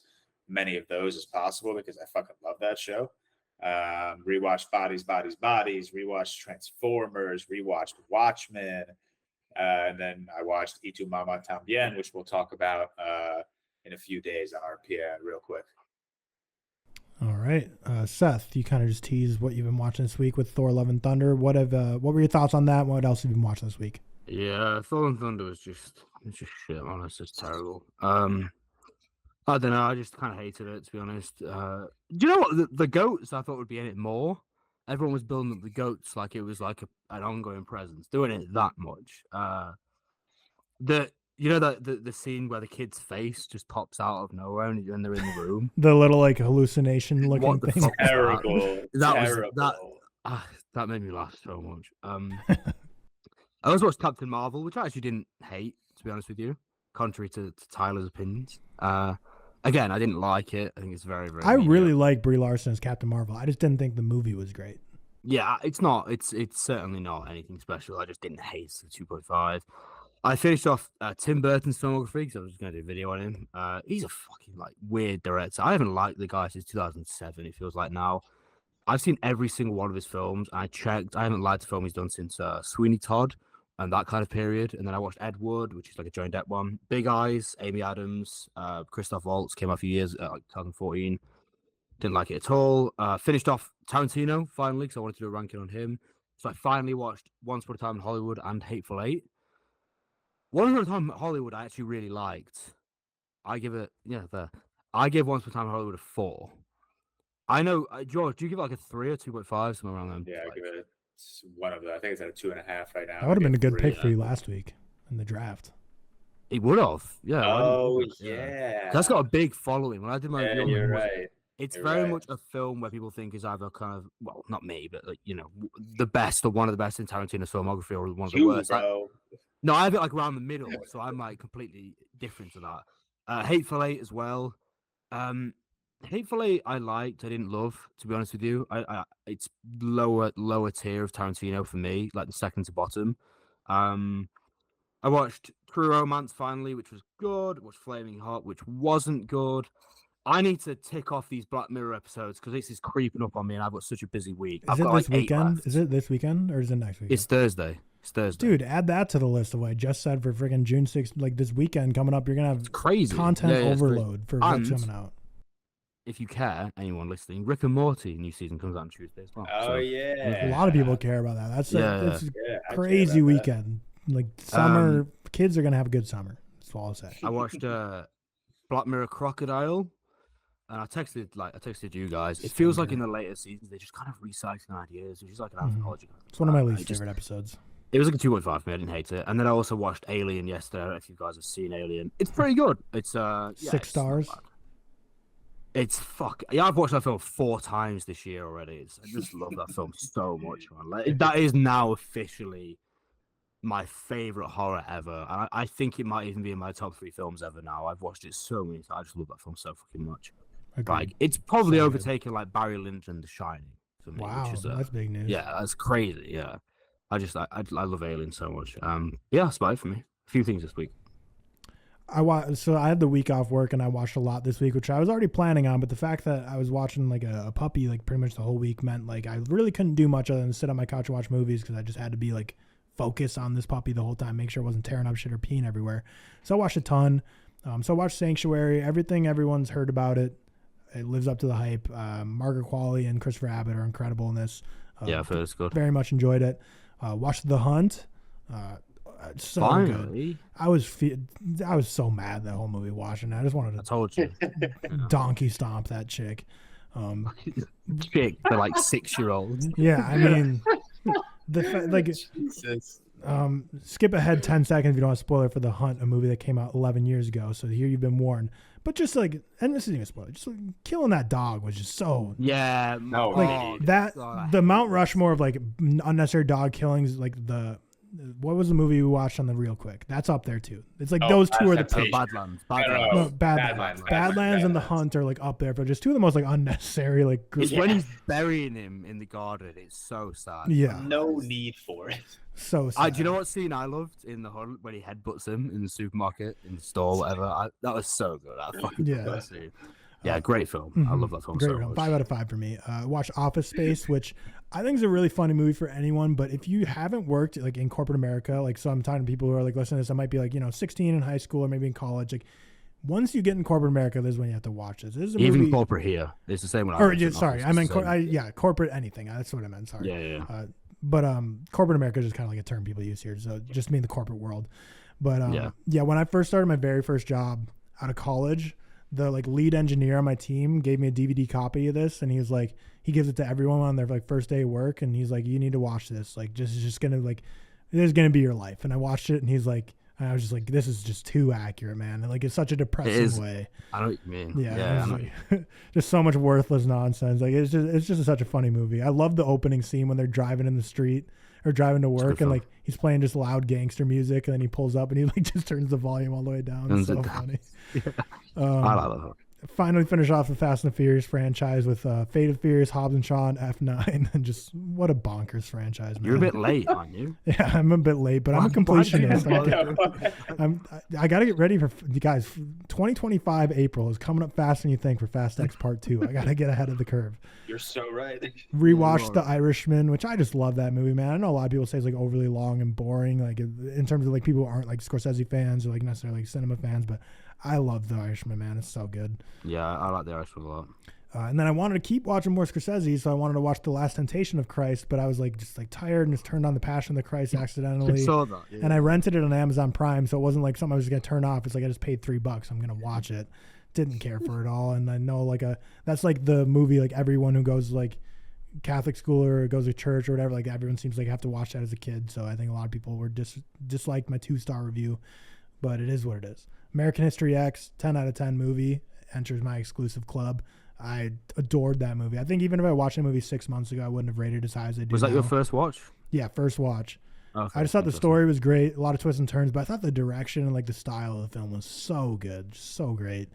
many of those as possible because I fucking love that show. Rewatched Bodies, rewatched Transformers, rewatched Watchmen. And then I watched Y Tu Mama Tambien, which we'll talk about in a few days on RPN real quick. All right. Seth, you kind of just teased what you've been watching this week with Thor: Love and Thunder. What were your thoughts on that? What else have you been watching this week? Yeah, Thor and Thunder was just shit, man. It's just terrible. I don't know. I just kind of hated it, to be honest. Do you know what? The goats I thought would be in it more. Everyone was building up the goats like it was like an ongoing presence, doing it that much. The scene where the kid's face just pops out of nowhere and they're in the room. The little like hallucination looking thing. Terrible. That made me laugh so much. I also watched Captain Marvel, which I actually didn't hate, to be honest with you, contrary to Tyler's opinions. Again, I didn't like it. I think it's very, very. I really like Brie Larson as Captain Marvel. I just didn't think the movie was great. Yeah, it's not. It's certainly not anything special. I just didn't hate the 2.5. I finished off Tim Burton's filmography because I was going to do a video on him. He's a fucking like weird director. I haven't liked the guy since 2007. It feels like now. I've seen every single one of his films. I checked. I haven't liked the film he's done since Sweeney Todd and that kind of period. And then I watched Ed Wood, which is like a Johnny Depp one. Big Eyes, Amy Adams, Christoph Waltz came out a few years, like 2014. Didn't like it at all. Finished off Tarantino finally because I wanted to do a ranking on him. So I finally watched Once Upon a Time in Hollywood and Hateful Eight. Once Upon a Time in Hollywood I actually really liked. I give it, I give Once Upon a Time in Hollywood a 4. I know, George, do you give it like a 3 or 2.5, somewhere around there? Yeah, I give it one of the. I think it's at a 2.5 right now. That would have been a good pick Yeah. for you last week in the draft. It would have, yeah. Oh why didn't you? yeah. That's got a big following. When I did my Yeah, review on you're it, right. it's You're very right. much a film where people think is either kind of, well, not me, but like, the best or one of the best in Tarantino's filmography or one of the You, worst. bro. No, I have it like around the middle, so I'm like completely different to that. Hateful Eight as well. Hateful Eight I liked, I didn't love, to be honest with you. It's lower tier of Tarantino for me, like the second to bottom. I watched True Romance finally, which was good. Watched Flaming Hot, which wasn't good. I need to tick off these Black Mirror episodes because this is creeping up on me, and I've got such a busy week. Is it this weekend? Is it this weekend or is it next weekend? It's Thursday. Dude, add that to the list of what I just said for freaking June 6th. Like this weekend coming up, you're gonna have It's crazy. content Yeah, it's crazy. overload for what's And- coming out. If you care, anyone listening, Rick and Morty new season comes out on Tuesday as well. Oh so- yeah. A lot of people care about that. That's Yeah, it's a Yeah, I care crazy about that. weekend. Like summer, kids are gonna have a good summer. That's all I'll say. I watched Black Mirror Crocodile, and I texted you guys. It feels like in the later seasons they're just kind of recycling ideas, which is like an anthology. It's one of my least favorite episodes. It was like a 2.5 for me. I didn't hate it. And then I also watched Alien yesterday. I don't know if you guys have seen Alien. It's pretty good. It's 6 it's stars. not bad. It's yeah. I've watched that film 4 times this year already. I just love that film so much, man. Like, that is now officially my favorite horror ever. And I think it might even be in my top 3 films ever now. I've watched it so many times. I just love that film so fucking much. Agreed. Like, it's probably So good. overtaken like Barry Lyndon and The Shining for me. Wow, which is, that's big news. yeah, that's crazy. Yeah, I love Alien so much. Yeah, that's about it for me. A few things this week. So I had the week off work and I watched a lot this week, which I was already planning on. But the fact that I was watching like a puppy like pretty much the whole week meant like I really couldn't do much other than sit on my couch and watch movies because I just had to be like focused on this puppy the whole time, make sure it wasn't tearing up shit or peeing everywhere. So I watched a ton. So I watched Sanctuary. Everything everyone's heard about it. It lives up to the hype. Margaret Qualley and Christopher Abbott are incredible in this. Yeah, I feel it's good. Very much enjoyed it. Watched The Hunt. So good. Finally, I was so mad that whole movie watching it. I just wanted I to told you. donkey stomp that chick. Chick, they're like 6-year-olds. Yeah, I mean, Jesus. skip ahead 10 seconds if you don't want to spoil it for The Hunt, a movie that came out 11 years ago. So here you've been warned. But just like, and this isn't even a spoiler, just like killing that dog was just so Yeah, No, like God. that. God, I The hate Mount this. Rushmore of like unnecessary dog killings, like what was the movie we watched on the Real Quick? That's up there too. It's like those two are the Adaptation. Badlands. No, Badlands. no, Badlands. Badlands and The Hunt are like up there, but just two of the most like unnecessary like It's group. when he's burying him in the garden. It's so sad. Yeah, No need for it. so sad. Do you know what scene I loved in The Hunt when he headbutts him in the supermarket, in the store, whatever? That was so good. I fucking love that scene. Yeah, great film. I love that film Great so film. much. 5 out of 5 for me. Watch Office Space, which I think is a really funny movie for anyone. But if you haven't worked like in corporate America, like so I'm talking to people who are like listening to this, I might be like 16 in high school or maybe in college. Like once you get in corporate America, this is when you have to watch this. This is a Even movie. corporate here. It's the same one. Or sorry, I meant corporate anything. That's what I meant. Sorry. Yeah. But corporate America is just kind of like a term people use here, so just mean the corporate world. But when I first started my very first job out of college, the like lead engineer on my team gave me a DVD copy of this, and he was like, he gives it to everyone on their like first day of work, and he's like, you need to watch this. Like, this is just gonna like, this is gonna be your life. And I watched it, and he's like, I was just like, this is just too accurate, man. And like, it's such a depressing way. I know what you mean. Yeah, I know. like, just so much worthless nonsense. Like it's just such a funny movie. I love the opening scene when they're driving in the street or driving to work, and film. like he's playing just loud gangster music, and then he pulls up and he like just turns the volume all the way down. It's so funny. I like that. Finally finish off the Fast and the Furious franchise with Fate of Furious, Hobbs and Shaw, and F9, and just what a bonkers franchise, man. You're a bit late, aren't you? Yeah, I'm a bit late, but I'm a completionist. I got to get ready for you guys. 2025 April is coming up faster than you think for Fast X Part 2. I got to get ahead of the curve. You're so right. Rewatched The Irishman, which I just love that movie, man. I know a lot of people say it's like overly long and boring, like in terms of like people who aren't like Scorsese fans or like necessarily like cinema fans, but I love The Irishman, man. It's so good. Yeah, I like the Irishman a lot. And then I wanted to keep watching more Scorsese, so I wanted to watch The Last Temptation of Christ, but I was like just like tired and just turned on The Passion of the Christ accidentally. I saw that. Yeah. And I rented it on Amazon Prime, so it wasn't like something I was gonna turn off. It's like I just paid $3. I'm gonna watch it. Didn't care for it all, and I know that's like the movie like everyone who goes like Catholic school or goes to church or whatever, like everyone seems like have to watch that as a kid. So I think a lot of people were disliked my 2-star review, but it is what it is. American History X, 10 out of 10 movie, enters my exclusive club. I adored that movie. I think even if I watched the movie 6 months ago, I wouldn't have rated it as high as I do. Was that now. your first watch? Yeah, first watch. Okay, I just thought the story was great, a lot of twists and turns, but I thought the direction and like the style of the film was so good, just so great.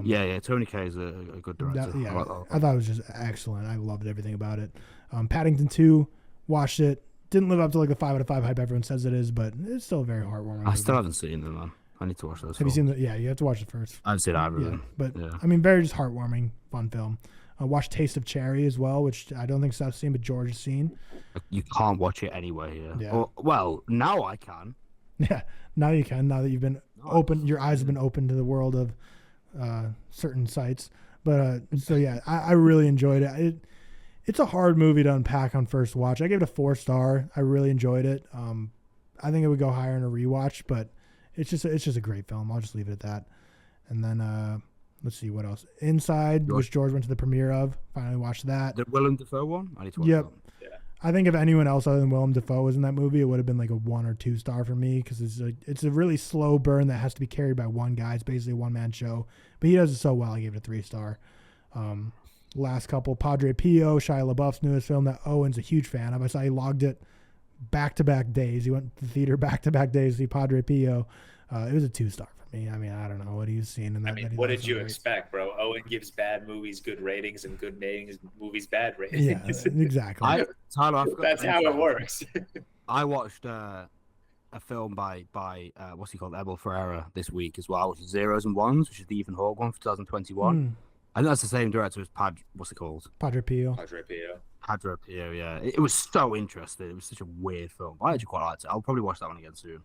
Yeah, Tony Kaye is a good director. I thought it was just excellent. I loved everything about it. Paddington 2, watched it. Didn't live up to like the 5 out of 5 hype everyone says it is, but it's still a very heartwarming movie. I still haven't seen them, man. I need to watch those. Have you seen Yeah, you have to watch it first. I haven't seen either of Yeah, them. but Yeah. I mean, very just heartwarming, fun film. Watched Taste of Cherry as well, which I don't think Steph's seen, but George has seen. You can't watch it anyway here. Yeah. Or, well, now I can. Yeah, now you can. Now that you've been open, your eyes have been open to the world of certain sites. But so yeah, I really enjoyed it. It's a hard movie to unpack on first watch. I gave it a 4-star. I really enjoyed it. I think it would go higher in a rewatch, but it's just a great film. I'll just leave it at that. And then let's see what else. Inside, which George went to the premiere of. Finally watched that. The Willem Dafoe one. I need to watch Yep. that. I think if anyone else other than Willem Dafoe was in that movie, it would have been like a 1 or 2 star for me, because it's a really slow burn that has to be carried by one guy. It's basically a one-man show, but he does it so well. I gave it a 3-star. Last couple, Padre Pio, Shia LaBeouf's newest film that Owen's a huge fan of. I saw he logged it back-to-back days. He went to the theater back-to-back days to see Padre Pio. It was a 2-star for me. I mean, I don't know what he's seen in that. I mean, what did you expect, bro? Owen gives bad movies good ratings and good movies bad ratings. Yeah, exactly. Tyler, I forgot That's to how mention, it works. I watched a film by what's he called, Abel Ferreira, this week as well, which is Zeros and Ones, which is the Ethan Hawke one for 2021. I think that's the same director as what's it called? Padre Pio. Padre Pio. Padre Pio, yeah. It was so interesting. It was such a weird film. I actually quite liked it. I'll probably watch that one again soon.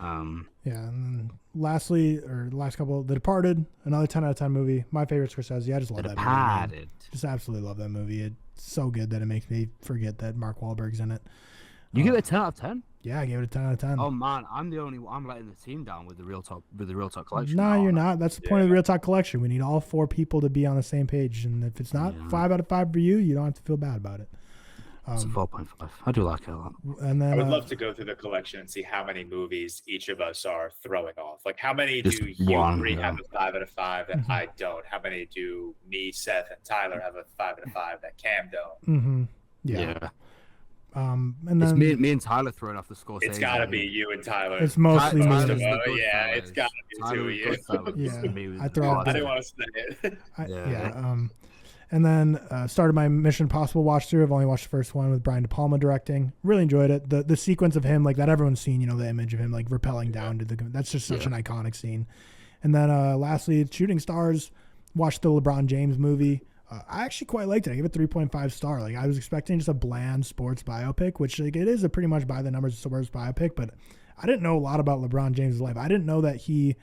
Yeah, and then lastly, or the last couple, The Departed, another 10 out of 10 movie. My favorite Scorsese. I just love that movie. Man. Just absolutely love that movie. It's so good that it makes me forget that Mark Wahlberg's in it. You give it a 10 out of 10? Yeah, I gave it a 10 out of 10. Oh man, I'm letting the team down with the ReelTok collection. No, you're not. That's the point of the ReelTok collection. We need all 4 people to be on the same page, and if it's not 5 out of 5 for you, you don't have to feel bad about it. It's a 4.5. I do like it a lot. And then I would love to go through the collection and see how many movies each of us are throwing off. Like, how many do you three have a 5 out of 5 that I don't? How many do me, Seth, and Tyler have a 5 out of 5 that Cam don't? Yeah. And then it's me and Tyler throwing off the Scorsese. It's got to be you and Tyler. It's mostly Tyler's me. the good Yeah, fellas. it's got to be two of you. I throw I didn't want to say it. And then started my Mission Impossible watch through. I've only watched the first one with Brian De Palma directing. Really enjoyed it. The sequence of him, like that everyone's seen, the image of him like rappelling down to that's just such an iconic scene. And then lastly, Shooting Stars, watched the LeBron James movie. I actually quite liked it. I gave it 3.5 star. Like I was expecting just a bland sports biopic, which like it is a pretty much by the numbers sports biopic, but I didn't know a lot about LeBron James' life. I didn't know that he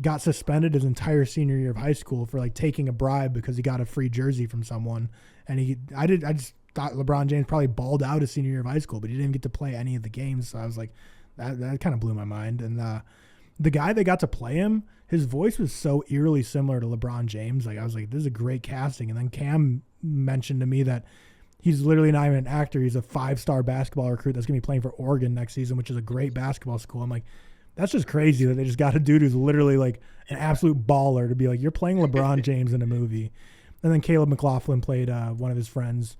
got suspended his entire senior year of high school for like taking a bribe because he got a free jersey from someone. And I just thought LeBron James probably balled out his senior year of high school, but he didn't get to play any of the games. So I was like, that kind of blew my mind. And the guy that got to play him, his voice was so eerily similar to LeBron James. Like I was like, this is a great casting. And then Cam mentioned to me that he's literally not even an actor. He's a 5-star basketball recruit that's going to be playing for Oregon next season, which is a great basketball school. I'm like, that's just crazy that they just got a dude who's literally like an absolute baller to be like, you're playing LeBron James in a movie. And then Caleb McLaughlin played one of his friends,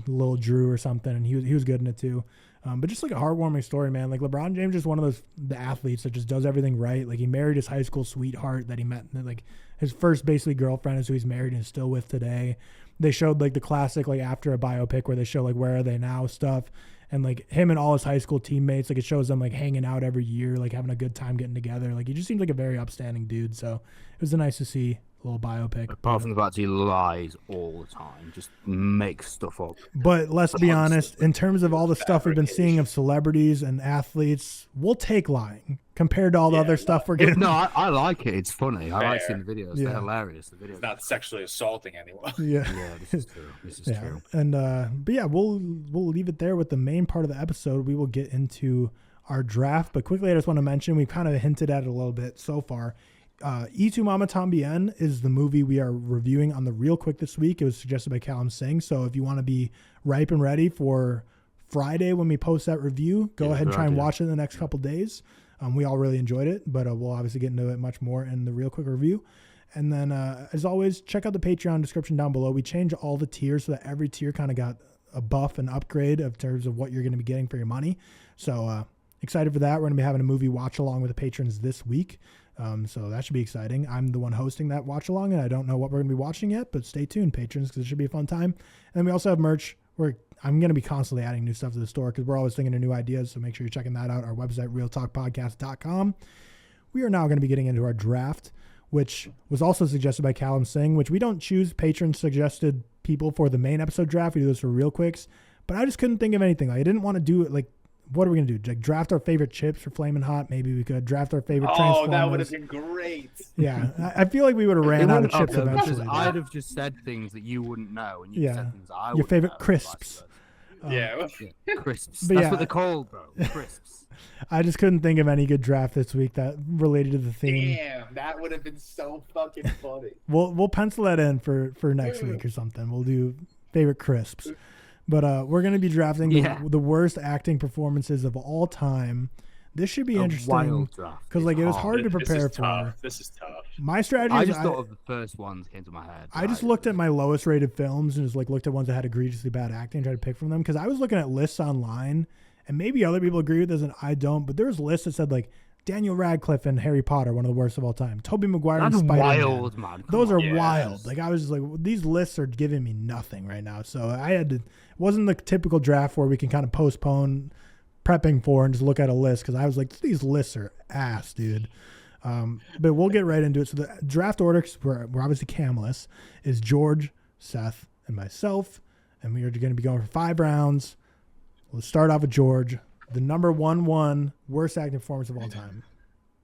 Lil Drew or something, and he was good in it too. But just like a heartwarming story, man. Like LeBron James is one of the athletes that just does everything right. Like he married his high school sweetheart that he met, like his first basically girlfriend is who he's married and is still with today. They showed like the classic like after a biopic where they show like where are they now stuff, and like him and all his high school teammates, like it shows them like hanging out every year, like having a good time getting together. Like he just seems like a very upstanding dude. So it was nice to see a little biopic. Apart from the fact he lies all the time, just makes stuff up. But let's be honest, in terms of all the stuff we've been seeing of celebrities and athletes, we'll take lying. compared to all the other stuff we're getting. No, I like it. It's funny. I like Fair. seeing the videos. Yeah. They're hilarious. The videos. It's not sexually assaulting anyone. Yeah. Yeah, this is true. This is Yeah. true. And but yeah, we'll leave it there with the main part of the episode. We will get into our draft, but quickly I just want to mention, we kind of hinted at it a little bit so far. Y Tu Mama Tambien is the movie we are reviewing on the Real Quick this week. It was suggested by Callum Singh. So if you want to be ripe and ready for Friday when we post that review, go ahead and try and watch it in the next couple days. We all really enjoyed it, but we'll obviously get into it much more in the Real Quick review. And then, as always, check out the Patreon description down below. We changed all the tiers so that every tier kind of got a buff and upgrade in terms of what you're going to be getting for your money. So excited for that. We're going to be having a movie watch along with the patrons this week. So that should be exciting. I'm the one hosting that watch along, and I don't know what we're going to be watching yet, but stay tuned, patrons, because it should be a fun time. And then we also have merch. I'm going to be constantly adding new stuff to the store because we're always thinking of new ideas. So make sure you're checking that out. Our website, ReelTokPodcast.com. We are now going to be getting into our draft, which was also suggested by Callum Singh, which we don't choose patron suggested people for the main episode draft. We do this for Real Quicks, but I just couldn't think of anything. Like, I didn't want to do it. Like, what are we going to do? Like, draft our favorite chips for Flamin' Hot? Maybe we could draft our favorite Transformers. Oh, that would have been great. Yeah, I feel like we would have ran out of chips because eventually. I'd have just said things that you wouldn't know, and you said things I your wouldn't favorite know, crisps. Yeah. Crisps. But That's yeah. what they're called, bro. Crisps. I just couldn't think of any good draft this week that related to the theme. Damn, that would have been so fucking funny. We'll pencil that in for next week or something. We'll do favorite crisps. But we're going to be drafting the worst acting performances of all time. This should be interesting because like it was hard to prepare for. This is tough. My strategy. I just thought of the first ones came to my head. I just looked at my lowest rated films and just like looked at ones that had egregiously bad acting and tried to pick from them because I was looking at lists online and maybe other people agree with this and I don't. But there was lists that said like Daniel Radcliffe and Harry Potter, one of the worst of all time. Tobey Maguire and Spider-Man. Wild, man. Those are wild. Like I was just like, these lists are giving me nothing right now. So I had to. It wasn't the typical draft where we can kind of postpone prepping for and just look at a list because I was like, these lists are ass, dude. But we'll get right into it. So the draft order, because we're obviously camless, is George, Seth, and myself, and we are going to be going for 5 rounds. Let's start off with George, the number 1 worst acting performance of all time.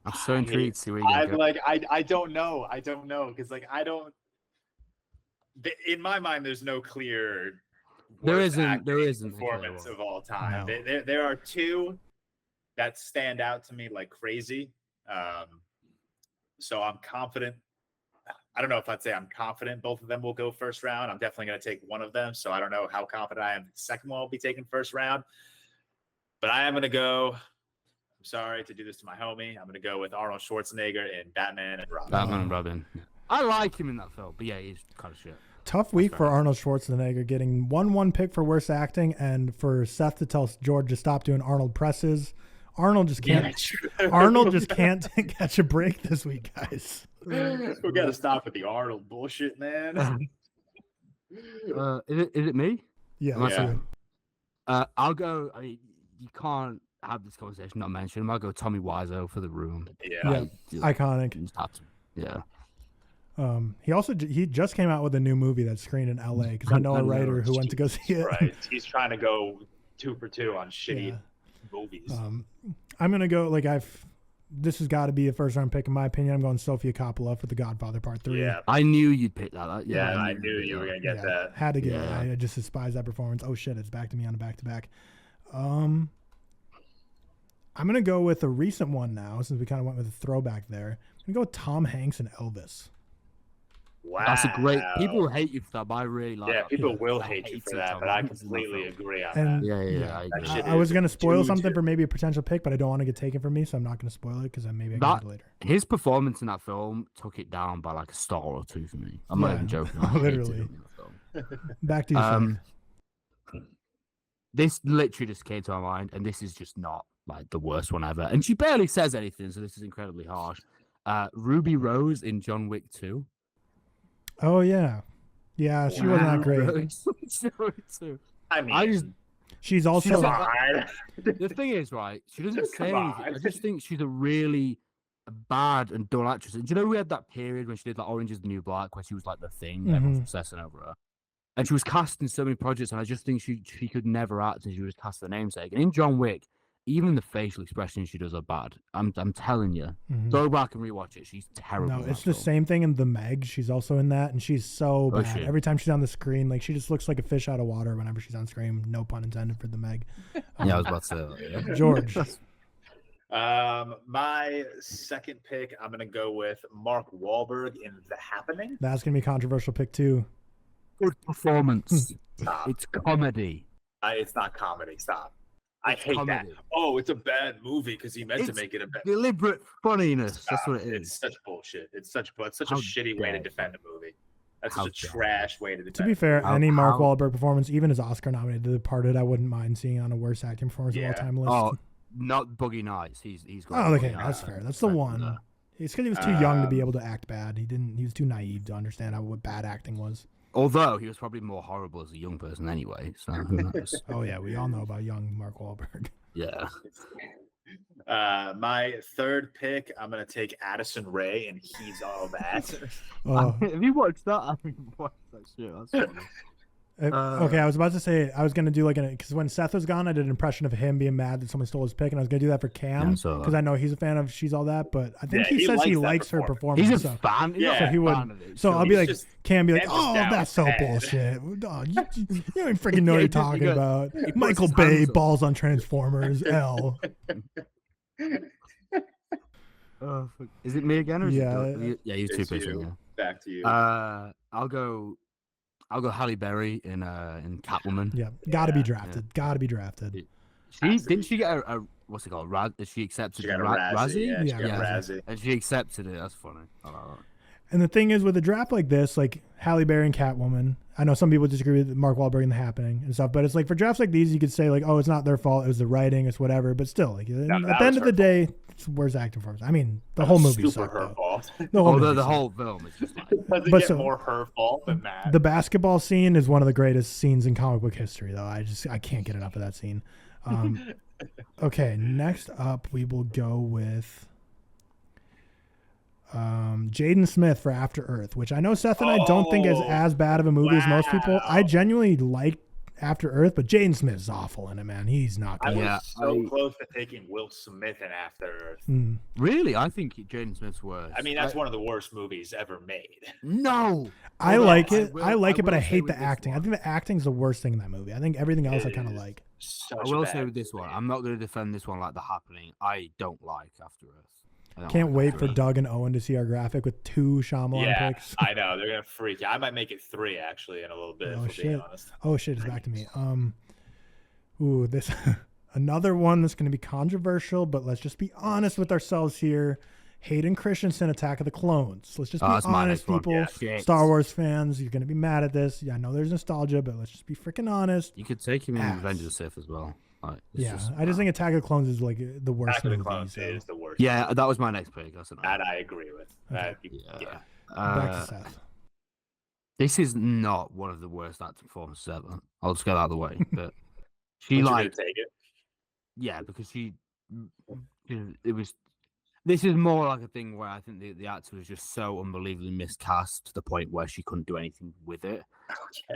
I'm so intrigued to see where you're going. I don't know. I don't know because like I don't. In my mind, there's no clear. There isn't performance of all time. No. There are 2 that stand out to me like crazy. So I'm confident. I don't know if I'd say I'm confident both of them will go first round. I'm definitely going to take one of them. So I don't know how confident I am the second one will be taken first round. But I am going to go. I'm sorry to do this to my homie. I'm going to go with Arnold Schwarzenegger in Batman and Robin. Batman and Robin. I like him in that film, but yeah, he's kind of shit. Tough week for Arnold Schwarzenegger, getting 1 pick for worst acting, and for Seth to tell George to stop doing Arnold presses. Arnold just can't. Arnold just can't catch a break this week, guys. We got to stop with the Arnold bullshit, man. Is it me? Yeah. I'll go. I mean, you can't have this conversation not mention him. I'll go Tommy Wiseau for The Room. Yeah. Iconic. Yeah. He just came out with a new movie that's screened in LA because I know a writer who went to go see it. Right. He's trying to go 2 for 2 on shitty movies. I'm gonna go this has got to be a first round pick in my opinion. I'm going Sofia Coppola for The Godfather Part 3. Yeah. I knew you'd pick that. I knew you were gonna get that. Had to get it. I just despise that performance. Oh shit, it's back to me on a back to back. I'm gonna go with a recent one now since we kind of went with a throwback there. I'm gonna go with Tom Hanks and Elvis. Wow. That's a great. People hate you for that, but I really like. Yeah, that. people will hate you for that, but I completely agree on that. Yeah. I was gonna spoil something for maybe a potential pick, but I don't want to get taken from me, so I'm not gonna spoil it because maybe I can get it later. His performance in that film took it down by like a star or 2 for me. I'm not even joking. Literally. Back to you. This literally just came to my mind, and this is just not like the worst one ever. And she barely says anything, so this is incredibly harsh. Ruby Rose in John Wick 2. Oh yeah, she wasn't that great. I mean, she's also. The thing is, right? She doesn't say anything. I just think she's a really bad and dull actress. And do you know we had that period when she did like Orange Is the New Black, where she was like the thing, everyone's obsessing over her, and she was cast in so many projects. And I just think she could never act, and she was cast the namesake. And in John Wick, even the facial expressions she does are bad. I'm telling you. Mhm. Go back and rewatch it. She's terrible. No, in it's that the film. same thing in The Meg. She's also in that, and she's so Oh, bad. shit. Every time she's on the screen, like she just looks like a fish out of water whenever she's on screen. No pun intended for The Meg. Yeah, I was about to say that. Yeah. George. My second pick, I'm gonna go with Mark Wahlberg in The Happening. That's gonna be a controversial pick too. Good performance. Stop. It's comedy. It's not comedy. Stop. I It's hate comedy. that. Oh, it's a bad movie because he meant to It's make it a bad. Deliberate funniness. That's Stop. what it It's is. such bullshit. It's such a How shitty way to dare defend a movie. That's How such a dare trash way to defend. To be fair, How- any Mark how- Wahlberg performance, even his Oscar nominated The Departed, I wouldn't mind seeing on a worst acting performance of all Yeah. time list. Oh, not Boogie Nights. He's got. Oh, Boogie okay, Nights. that's fair. That's the Right one. there. It's because he was too young to be Um, able to act bad. He was too naive to understand what bad acting was. Although he was probably more horrible as a young person anyway. So who knows? Oh yeah, we all know about young Mark Wahlberg. Yeah. My third pick, I'm gonna take Addison Rae, and he's all that. Oh, Have you watched that? I haven't watched that shit. That's funny. okay, I was about to say I was gonna do because when Seth was gone, I did an impression of him being mad that someone stole his pick, and I was gonna do that for Cam Yeah, so- because I know he's a fan of She's All That, but I think Yeah, he he says he likes that likes her performance. He's a so, fan. He's Yeah. not so a he would. fan of it, So I'll be he's like, just- Cam be like, Cam's just oh, down that's so bad." bullshit. Oh, you don't even freaking know Yeah, what you're he just- talking he goes- about. he puts Michael his Bay hands up. balls on Transformers. L. Oh, fuck. Is it me again or is Yeah. it Doug? Yeah, he's two It's pitching. you. Yeah. Back to you. I'll go Halle Berry in Catwoman. Yeah, gotta be Yeah. drafted. Gotta be drafted. Didn't she get a what's it called? She accepted she got a Razzie. Razzie. Yeah, she Yeah, got yeah. a Razzie. And she accepted it. That's funny. I like that. And the thing is, with a draft like this, like Halle Berry and Catwoman, I know some people disagree with Mark Wahlberg and The Happening and stuff, but it's like for drafts like these, you could say like, oh, it's not their fault, it was the writing, it's whatever. But still, like that at the end was of her the day, it's worst acting performance. I mean, the That whole was movie super sucked. her Though. fault. The whole Although movie the sucked. whole film is just like Doesn't But get so- more her fault than that. The basketball scene is one of the greatest scenes in comic book history, though. I can't get enough of that scene. Okay, next up we will go with Jaden Smith for After Earth, which I know Seth and I don't think is Oh, as bad of a movie as most people. I wow. genuinely like After Earth, but Jaden Smith is awful in it, man. He's not I good. was Yeah, so close to taking Will Smith in After Earth. Mm. really. I think Jaden Smith's worse. I mean, that's one of the worst movies ever made. No. I Although like I it. will- I like it, but will I say hate with the this acting. I one- think the acting's the worst thing in that movie. I think everything else I It kind of is like. Such I a will bad say with this one, movie. I'm not going to defend this one like The Happening. I don't like After Earth. I don't Can't like wait After for Earth. Doug and Owen to see our graphic with 2 Shyamalan Yeah, picks. I know they're gonna freak. I might make it 3 actually in a little bit. Oh, if we're being shit. honest. Oh shit, it's back to me. Ooh, this another one that's going to be controversial, but let's just be honest with ourselves here. Hayden Christensen, Attack of the Clones. Let's just be that's my honest, next one. people. Yeah. Shit. Star Wars fans, you're going to be mad at this. Yeah, I know there's nostalgia, but let's just be freaking honest. You could take him in Ass. Revenge of the Sith as well. Like, it's Yeah, I just think Attack of the Clones is like the worst Attack of the movie. Clones So. is the worst. Yeah, that was my next pick. That's enough. That I agree with. Okay. Yeah. Back to Seth. This is not one of the worst acting performances ever. I'll just get out of the way. But she But you're like, gonna take it. yeah, because it was. This is more like a thing where I think the actor was just so unbelievably miscast to the point where she couldn't do anything with it, Okay.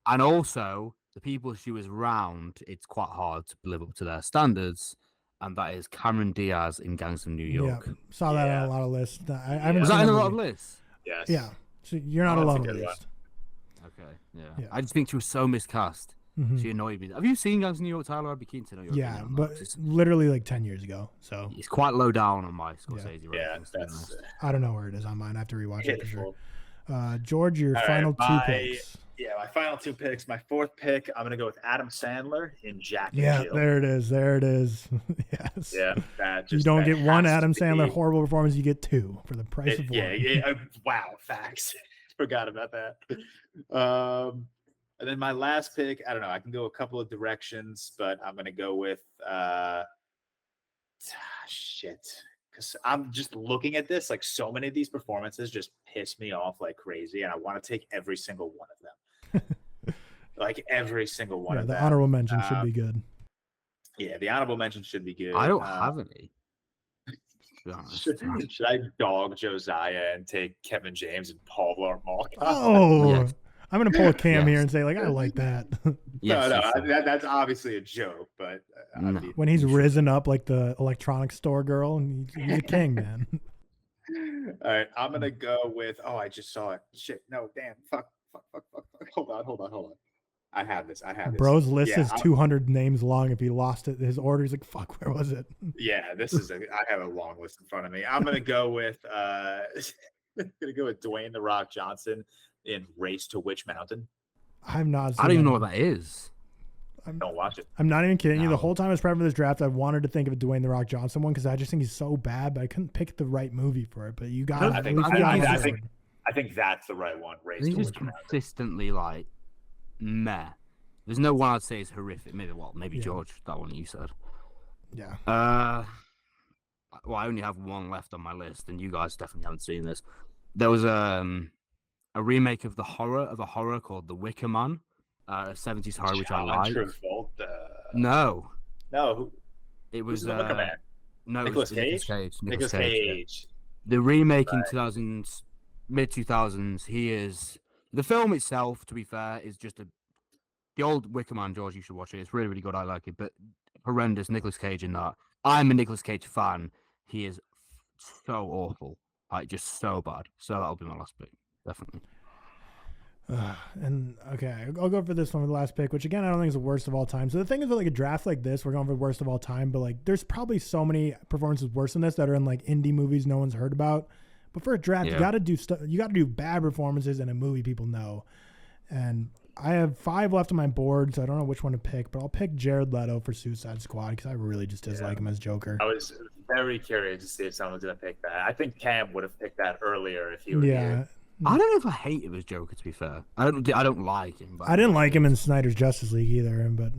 and also the people she was around, it's quite hard to live up to their standards, and that is Cameron Diaz in Gangs of New York. Yeah, saw that Yeah. on a lot of lists. I haven't Was seen that in the a lot of movie. lists? Yes. Yeah, so you're not Oh, that's a alone good at one. least. Okay, yeah. Yeah. I just think she was so miscast. Mhm. She annoyed me. Have you seen Gangs of New York, Tyler? I'd be keen to know your Yeah, opinion on but that. It's, literally like 10 years ago. So it's quite low down on my Scorsese Yeah, ratings, to be that's honest. I don't know where it is on mine. I have to rewatch it for sure. hateful. George, your All right, final 2 my- picks. Yeah, my final 2 picks. My 4th pick, I'm gonna go with Adam Sandler in Jack and Yeah, Jill. there it is. There it is. Yes. Yeah, that You just don't that get one has Adam to Sandler be- horrible performance. You get 2 for the price of one. Wow, facts. Forgot about that. And then my last pick, I don't know. I can go a couple of directions, but I'm gonna go with shit. Because I'm just looking at this, like so many of these performances just piss me off like crazy, and I want to take every single one of them. Like every single one Yeah, of the them. honorable mention should be good. Yeah, the honorable mention should be good. I don't have any. To be honest. Should I dog Josiah and take Kevin James and Paul Blart Mall? Oh, Yeah. I'm gonna pull a Cam here Yes. and say like I like that. Yes, no, yes, yes. that's obviously a joke, but No. When he's risen up like the electronics store girl, and he's a king, man. All right, I'm gonna go with. Oh, I just saw it. Shit, no, damn, fuck. Hold on. I have this. Bro's list Yeah, is 200 names long. If he lost it, his order, he's like, "Fuck, where was it?" Yeah, I have a long list in front of me. I'm gonna go with Dwayne the Rock Johnson in Race to Witch Mountain. I've not. Seen I don't even know that. what that is. Don't watch it. I'm not even kidding you. The No. whole time I was prepping for this draft, I wanted to think of a Dwayne the Rock Johnson one because I just think he's so bad, but I couldn't pick the right movie for it. But you got. I think that's the right one. Race He's to just Witch Mountain. consistently like meh. There's no one I'd say is horrific. Maybe Yeah. George, that one you said. Yeah. Well, I only have one left on my list, and you guys definitely haven't seen this. There was a remake of a horror called The Wicker Man, a 70s horror which I liked. No, it was The Wicker Man? No, Nicolas Nicolas Cage. Cage. Nicolas Cage. The remake in Right. 2000s, mid 2000s. The film itself, to be fair, is just the old Wicker Man. George, you should watch it. It's really, really good. I like it, but horrendous. Nicolas Cage in that. I'm a Nicolas Cage fan. He is so awful, like just so bad. So that'll be my last pick, definitely. And okay, I'll go for this one for the last pick, which again I don't think is the worst of all time. So the thing is, with like a draft like this, we're going for worst of all time, but like there's probably so many performances worse than this that are in like indie movies no one's heard about. But for a draft, you got to do stuff. You got to do bad performances in a movie people know. And I have 5 left on my board, so I don't know which one to pick. But I'll pick Jared Leto for Suicide Squad because I really just dislike him as Joker. I was very curious to see if someone's gonna pick that. I think Cam would have picked that earlier if he were Yeah. here. I don't know if I hate him as Joker. To be fair, I don't like him. But I didn't like him in Snyder's Justice League either, but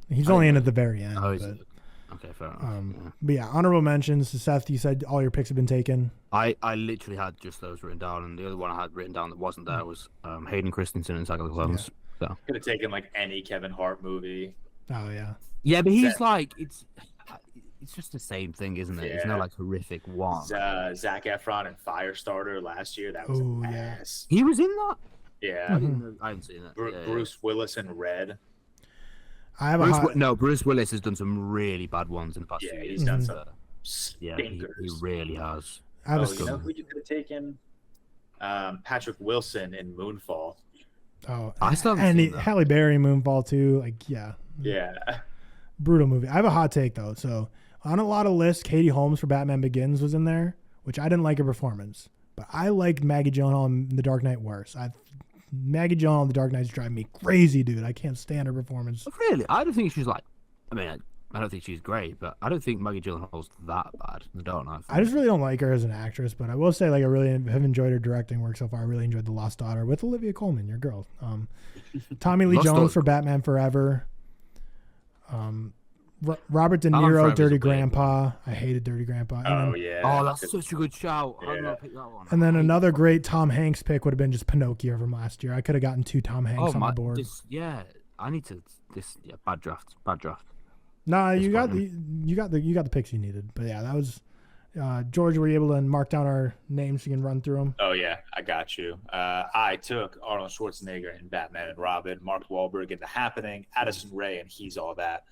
he's only in at the very end. Oh, but, okay, fair enough. but yeah, honorable mentions. Seth, you said all your picks have been taken. I literally had just those written down, and the other one I had written down that wasn't there was Hayden Christensen in Attack of the Clones. So Could have taken like any Kevin Hart movie. Oh yeah. yeah, but he's Zach- like it's just the same thing, isn't it? It's Yeah. no like horrific one. Zac Efron in Firestarter last year. That was Ooh, a yeah. mess. He was in that. Yeah. I haven't seen it. Bruce Willis in Red. I have a hot, Bruce Willis has done some really bad ones in the past few Yeah, years. he's done Mhm. some Yeah, he stinkers. really has. I have a You know who you could have taken? Patrick Wilson in Moonfall. Oh, I still haven't and seen that. Halle Berry Moonfall too. Like, yeah, Yeah. brutal movie. I have a hot take though. So on a lot of lists, Katie Holmes for Batman Begins was in there, which I didn't like her performance, but I liked Maggie Gyllenhaal in The Dark Knight worse. Maggie Gyllenhaal in The Dark Knight's driving me crazy, dude. I can't stand her performance. But really, I don't think she's like. I mean, I don't think she's great, but I don't think Maggie Gyllenhaal's that bad. I don't know. I just really don't like her as an actress, but I will say, like, I really have enjoyed her directing work so far. I really enjoyed The Lost Daughter with Olivia Colman, your girl. Tommy Lee Lost Jones Daughter- for Batman Forever. Robert De Batman Niro, Forever's a Dirty weird Grandpa. I hated Dirty Grandpa. And Oh then, yeah. Oh, that's such a good shout. How did I Yeah. pick that one? and then another great Tom Hanks pick would have been just Pinocchio from last year. I could have gotten 2 Tom Hanks on my board. I need to. Bad draft. Bad draft. Nah, you got Disappointing. the picks you needed. But yeah, that was George. Were you able to mark down our names so you can run through them? Oh yeah, I got you. I took Arnold Schwarzenegger in Batman and Robin, Mark Wahlberg in The Happening, Addison Rae in He's All That,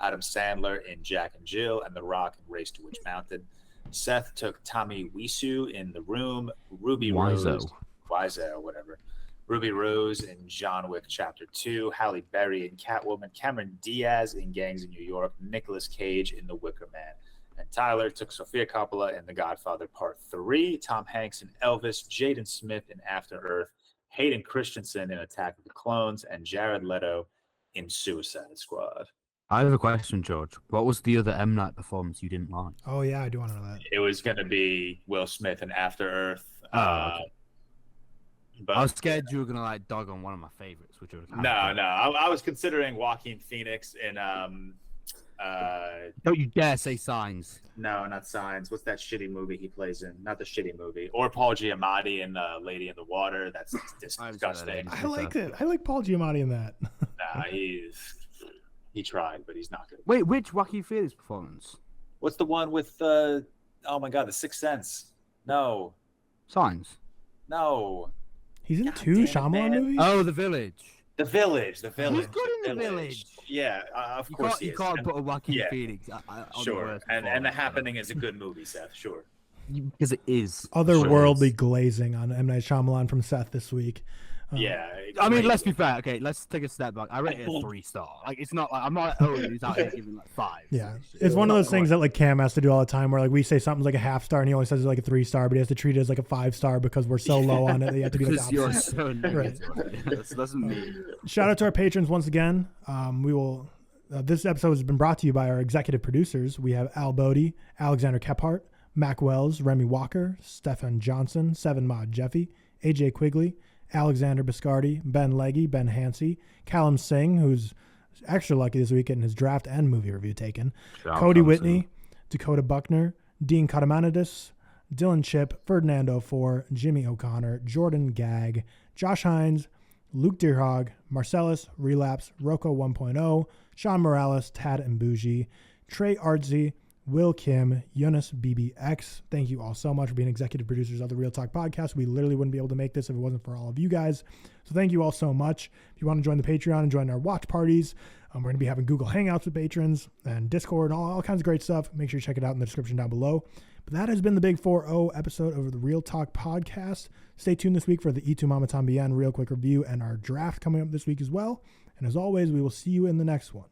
Adam Sandler in Jack and Jill, and The Rock in Race to Witch Mountain. Seth took Tommy Wiseau in The Room, Ruby Rose, Wiseau, whatever. Ruby Rose in John Wick Chapter 2, Halle Berry in Catwoman, Cameron Diaz in Gangs of New York, Nicolas Cage in The Wicker Man. And Tyler took Sofia Coppola in The Godfather Part 3, Tom Hanks in Elvis, Jaden Smith in After Earth, Hayden Christensen in Attack of the Clones, and Jared Leto in Suicide Squad. I have a question, George. What was the other M. Night performance you didn't like? Oh yeah, I do want to know that. It was going to be Will Smith in After Earth. Okay. But I was scared you were gonna like dog on one of my favorites, which would have. no. I was considering Joaquin Phoenix in Don't you dare say Signs. no, not Signs. What's that shitty movie he plays in? Not the shitty movie. Or Paul Giamatti in Lady in the Water. That's disgusting. I like it. I like Paul Giamatti in that. Nah, he tried, but he's not good. Wait, which Joaquin Phoenix performance? What's the one with oh my god, The Sixth Sense? No. Signs. No. He's in God 2 damn it, Shyamalan man. movies? Oh, The Village. The Village. He's good in The Village. Yeah, of You course can't, he you is. can't And- put a Joaquin yeah. Phoenix on the Sure, worst and The performance. Happening is a good movie, Seth. Sure. Because it is. Otherworldly glazing on M. Night Shyamalan from Seth this week. Yeah. I mean, let's crazy. be fair. Okay, let's take a step back. I rate it a 3-star. Like, it's not like I'm not who's out here giving like 5. Yeah, it's one of those things that like Cam has to do all the time, where like we say something's like a half star, and he always says it's like a 3-star, but he has to treat it as like a 5-star because we're so low on it that you have to be like Because the you're opposite. so negative. That's me. Shout out to our patrons once again. We will. This episode has been brought to you by our executive producers. We have Al Bodie, Alexander Kephart, Mac Wells, Remy Walker, Stefan Johnson, Seven Mod Jeffy, AJ Quigley, Alexander Biscardi, Ben Leggy, Ben Hansey, Callum Singh, who's extra lucky this week getting his draft and movie review taken, Cody Whitney, Dakota Buckner, Dean Katamanidis, Dylan Chip, Ferdinando Four, Jimmy O'Connor, Jordan Gag, Josh Hines, Luke Deerhog, Marcellus, Relapse, Rocco 1.0, Sean Morales, Tad and Bougie, Trey Artsy, Will Kim, Yunus BBX. Thank you all so much for being executive producers of the Real Talk Podcast. We literally wouldn't be able to make this if it wasn't for all of you guys. So thank you all so much. If you want to join the Patreon and join our watch parties, we're going to be having Google Hangouts with patrons and Discord and all kinds of great stuff. Make sure you check it out in the description down below. But that has been the Big 4-0 episode of the Real Talk Podcast. Stay tuned this week for the E2 Mama Tambien real quick review and our draft coming up this week as well. And as always, we will see you in the next one.